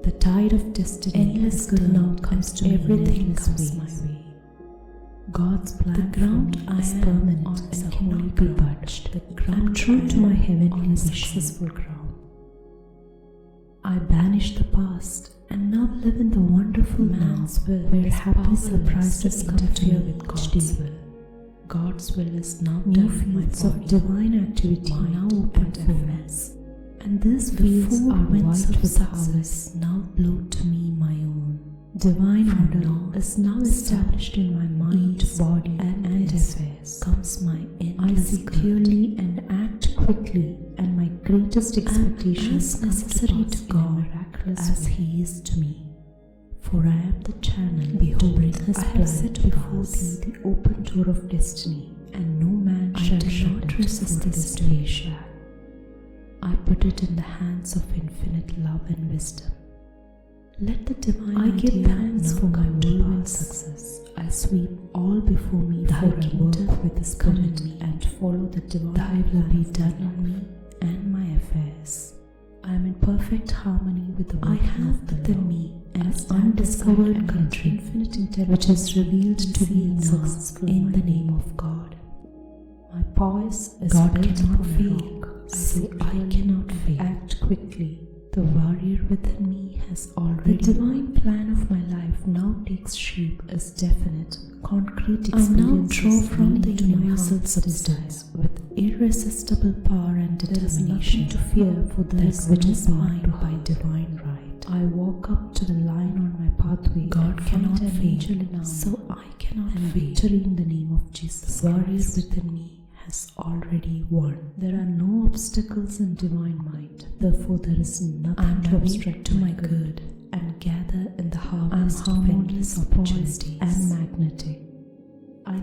The tide of destiny, endless good now comes to me. Everything comes my way. God's plan, the ground I is permanent and cannot be budged. The ground I'm true to my heavenly successful ground. I banish the past and now live in the wonderful man's will, where happy surprises come to me with God's will. God's will is now new fields of divine activity now open for us, and these fields are winds of success now blow to me my own. Divine order is now established in my mind, body, and affairs. Comes my end. I see clearly and act quickly, and my greatest expectations come necessary to God as He is to me. For I am the channel. Behold, I have set before thee the open door of destiny, and no man shall not resist this destination. I put it in the hands of infinite love and wisdom. Let the divine I give thanks for my whirlwind success. I sweep all before me, for I work with the Spirit and follow the divine. Thy will be done on me and my affairs. I am in perfect harmony with the working I have within me an undiscovered country, infinite intelligence, which is revealed to me in the name of God. My poise is God cannot fail. I cannot fail. Act quickly. The warrior within me has already. The divine plan of my life now takes shape as definite, concrete experiences. I now draw from the universal substance with irresistible power and determination to fear, for there is which is mine by divine right. I walk up to the line on my pathway. God cannot fail, so I cannot fail. Victory in the name of Jesus. The warrior within me has already won. There are no obstacles in divine mind. Therefore, there is nothing to obstruct to my good, and gather in the harvest of endless opportunities and magnetic.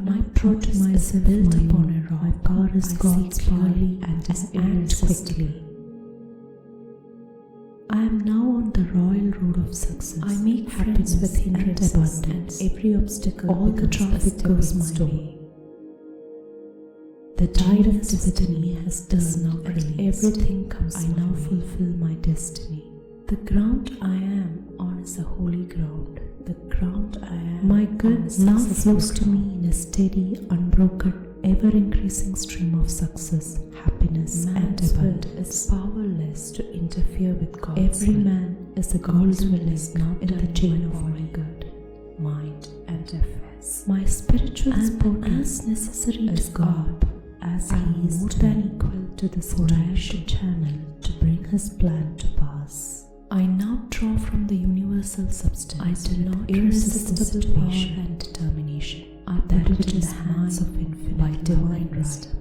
My truth is built upon a rock. My power is God's power and is act quickly. I am now on the royal road of success. I make friends with hindrances and every obstacle. All the traffic goes my way. The tide of destiny has turned now, and everything comes. I now fulfill my destiny. The ground I am on is a holy ground. The ground I am. My good now flows to me in a steady, unbroken, ever-increasing stream of success, happiness, and abundance. Is powerless to interfere with God. Every man is a God's will is now in the chain of my good, mind, and affairs. My spiritual support as necessary is God. as He is more than equal to the situation channel to bring His plan to pass. I now draw from the universal substance. I do not irresistible power and determination. I put it in the hands of infinite by divine wisdom.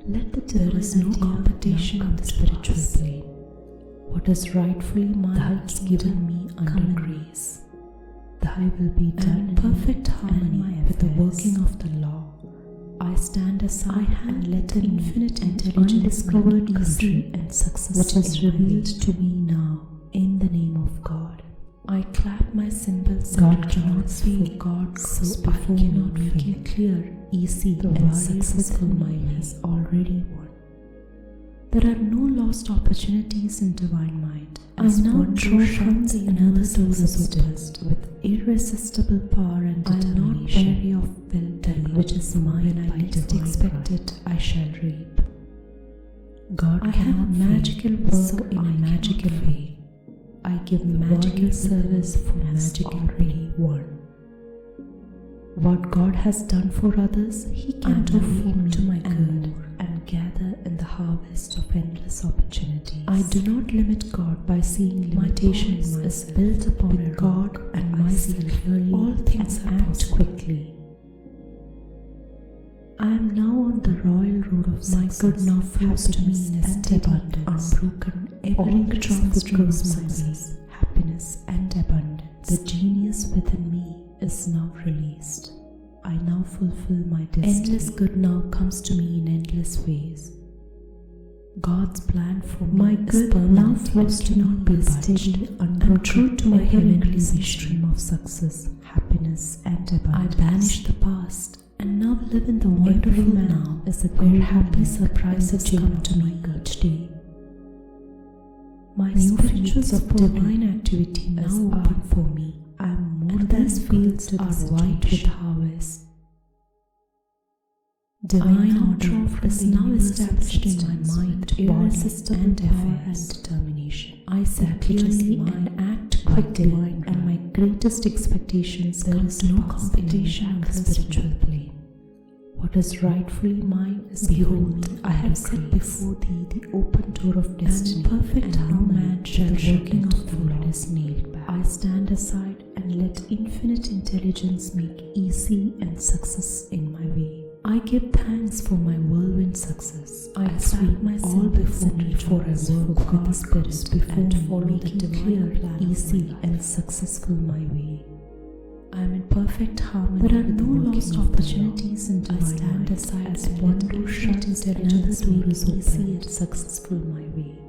Let the there is no competition in the spiritual plane. What is rightfully mine is given me under grace. Thy will be done in perfect harmony with the working of the law. I stand aside and let the infinite intelligence undiscovered country and success which is revealed to me now in the name of God. I clap my cymbals. God cannot feel God, so I cannot make it clear, easy, and successful. My way is already won. There are no lost opportunities in divine mind. As now draw from the another door is opened with irresistible power and determination. I'll not weary of will, which is mine. When I least expect it, I shall reap. God cannot magical work in a magical way. I give magical service for magic already won. What God has done for others, He can do for me to my good and gather in the harvest of endless opportunities. I do not limit God by seeing limitations is built upon God and myself clearly. All things are act quickly. I am now on the royal road of my good now flows to me in a steady, unbroken, ever-increasing stream of success, happiness, and abundance. The genius within me is now released. I now fulfill my destiny. Endless good now comes to me in endless ways. God's plan for my good now flows to not be steady, unbroken, true to my heavenly stream of success, happiness, and abundance. I banish the past and now live in the wonderful now as a very happy surprise has come to me each day. My new fields of divine activity now open for me. I am more than fields are white with harvest. Divine order is now established in my mind, irresistible power and determination. I see clearly and act quickly, and my greatest expectations there is no competition in the spiritual plane. What is rightfully mine is behold, I have set before thee the open door of destiny, and perfect harmony shall working of the Lord is nailed back. I stand aside and let infinite intelligence make easy and success in my way. I give thanks for my whirlwind success. I sweep myself before me for I work with the Spirit before and follow the clear, easy and successful my way. I am in perfect harmony. There are no lost opportunities in divine. I stand aside as one door shuts and another door is easy and successful my way.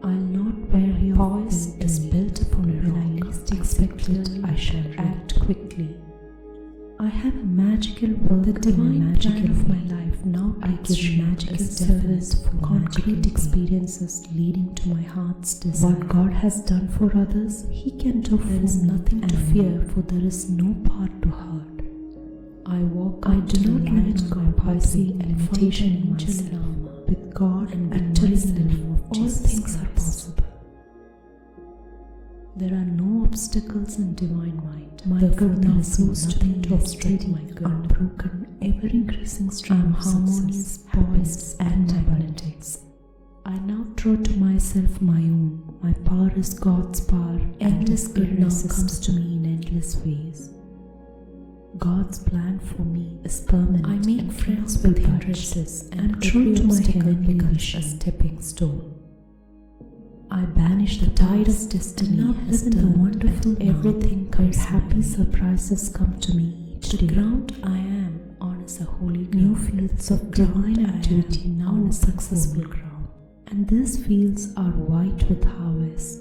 I'll not weary of voice is built upon a rock. When I least expect it, I shall act quickly. I have a magical work, the divine plan of my life. Now I give magical service for concrete experiences leading to my heart's desire. What God has done for others, He can do for me. There is nothing to fear, for there is no part to hurt. I do not limit God by seeing a limitation in myself. With God and victory in the name of all things are possible. There are no obstacles in divine mind. My good now flows to me to obstruct my good, unbroken, ever-increasing stream of harmonious, poise, and abundance. I now draw to myself my own. My power is God's power. Endless good now comes to me in endless ways. God's plan for me is permanent. I make friends with hindrances and true to my heavenly wish a stepping stone. I banish the tide of destiny. Now live in the wonderful everything comes. Happy surprises come to me each day. The ground I am on is a holy ground. New fields of divine activity now on a successful ground. And these fields are white with harvest.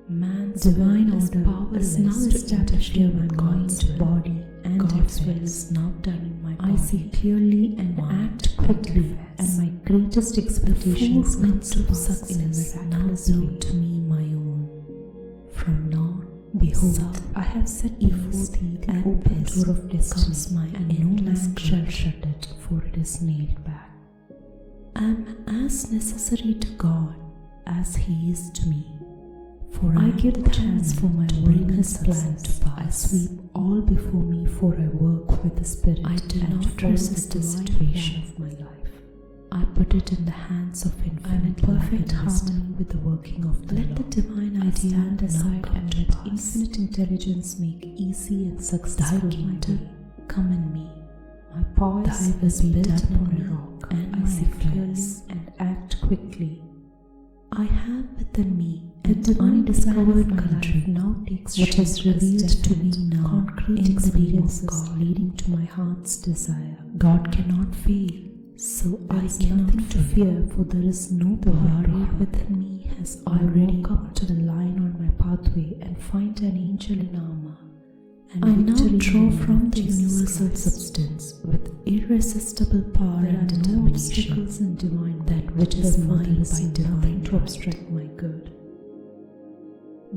Man's divine order power is now established in my mind, body, and God's will is now done in my body. I see clearly and act quickly, and my greatest expectations come to pass in a miraculous way to me my own. From now, behold, I have set before thee the open door of destiny, and no man shall shut it, for it is nailed back. I am as necessary to God as He is to me. For I give the chance for my bring His plan to pass. I sweep all before me, for I work with the Spirit. I do not resist the situation of my life. I put it in the hands of infinite. I am in perfect harmony with the working of the Let Lord. The divine idea stand aside and let infinite intelligence make easy and successful my way. Come in me. My poise is built upon a rock, and I see clearly and act quickly. I have within me a divine discovered country now takes which is revealed to me now, concrete experiences God leading to my heart's desire. God cannot fail, so I cannot to fear, for there is no barrier within me. Has already come to the line on my pathway and find an angel in armor. And I now draw from the universal substance with irresistible power and determination. No obstacles in divine that which is mine by divine to obstruct my good.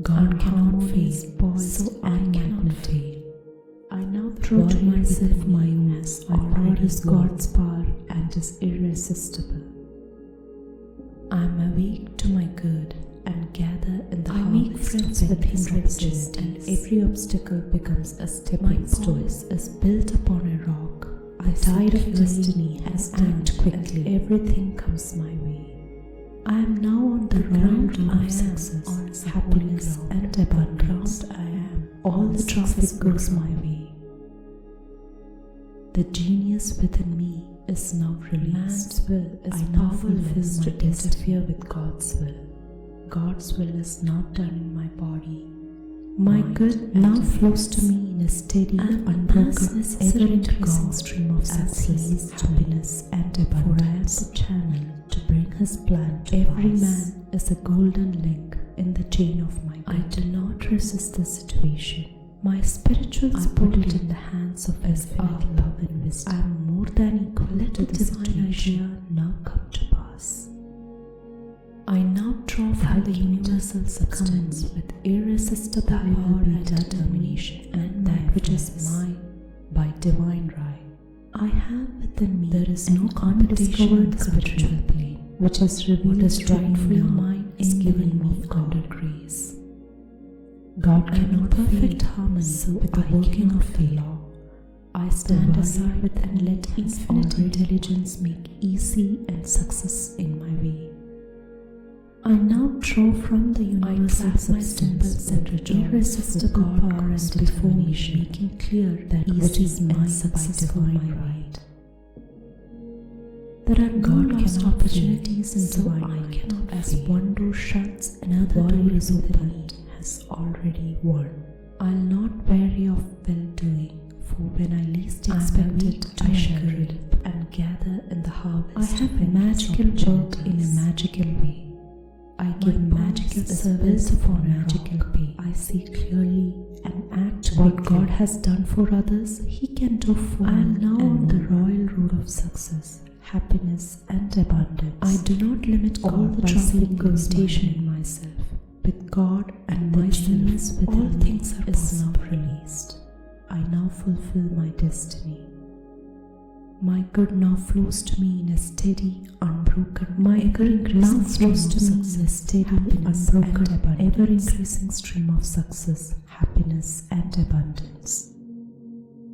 God cannot fail, so I cannot fail. I now throw to myself my own as power is God's power and is irresistible. I am awake to my good and gather in the I make friends with hindrances, and every obstacle becomes a stepping stone. Is built upon a rock. I tide of destiny has act quickly. Everything comes my way. I am now on the ground of success, on happiness and abundance. I am. All the traffic goes my way. The genius within me is now released. Man's will is powerless to interfere with God's will. God's will is not done in my body. My good now flows to me in a steady, unbroken, ever-increasing stream of success, happiness, and abundance. For I am the channel to bring His plan to every man is a golden link in the chain of my good. I do not resist the situation. My spiritual put it in the hands of His love and wisdom. I am more than equal to the situation now come to pass. I now draw from the universal substance with irresistible power and determination, and that which is mine by divine right. I have within me there is no competition in the spiritual plane, which is revealed as rightfully mine is given me under grace. God cannot perfect harmony with the working of the law. I stand aside with and let infinite intelligence make easy and success in my way. I now draw from the universal substance and irresistible power and determination, making clear that easy is my success by divine right. There are no lost opportunities in divine I cannot as one door shuts, another door is opened, has already won. I'll not weary of well-doing, for when I least expect it, I shall reap and gather in the harvest. I have magical work in a magical way. I give magical service for magical pay. I see clearly and act what God has done for others, He can do for me. I am now on the royal road of success, happiness and abundance. I do not limit all the traffic limitation in myself. With God and myself, all things are is now released. I now fulfill my destiny. My good now flows to me in a steady, unbroken. My good now flows to me in a steady, unbroken, ever-increasing stream of success, happiness, and abundance.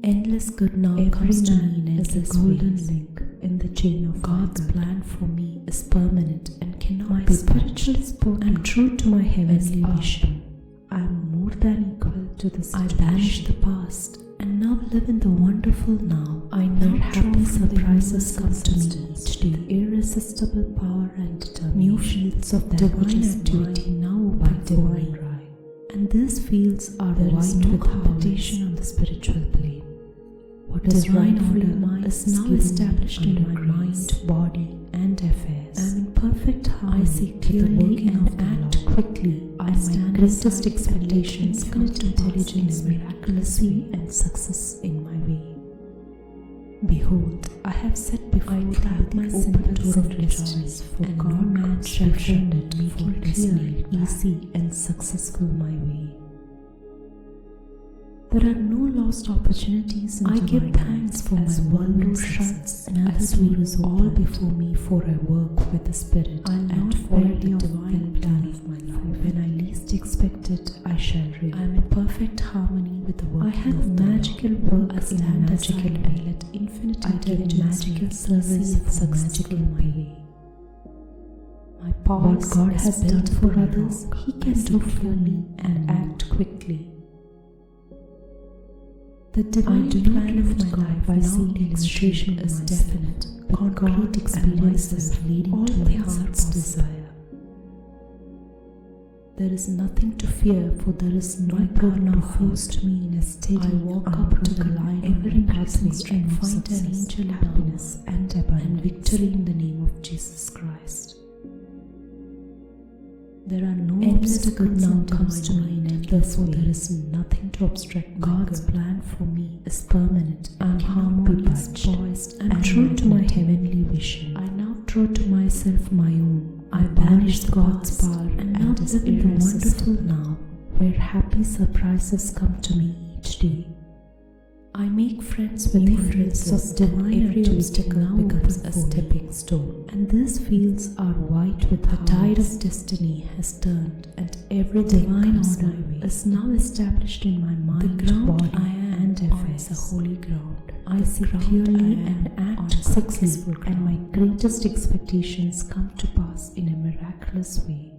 Endless good now comes to me in endless golden link in the chain of God's plan for me is permanent and cannot be spiritual sport and true to my heavenly vision. I am more than equal to the situation. I banish the past and now live in the wonderful now. I know happy surprises come to me each day. Irresistible power and determination. New fields of divine activity now by divine right. And these fields are white with competition on the spiritual plane. What is rightfully mine is now established in my mind, body, and affairs. I am in perfect harmony. I see clearly and act quickly. I stand greatest expectations, infinite intelligence, miraculously, and success in my way. Behold, I have set before you my open door of rejoice, for God man shall find it, making clear, easy, and successful my way. There are no lost opportunities in I give thanks for my one door shuts, another door is all before me, for I work with the Spirit. I'll not weary of the divine plan of my life. When I least expect it, I shall reap. I am in perfect harmony with the working of the law. I have magical work in a magical way. Let infinite intelligence magical service for magical way. My what God has done for others, He can do for me and act quickly. The divine plan of my life I see demonstration is definite. Concrete experiences leading to my heart's desire. There is nothing to fear, for there is no God now forced to me in a steady. I walk up to the line ever-increasing and find an angel happiness and victory in the name of Jesus Christ. There are no obstacles now comes to me in endless way. There is nothing to obstruct God's plan for me is permanent. I am harmonious, poised, and true to my heavenly vision. I now draw to myself my own. I banish God's power and now live in the wonderful now, where happy surprises come to me each day. I make friends with hindrances of divine. Every obstacle now becomes a stepping stone, and these fields are white with the tide of destiny has turned, and every divine order is now established in my mind, the ground body, I am and affairs, a holy ground. I see clearly and act successful, and my greatest expectations come to pass in a miraculous way.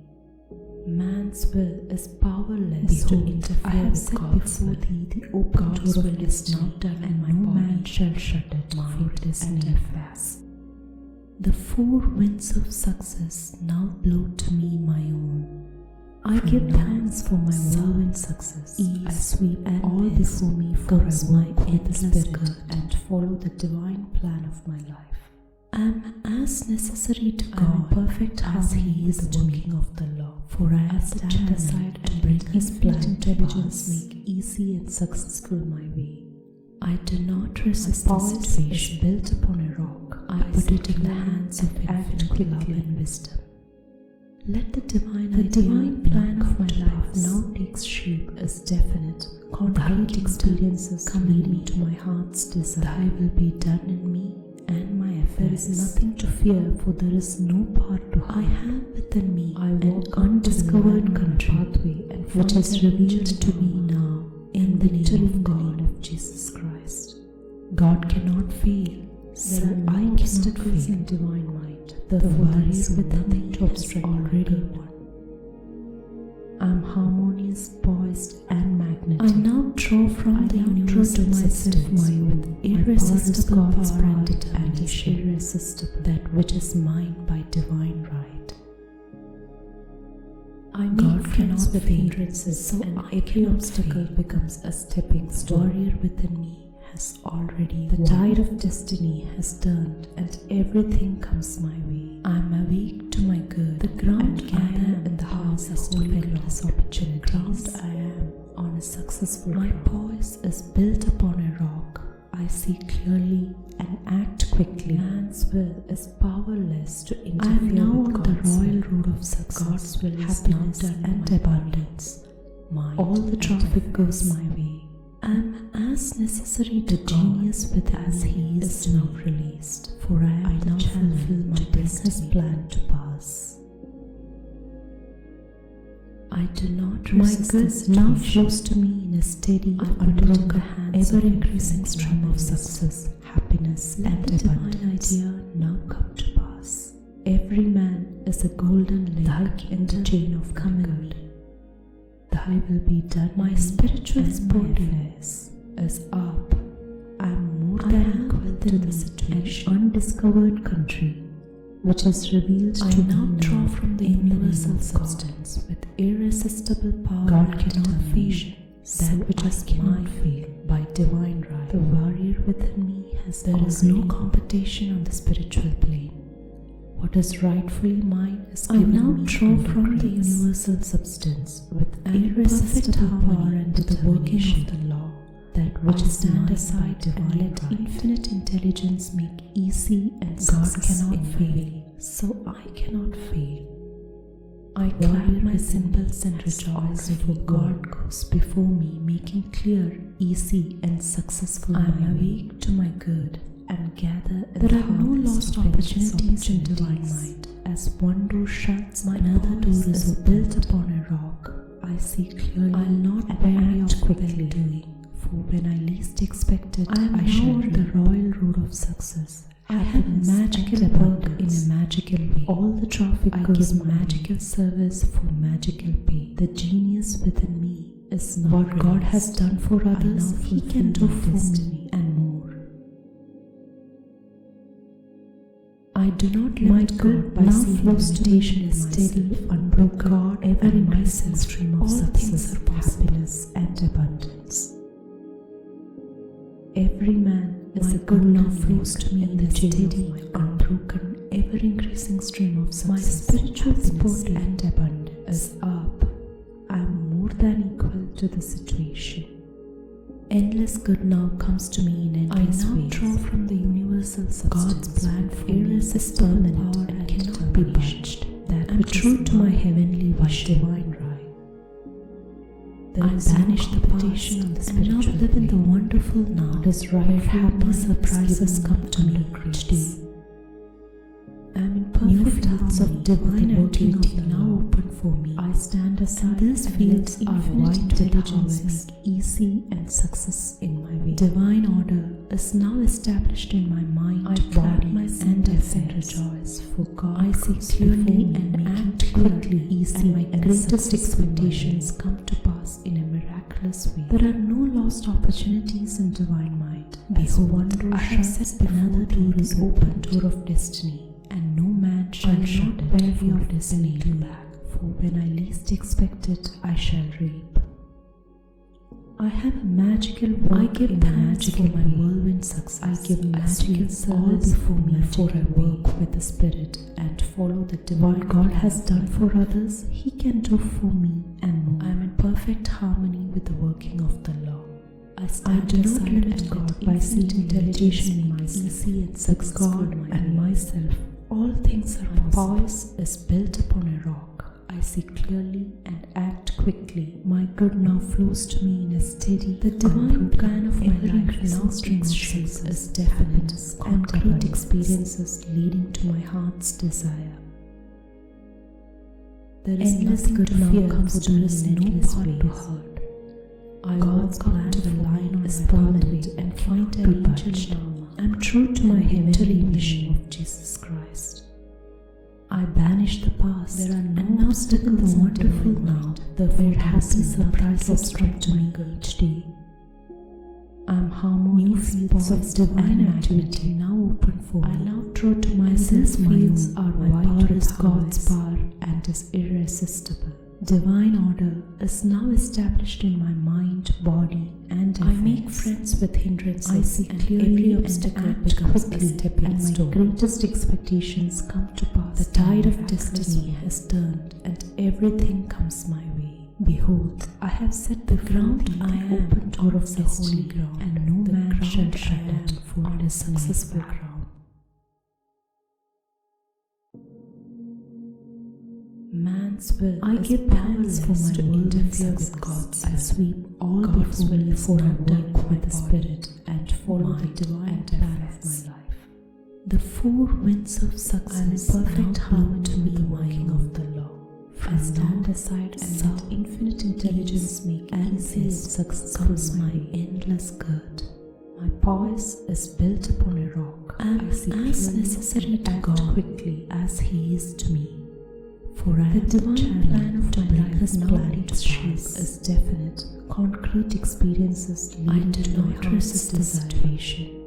Man's will is powerless to interfere. I have set before thee the open door of is now done, and my man shall shut it, for it is near fast. The four winds of success now blow to me my own. I give thanks for my whirlwind success. I sweep and all before me comes my endless circle and follow the divine plan of my life. I am as necessary to God, perfect as He is the working of the law. For I have stand aside and bring His plan intelligence, make easy and successful my way. I do not resist the situation built upon a rock. I put it in the hands of infinite love and wisdom. Let the divine plan of my life now takes shape as definite, concrete experiences come leading to my heart's desire. Thy will be done in me and my affairs. There is nothing to fear, for there is no part to hide. I have within me I walk undiscovered pathway, and which is revealed to me now in the name of Jesus Christ. God cannot fail. So I cannot fail in divine might. The warrior with nothing to obstruct already won. I am harmonious, poised, and magnetic. I now draw from the universe to myself my own irresistible God's branded and is irresistible, that which is mine by divine right. I make friends with hindrances, so every obstacle becomes a stepping stone. Warrior within me has already the tide of destiny has turned, and everything comes my way. I am awake to my good. The ground I am in the house is to endless opportunity. Ground I am on a successful my poise is built upon a rock. I see clearly and act quickly. Man's will is powerless to interfere. I am now on the royal road of success. God's will happiness and abundance. All the traffic goes my way. I am as necessary to genius with as He is now released, for I now fulfill my business plan to pass. I do not resist my good now flows to me in a steady, unbroken, ever-increasing stream of success, happiness, and abundance. Idea now come to pass. Every man is a golden link in the chain of coming. Thy will be done. My spiritual sport is up. I am more than equal to the situation. An undiscovered country, which is revealed to me now draw from the universal substance with irresistible power. God cannot fail that which I cannot fail by divine right. The warrior within me has there is no competition on the spiritual plane. What is rightfully mine is given me. I now draw from the universal substance with irresistible power and the working of the law, that which is stand aside and let infinite intelligence make easy, and God cannot fail, so I cannot fail. I clap my cymbals and rejoice, for God goes before me, making clear, easy, and successful. I am awake to my good and gather in there are no lost opportunities in divine might. As one door shuts, another door is built upon a rock. I see clearly success. I have magical work in a magical way. All the traffic goes give magical service for magical pay. The genius within me is not what God has done for others. He can do for me and more. I do not let God by seeing meditation is steady, unbroken, ever-increasing stream of success, happiness, and abundance. Every man is a good now flows to me in the steady, unbroken, ever-increasing stream of success. My spiritual support and abundance is up. I am more than equal to the situation. Endless good now comes to me in endless ways. I now draw from the universal substance. God's plan for irresistible power and cannot be budged. That I'm true to my heavenly divine right. I banish the past and now live in the wonderful now. It is right where happy surprises come to me each day. I am in perfect fields of divine activity now open for me. I stand aside. These fields are wide intelligence, easy and success in my way. Divine order is now established in my mind, body, and rejoice. For God, I see clearly and act quickly, easy, and my greatest expectations come to pass in a miraculous way. There are no lost opportunities in divine might. Behold, I have set another door is open, door of destiny. And no man shall shut it, bear your destiny back. For when I least expect it, I shall reap. I have a magical work. I give thanks for my whirlwind success. I give magical service before me, for I work with the Spirit and follow the divine. What God has done for others, He can do for me and more. I am in perfect harmony with the working of the law. I do not limit God by seeking meditation in my easy and successful God and myself. All things are possible. My voice is built upon a rock. I see clearly and act quickly. My good now flows to me in a steady, the divine plan of my life now strings shapes is definite, concrete experiences leading to my heart's desire. There is endless good now comes to me in endless ways. To hurt. I God's plan to the line is permanent and find an angel now. I am true to my heavenly vision of Jesus Christ. I banish the past. There are no obstacles in the wonderful now. Therefore, happy surprises come to me each day. I am harmonious. New fields of divine activity now open for me. I now draw to myself my own. My power is God's power and is irresistible. Divine order is now established in my mind, body, and I make friends with hindrances. I see clearly every obstacle becomes a stepping stone. My greatest expectations come to pass. The tide of destiny has turned, and everything comes my way. Behold, I have set the ground. I am open door of the holy ground, and no man shall shut down, for it is successful ground. Man's will. I give powers for my to interfere with God's. I sweep all God's will before I work with the Spirit and follow the divine plan of my life. The four winds of success are in perfect harmony to me, the working of the law. I stand aside and let infinite intelligence make easy and successful my endless good. My voice is built upon a rock. I am as necessary to God quickly as He is to me. For the divine plan of my life has planned its shape is definite, concrete experiences leading to not resist the situation.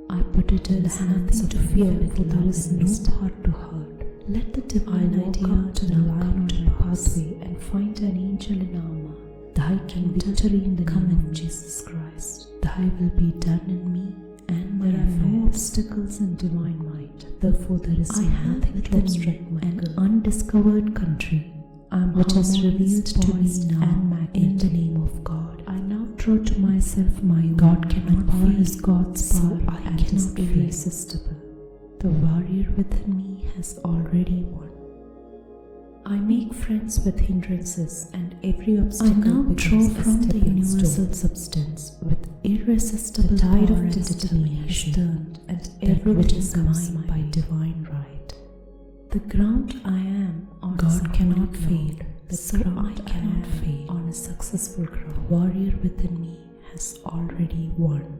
I put it in the hands of fear, for there is no part to hurt. Let the divine idea to lie on my pathway and find an angel in armor. Thy can victory in the name of Jesus Christ. Thy will be done in me, and there are no obstacles in divine might. Therefore, there is nothing that strike my an undiscovered country, which has revealed to me now in the name of God. I now draw to myself my own. God cannot power is God's power, and is irresistible. The warrior within me has already won. I make friends with hindrances, and every obstacle I now draw from the universal substance with irresistible the tide of destiny has turned, and everything is mine by divine right. The ground I am on God cannot fail, so I cannot fail on a successful ground. The warrior within me has already won.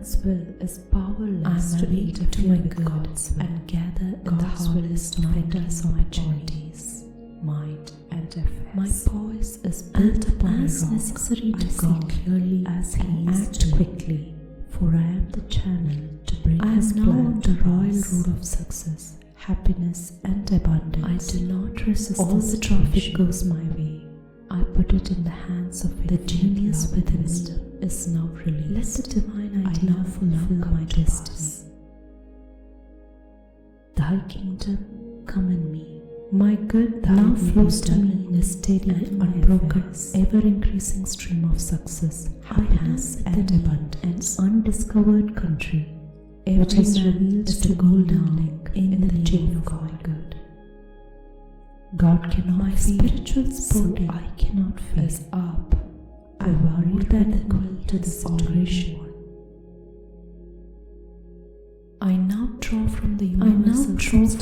man's will is powerless to aid to my God's will and gather in the harvest of endless opportunities, mind and affairs. My poise is built upon as necessary to God clearly as He acts quickly, for I am the channel to bring His plan on the royal road of success, happiness and abundance. I do not resist all the traffic goes my way. I put it in the hands of the genius within me is now released. Let the divine idea now fulfill my destiny. Thy kingdom come in me. My good now flows to me in a steady, unbroken, ever-increasing stream of success, happiness and abundance. An undiscovered country, which is revealed to golden link in the chain of my good. God cannot my spiritual sport I cannot feel is up. I worry that equal to the situation. I now draw from the irresistible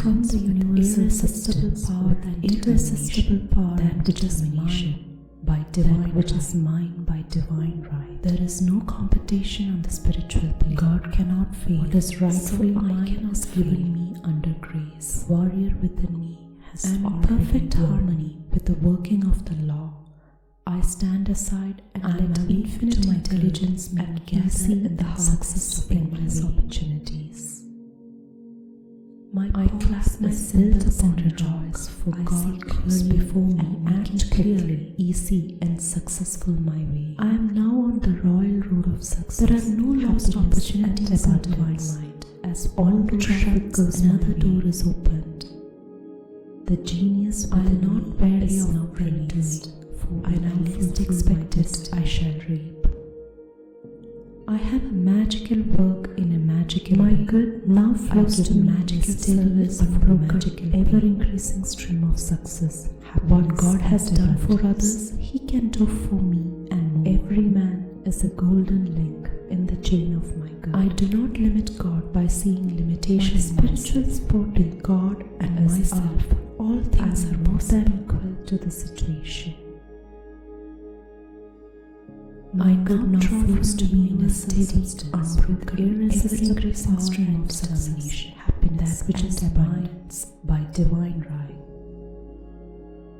power that which is mine by divine which is mine by divine right. There is no competition on the spiritual plane. God cannot fail. What is rightfully mine is given me under grace. The warrior within me has perfect harmony with the working of the law. I stand aside and let infinite intelligence make gather in the success of endless opportunities. My class is built upon rejoice, for God goes before me, act clearly, easy and successful my way. I am now on the royal road of success. There are no lost opportunities in divine mind. As all the traffic goes, another door is opened. The genius will not barely of now released. For when I least expect it, I shall reap. I have a magical work in a magical way. My good now flows to me magical service, unbroken, ever-increasing stream of success. What God has done for others, He can do for me and more. Every man is a golden link in the chain of my good. I do not limit God by seeing limitations. My spiritual sport in God and myself, all things are more than equal to the situation. My good now flows to me in a steady, unbroken, irresistible stream of determination, happiness, which is abundance by divine right.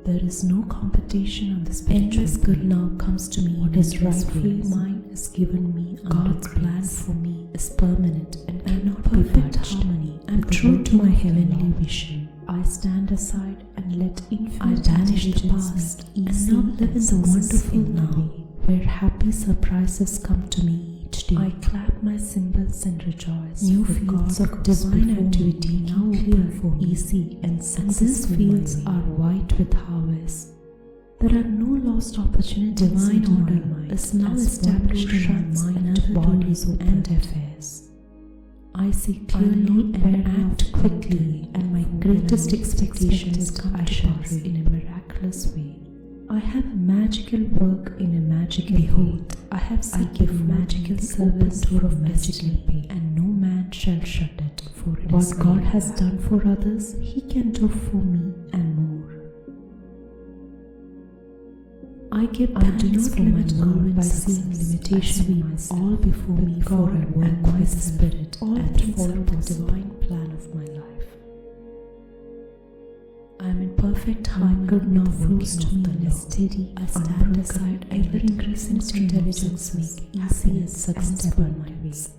There is no competition on the spiritual. Endless good now comes to me. What is rightfully mine is given me. God's plan for me is permanent and cannot be touched. Harmony. I am true to my heavenly vision. I stand aside and let infinite banish the past and now live in the wonderful now, where happy surprises come to me each day. I clap my cymbals and rejoice. New fields of divine activity now clear for easy and successful. And these fields are white with harvest. There are no lost opportunities. Divine order is now established in my mind, bodies and affairs. I see clearly and act quickly, and my greatest expectations come to pass in a miraculous way. I have a magical work in a magical Behold, I have set a magical service door of magical pay, and no man shall shut it, for it what God has done for others, He can do for me and more. I give thanks for my God by seeing limitations all before me, for I work by the Spirit and follow the divine plan of my life. I am in perfect harmony. My good now flows to me in a steady, I stand aside, ever-increasing intelligence make easy and successful my ways.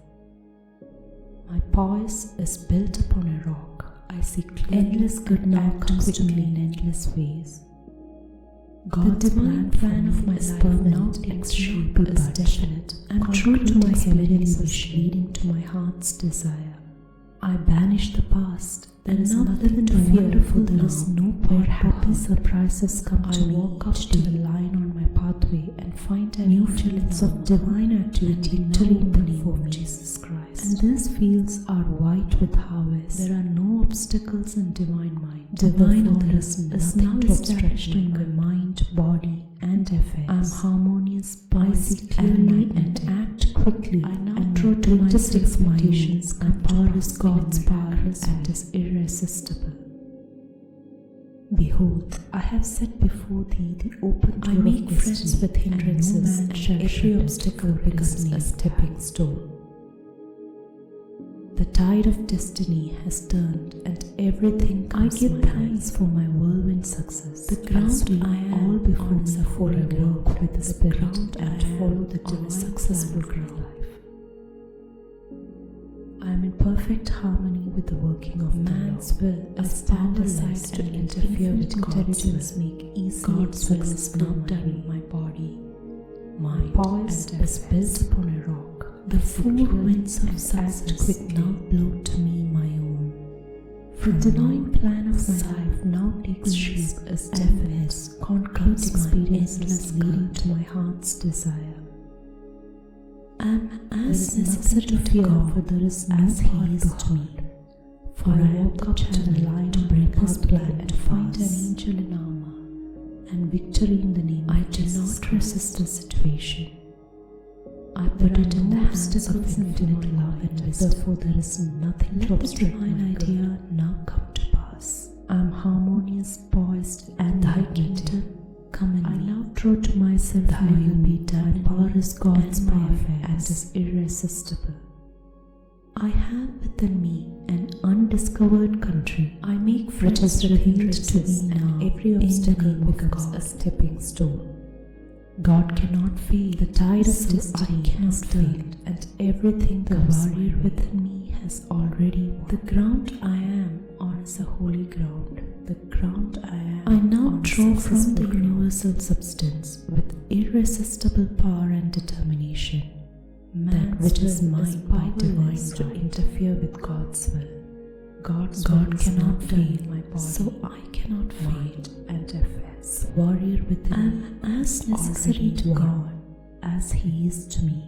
My poise is built upon a rock. I see clearly. Endless good now comes to me in endless ways. God's divine plan of my life permanent, inexorable, is definite. I am true to my heavenly wish, leading to my heart's desire. I banish the past. There is nothing to fear, for there is no where happy surprises come to me. I walk up to the line on my pathway and find new fields of divine activity open for Jesus Christ. And these fields are white with harvest. There are no obstacles in divine mind. Divine order is now established in my mind, body, and affairs. I am harmonious, I see clearly and act quickly. I now draw to greatest expectations. My power is God's power and is irresistible. Behold, I have set before thee the open door. I make friends with hindrances, and every obstacle becomes a stepping stone. tide of destiny has turned and everything comes. I give thanks for my whirlwind success. The ground I am all before me for I work with the Spirit and follow the successful ground. I am in perfect harmony with the working of man's will. I stand aside to interfere with intelligence, make easy God's will is not done in my body. My poise is built upon a rock. The four winds of success now blow to me my own. The divine plan of my life now takes shape as evidence, concludes experiences leading to my heart's desire. I am as necessary to fear, for there is as He is to me. For I walk up to the line to break His plan and find an angel in armor, and victory in the name. I do not resist the situation. I put it in the hands of infinite love and wisdom, therefore there is nothing to obstruct my idea now come to pass. I am harmonious, poised, and Thy kingdom come in me. I now draw to myself Thy will be done. Power is God's power and is irresistible. I have within me an undiscovered country. I make friends revealed to me now. Every obstacle becomes a stepping stone. God cannot fail. The tide of destiny cannot fail, and everything the warrior within me has already won. The ground I am on is a holy ground. The ground I am. I now draw from the universal substance with irresistible power and determination. That which is mine by divine to interfere with God's will. God cannot fail my body, so I cannot fail and affairs. Warrior within am as necessary to God as He is to me.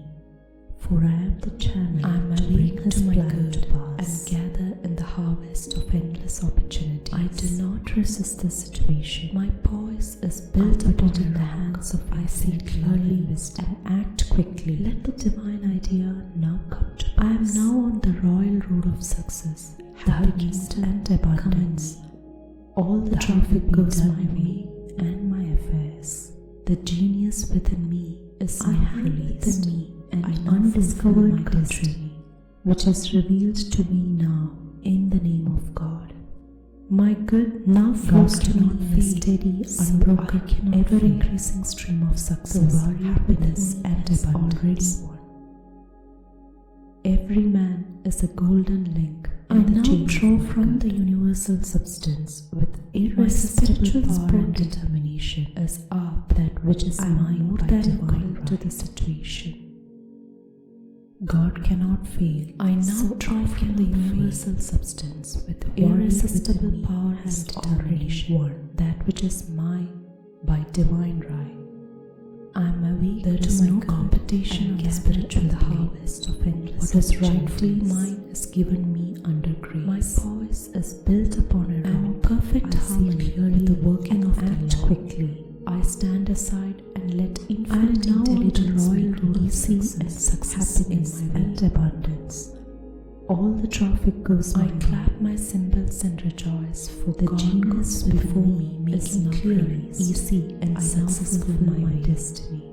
For I am the channel I am awake to my good and gather in the harvest of endless opportunities. I do not resist the situation. My poise is built upon in the hands of I see clearly and act quickly. Let the divine idea now come to pass. I am now on the royal road of success, happiness and abundance. All the traffic goes my way and my affairs. The genius within me is now released. Within me an undiscovered country, which is revealed to me now in the name of God. My good now flows to me in a steady, unbroken, ever-increasing stream of success, happiness, and abundance. Every man is a golden link. I now draw from the universal substance with irresistible power and determination as up that which is mine more than equal to the situation. God cannot fail. I now draw from the universal substance with irresistible power and determination that which is mine by divine right. I am awake. There is no competition on the spiritual harvest of endless. What is rightfully mine is given me under grace. My poise is built upon a rock. I am in perfect harmony with the working of the law. Quickly, I stand aside and let infinite intelligence make easy and happiness and abundance. All the traffic goes my way. I clap my cymbals and rejoice, for the genius before me making clear, easy and successful my destiny.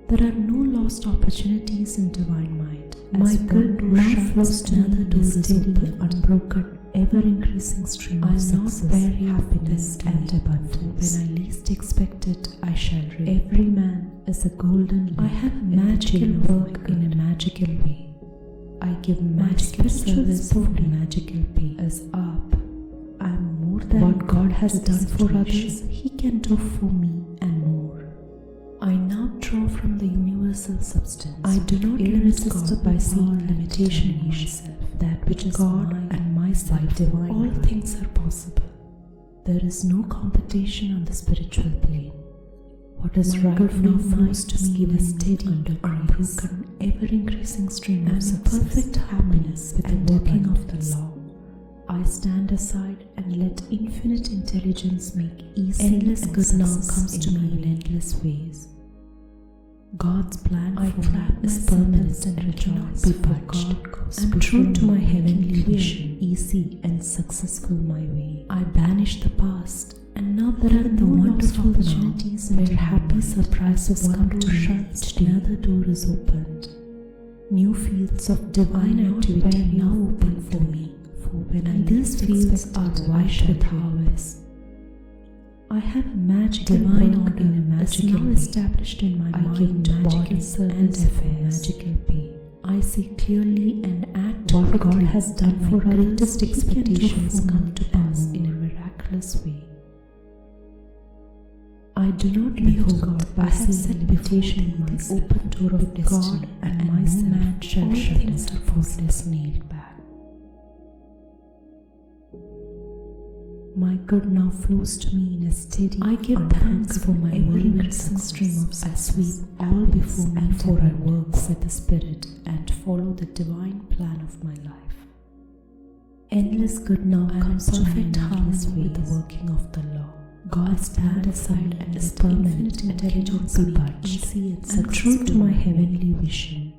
There are no lost opportunities in divine mind. My good now flows to another door steady, unbroken, ever-increasing stream of success, happiness and abundance. When I least expect it, I shall reap. Every man is a golden link. I have a magical work in a magical way. I give magical service for magical pay. As up, I am more than what God has done for others, He can do for me and more. I now draw from the universal substance. I do not limit God by seeing limitation in myself. That which is God and myself, all things are possible. There is no competition on the spiritual plane. What is right now flows to me in a steady, unbroken, ever-increasing stream of perfect happiness with the working of the law. I stand aside and let infinite intelligence make easy endless good now comes to me in endless ways. God's plan for me is permanent and cannot be patched. I am true to my heavenly vision, easy and successful my way. I banish the past, and now there are no wonderful opportunities where happy surprises come to shut. Another door is opened. New fields of divine activity now open for me, and these fields are white with harvest. I have a magical divine order is now established in my mind, body, and affairs. I see clearly and act what God has done for my greatest expectations come to pass in a miraculous way. I do not behold God, but I have set before thee the open door of destiny, and myself man shall shut things before it is nailed back. My good now flows to me in a steady. I give thanks for my ever-increasing stream of success. I sweep all before me, for I work with the Spirit and follow the divine plan of my life. Endless good now comes to me in harmony with the working of the law. God stand aside and let the infinite intelligence be budged, and true to my heavenly vision.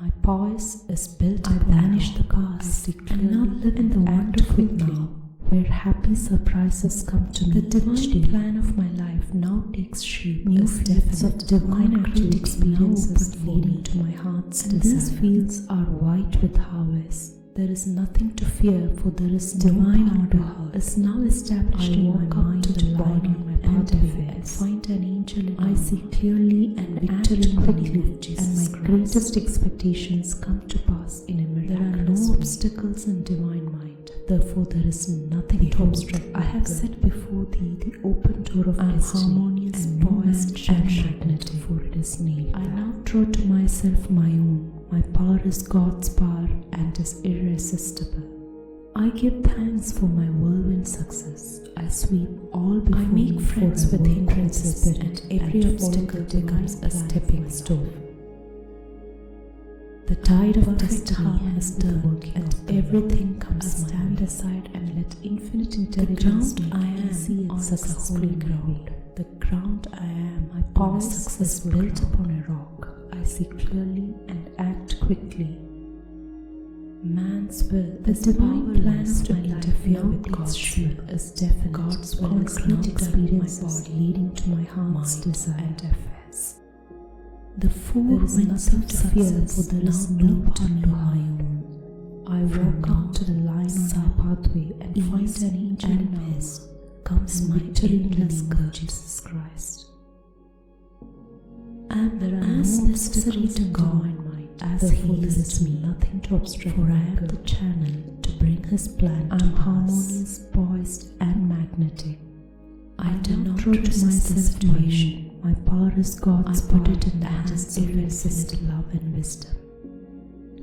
My poise is built. I banish the past. I now live in the wonderful now, where happy surprises come to me. The divine plan of my life now takes shape. New fields of divine great experiences leading to my heart's desire. These fields are white with harvest. There is nothing to fear, for there is divine order is now established in my mind, to the body, my pathway, and find an angel in I see clearly and victory quickly, and my greatest expectations come to pass in a miraculous. There are no obstacles in divine mind. Therefore, there is nothing to obstruct. I have set before thee the open door of destiny, harmonious, poised, and magnetic, for it is nailed. I now draw to myself my own. My power is God's power and is irresistible. I give thanks for my whirlwind success. I sweep all before me. I make friends with hindrances, and every obstacle becomes a stepping stone. The tide of destiny has turned, and everything comes my way. Stand aside and let infinite intelligence the ground I am on successfully ground. The ground I am, my power success built upon a rock. I see clearly and act quickly. Man's will, the divine plan to interfere with God's will is definite. God's will is not experiences leading to my heart's desire and affairs. The fool has nothing to fear, for there is no part to my own. I walk out to the line on my pathway and find an angel in peace. Comes my endless good, Jesus Christ. And there are as no necessary to God in mind, as He is to me, nothing to obstruct, for I am the channel to bring His plan to pass. I'm harmonious, poised, and magnetic. I do not draw to myself situation. My power is God's power, I put it in the hands of infinite love and wisdom.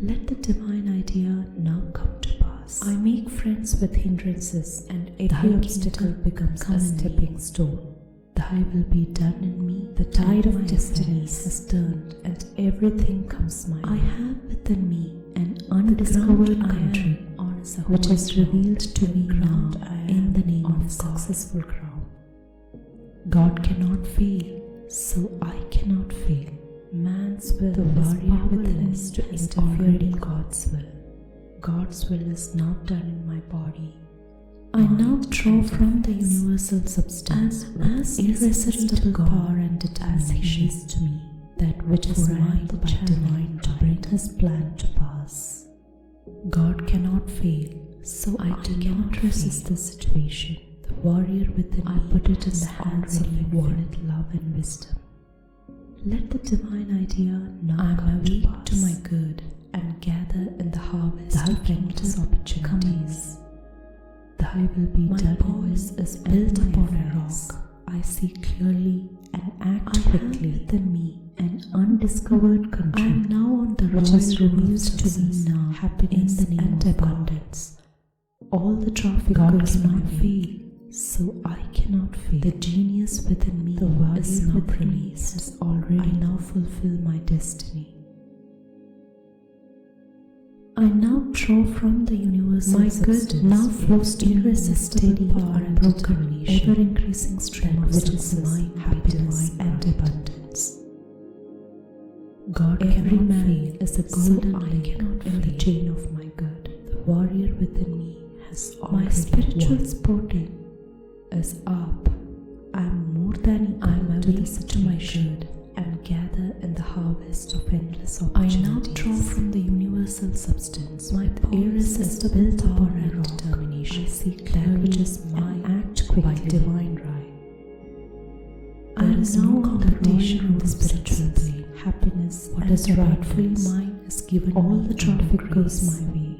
Let the divine idea now come to pass. I make friends with hindrances, and every obstacle becomes a stepping stone. Thy will be done in me. The tide of destiny has turned, and everything comes my way. I have within me an undiscovered country, which is revealed to me now in the name of successful crown. God cannot fail, so I cannot fail. Man's will, the warrior within is to interfere in God's will. God's will is not done in my body. I now draw from the universal substance as irresistible power and determination to me that which is mine by divine to bring His plan to pass. God cannot fail, so I cannot resist the situation. The warrior within me, I put it in the hands of infinite love and wisdom. Let the divine idea now come awake to my good and gather in the harvest of endless opportunities. Thy will be done. My poise is built upon a rock. I see clearly and act quickly. Within me an undiscovered country. I am now on the road which is revealed to me now, happiness in the name and abundance. All the traffic goes cannot fail, so I cannot fail. The genius within me, the warrior is now released, has already I now fulfill my destiny. I now draw from the universal my good now flows to irresistible power and determination, ever-increasing stream of which is mine, happiness and abundance. God every man is a golden link in the chain of my good. The warrior within me has already my spiritual sporting is up. I am more than equal to the situation and gather in the harvest of endless opportunities. I now draw from the universal substance with irresistible power and determination. I seek that which is mine act quickly by divine right. There is no competition in the spiritual plane. Happiness, what is rightfully mine, is given. All the traffic goes my way.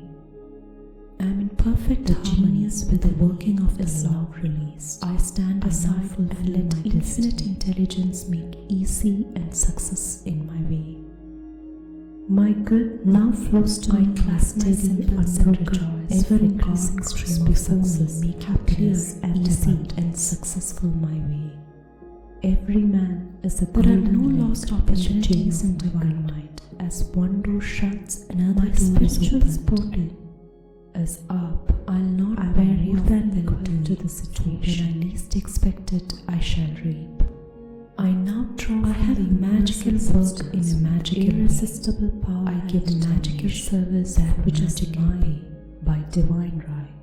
I am in perfect harmony with the working of the law released. I stand aside and let infinite intelligence make easy and success in my way. My good now flows to my steady, unbroken, ever-increasing stream of success, make happiness and easy and successful my way. Every man is a golden. There are no lost opportunities in divine mind. As one door shuts, another door is opened. Is up, I'll not vary than equal to the situation. When I least expect it, I shall reap. I now draw. I have magical work in a magical, irresistible power. I give magical service that which is mine by divine right.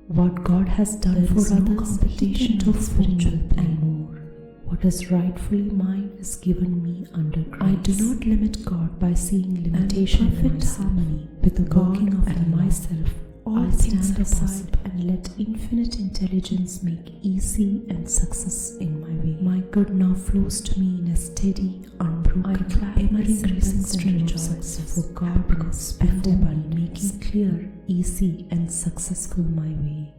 What God has done for others, competition of spiritual and more. What is rightfully mine is given me under grace. I do not limit God by seeing limitation in perfect harmony with the working of myself. I stand aside and let infinite intelligence make easy and success in my way. My good now flows to me in a steady, unbroken, ever-increasing stream of success. For God goes before me, making clear, easy, and successful my way.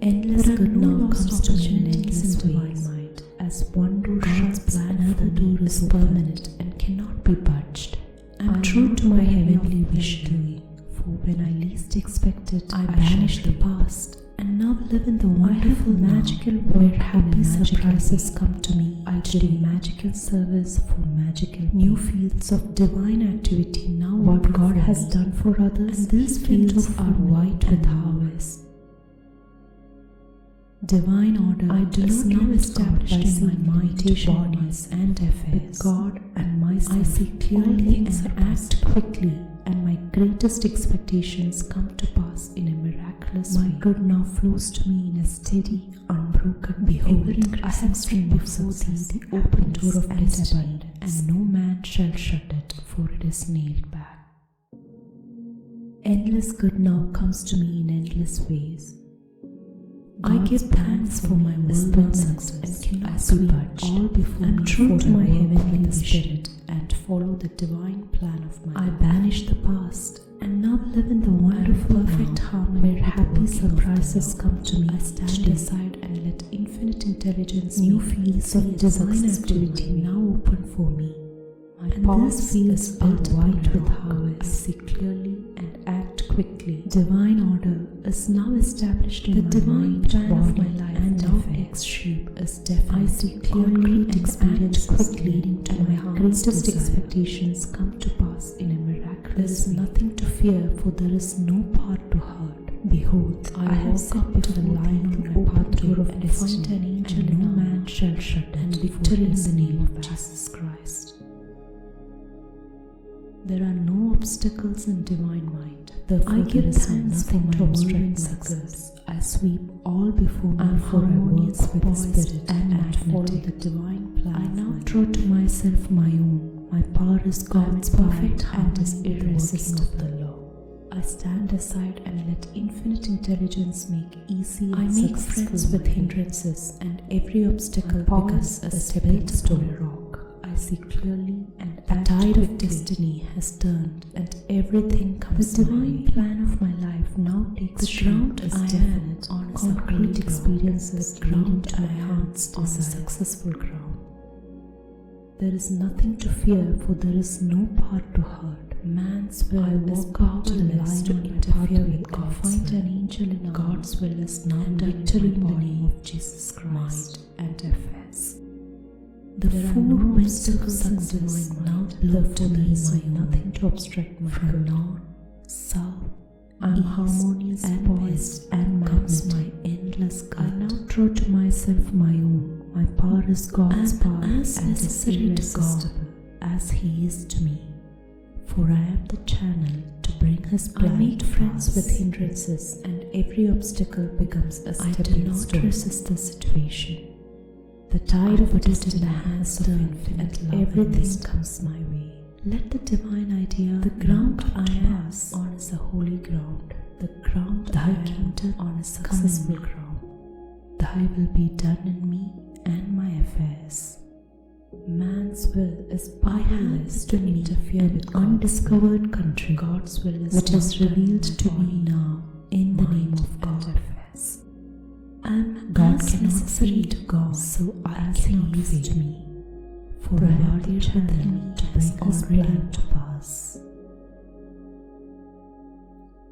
Endless good now comes to me in endless divine mind. As one door shuts, another door is permanent and cannot be budged. I am true to my heavenly vision. For when I least expect it, I banish the past and now live in the wonderful magical world where happy surprises come to me. I do magical service for magical new fields of divine activity. Now what God has done for others, and these fields are white with harvest. Divine order I do not now established in my meditation bodies and affairs. With God and myself, I see clearly and act quickly, and my greatest expectations come to pass in a miraculous way. My good now flows to me in a steady, unbroken. Behold, I have streamed before thee the open door of abundance, and no man shall shut it, for it is nailed back. Endless good now comes to me in endless ways. I give thanks for my worldly success and cannot be budged. All before me, true to my heavenly spirit, and follow the divine plan of my life. I banish the past and now live in the wonderful, perfect harmony where happy surprises come to me. I stand aside and let infinite intelligence, new fields of divine activity now open for me. My past fields built white with harvest. I see clearly and act quickly. Divine order is now established in the divine plan of my life, and now takes shape is definite. I see clearly and experience quickly, leading to my greatest expectations come to pass in a miraculous way. There is nothing to fear, for there is no part to hurt. Behold, I have set to the lion on my pathway of destiny, find an angel, and no man shall shut it. And victory in the name of Jesus Christ. There are no obstacles in divine mind. Therefore, I give thanks for my obstruct success. I sweep all before me, for I work with the spirit and follow the divine plan. I now draw to myself my own. My power is God's perfect and is irresistible of the law. I stand aside and let infinite intelligence make easy and I make friends with hindrances, and every obstacle becomes a stepping stone rock. I see clearly, and the tide of destiny has turned, and everything comes. The divine plan of my life now takes shape. The ground is definite on concrete experiences. The ground to my hearts on a successful ground. There is nothing to fear, for there is no part to hurt. Man's will is powerless to interfere with God. Find an angel in God's will is now victory in the name of Jesus Christ and affairs. The four winds of success now blow to me, nothing to obstruct me from north, south, I'm harmonious and poised, and comes my endless good. I now draw to myself my own. My power is God's power, as necessary to God as He is to me. For I am the channel to bring His plan. I make friends with hindrances, and every obstacle becomes a stepping stone. I do not resist the situation. The tide of it is in the hands of infinite love. Everything comes my way. Let the divine idea, the ground I am on is a holy ground, the ground thy kingdom on a successful ground. Thy will be done in me and my affairs. Man's will is powerless to interfere with undiscovered country. God's will is which is revealed to me now in the name of God. God cannot fail to God, so I cannot fail to me. For I am the channel to bring His plan to pass.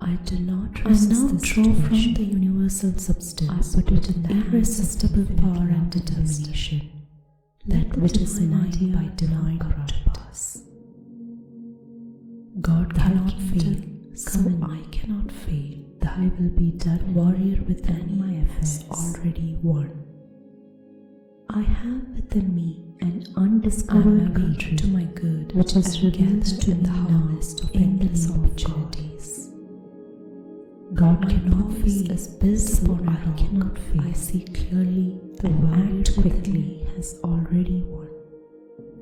I do not resist this draw from the universal substance. I put it in the irresistible power and determination. That which is mine by divine come to pass. God cannot fail, so I cannot fail. Thy will be done, warrior within my affairs already won. I have within me an undiscovered country to my good, which is revealed to me now in the name opportunities. God cannot fail is built upon I cannot fail. I see clearly the act quickly has already won.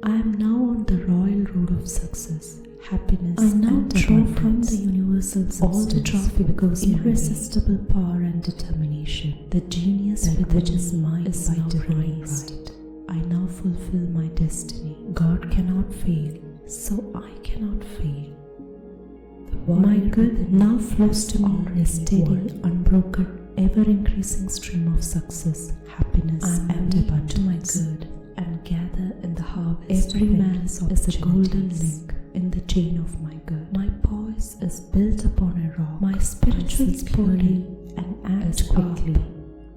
I am now on the royal road of success, happiness, I now draw from the universal substance all the traffic goes irresistible power and determination. The genius with which is mine is now raised. I now fulfill my destiny. God cannot fail, so I cannot fail. My good now flows to me in a steady, unbroken, ever-increasing stream of success, happiness, and abundance. To my good and gather in the harvest. Every man is a golden link in the chain of my good. My poise is built upon a rock. My spiritual spiritually and act quickly.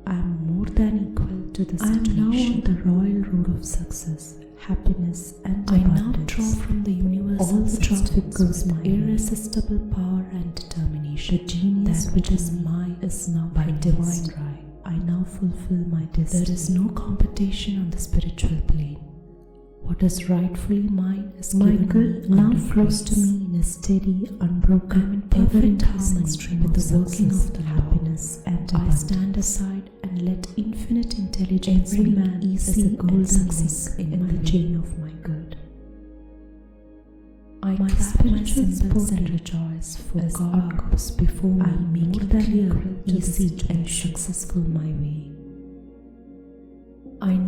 I am more than equal to the situation. I am now on the royal road of success, happiness, and abundance. I now draw from the universe all the traffic goes my irresistible power and determination. The genius that which is mine is now by divine right. I now fulfill my destiny. There is no competition on the spiritual plane. What is rightfully mine is my good now flows to me in a steady, unbroken, ever-increasing stream with the working of the happiness, and I stand aside and let infinite intelligence every man is a golden link in the chain of my good. I clap my cymbals and rejoice, for God goes before me, making clear, easy, and successful my way.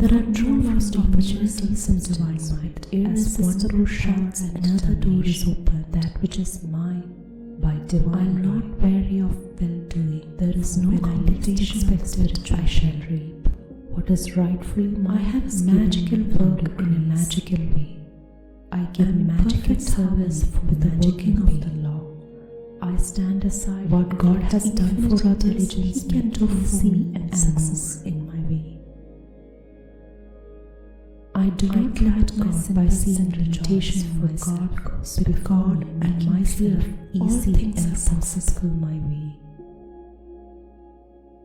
There are no lost opportunities in divine might. As one door shuts, another door is open. That which is mine by divine I am not weary of well-doing. There is no competition expected, I shall reap. What is rightfully mine, I have a magical work in a magical way. I give magical service for the working of the law. I stand aside. What God has done for other religions, He can do for me and success in my way. I do not limit God by seeing limitation for God goes with God and myself easy and successful my way.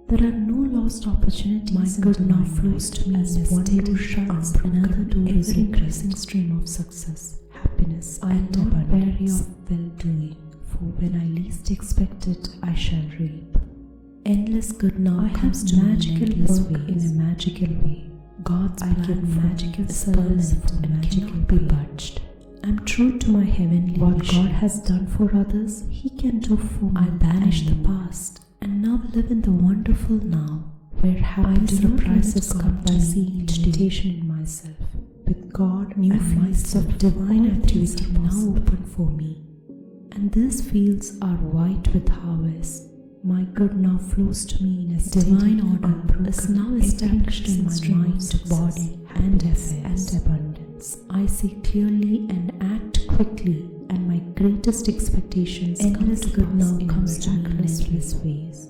There are no lost opportunities. My good now flows to me as one door shuts, another door is an increasing stream of success, happiness, I am not weary of well-doing, for when I least expect it, I shall reap. Endless good now comes to magical work in a magical way. God's I give magical service and cannot be budged. I am true to my heavenly what mission. God has done for others, He can do for me. I banish the past and now live in the wonderful now, where happy surprises come by seeing limitation in myself. With God, new fields of divine activity now open for me, and these fields are white with harvest. My good now flows to me in a divine order is now established in my mind, body, and affairs and abundance. I see clearly and act quickly, and my greatest expectations endless good now comes to me in endless ways.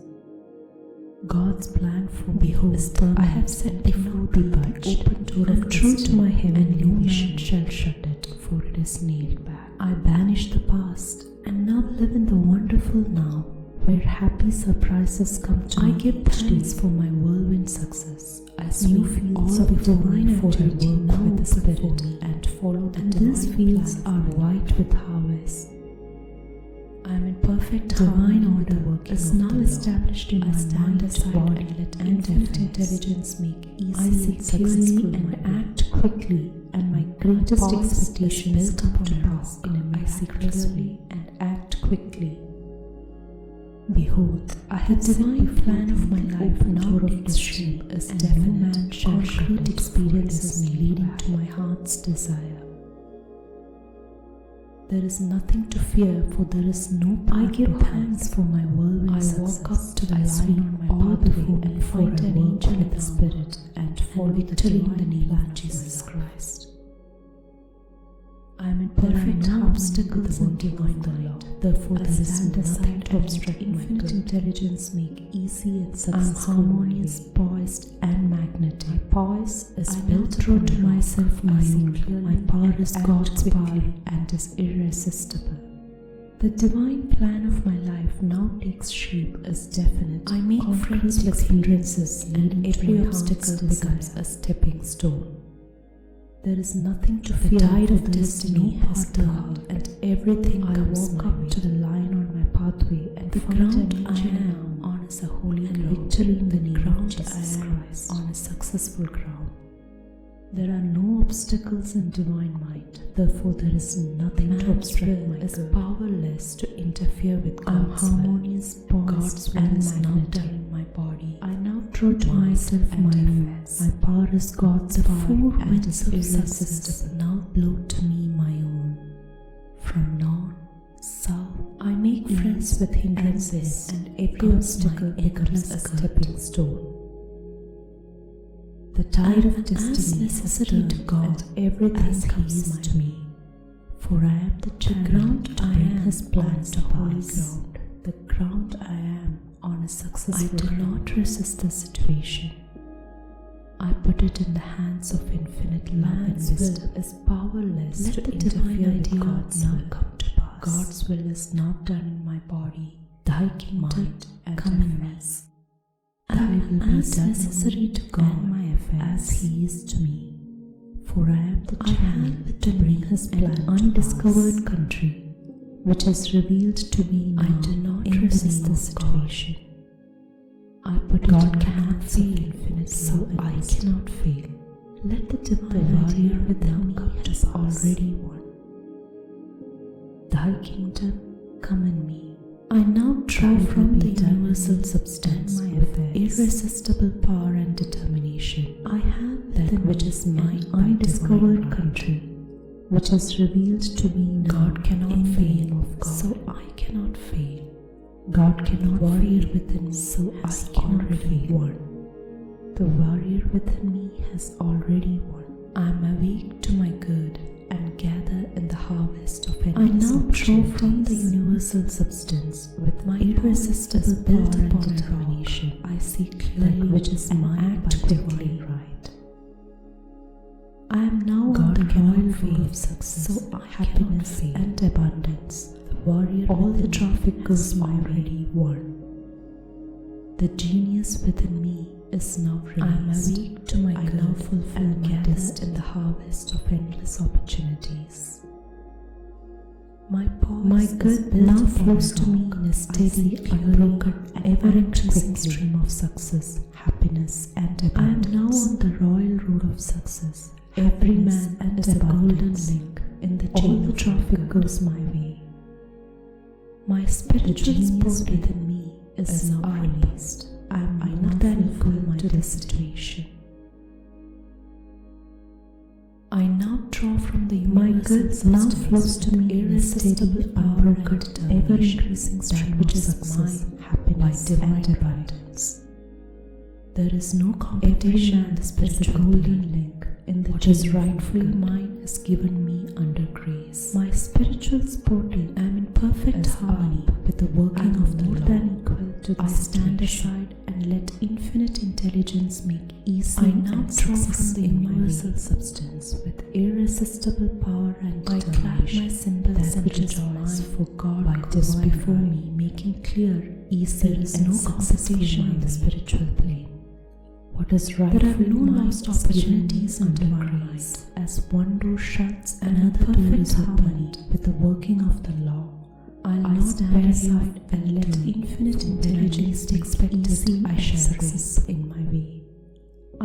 God's plan for me is I have set before thee open door of true to my heavenly mission shall shut it, for it is nailed back. I banish the past and now live in the wonderful now, where happy surprises come to me. I give thanks for my whirlwind success. I sweep all of divine for I work with the Spirit and follow the divine these fields are white with harvest. I am in perfect divine order work is now established in my mind, body, and let infinite intelligence make easy and successful and act quickly, and my greatest expectations come to pass in a miraculous way and act quickly. Behold, I have the divine plan of my life now takes shape as definite, concrete experiences leading to my heart's desire. There is nothing to fear, for there is no path. I give thanks for my whirlwind success. I walk up to the line on my pathway and find an angel in the spirit and fall victory in the name of Jesus Christ. I am in perfect obstacles and divine light. Therefore, there is nothing to obstruct infinite intelligence make easy and successful. I am harmonious, poised, and magnetic. My poise is built true to myself, my own. My power is God's power and is irresistible. The divine plan of my life now takes shape as definite. I make friends with hindrances, and every obstacle becomes a stepping stone. There is nothing to fear. The tide of destiny has turned, and everything comes my way. I walk up to the line on my pathway, and the ground I am on is a holy ground. Victory in the name of Jesus Christ on a successful ground. There are no obstacles in divine might. Therefore, there is nothing to obstruct my is powerless to interfere with God's harmonious, God's will is now done in my body. I now draw to myself my affairs. My power is God's power, 4 winds of success now blow to me my own. From north, south, I make friends with hindrances, and every obstacle becomes a stepping stone. The tide of destiny has turned to God, and everything comes to me. For I am the ground I am has planned to holy ground. The ground I am on a successful. I do not resist the situation. I put it in the hands of infinite love and wisdom. Is powerless to interfere with God's will come to pass. God's will is now done in my body. Thy kingdom come in me. Thy will be done necessary to God my affairs as He is to me. For I am the channel to bring His plan to undiscovered country, which is revealed to me now. I do not resist the situation. I put God cannot fail infinite, so I cannot fail. Let the divine warrior within me has already won. Thy kingdom come in me. I now draw from the universal substance with irresistible power and determination. I have that which is my undiscovered country, which is revealed to me now. God cannot fail, so I cannot fail. God cannot warrior within me, so I already won. The warrior within me has already won. I am awake to my good and gather in the harvest of endless I now draw from the universal substance with my irresistible power and determination. I see clearly which is mine by divine right. I am now on the royal road of success, so happiness and abundance. The warrior all the traffic goes already won. The genius within me is now released. I am awake to my good and gathered in the harvest of endless opportunities. My good now flows to me in a steady, unbroken, ever-increasing stream of success, happiness, and abundance. I am now on the royal road of success. Every man is a golden link in the chain. All the traffic goes my way. My spiritual genius within me is now released. I am more than equal to the situation. I now draw from the universal now flows to me irresistible, unbroken, ever-increasing stream which is success, happiness, and abundance. There is no competition in the spiritual golden link in the what is rightfully mine is given me under grace. My spiritual sporting, I am in perfect harmony with the working of the more than equal to the I stand aside and let infinite intelligence make easy. I now draw from the universal substance with irresistible power and determination. I clap my cymbals and rejoice, for God goes before me, making clear, easy, there is no competition in the spiritual plane. What is right? There are no lost opportunities in divine right. As one door shuts, another door is opened. With the working of the law, I'll not stand aside and let infinite intelligence expect easy I shall success in my way.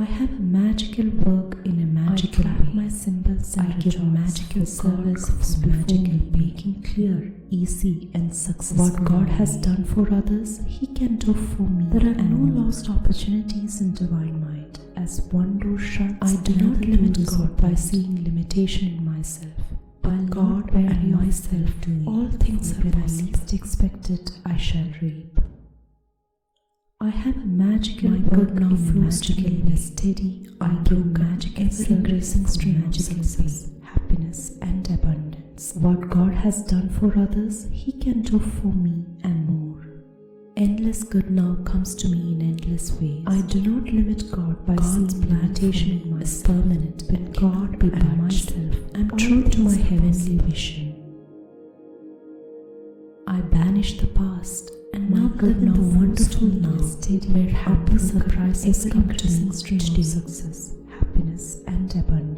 I have a magical work in a magical way. I track my symbols and I give magical service for magical making clear, easy and successful. What God has done for others, He can do for me. There are no lost opportunities in divine mind. As one door shuts, I do not limit God by seeing limitation in myself. But God and myself do all things are when I least expect it, I shall reap. I have a magical work now flows to me in a steady, I give magical ever-increasing stream of success, happiness and abundance. What God has done for others, He can do for me and more. Endless good now comes to me in endless ways. I do not limit God by God's plantation in myself. Permanent, but God be by myself. I'm true to my heavenly vision. I banish the past. And now good now wonderful now, where happy surprises come to me, stream of success, happiness and abundance.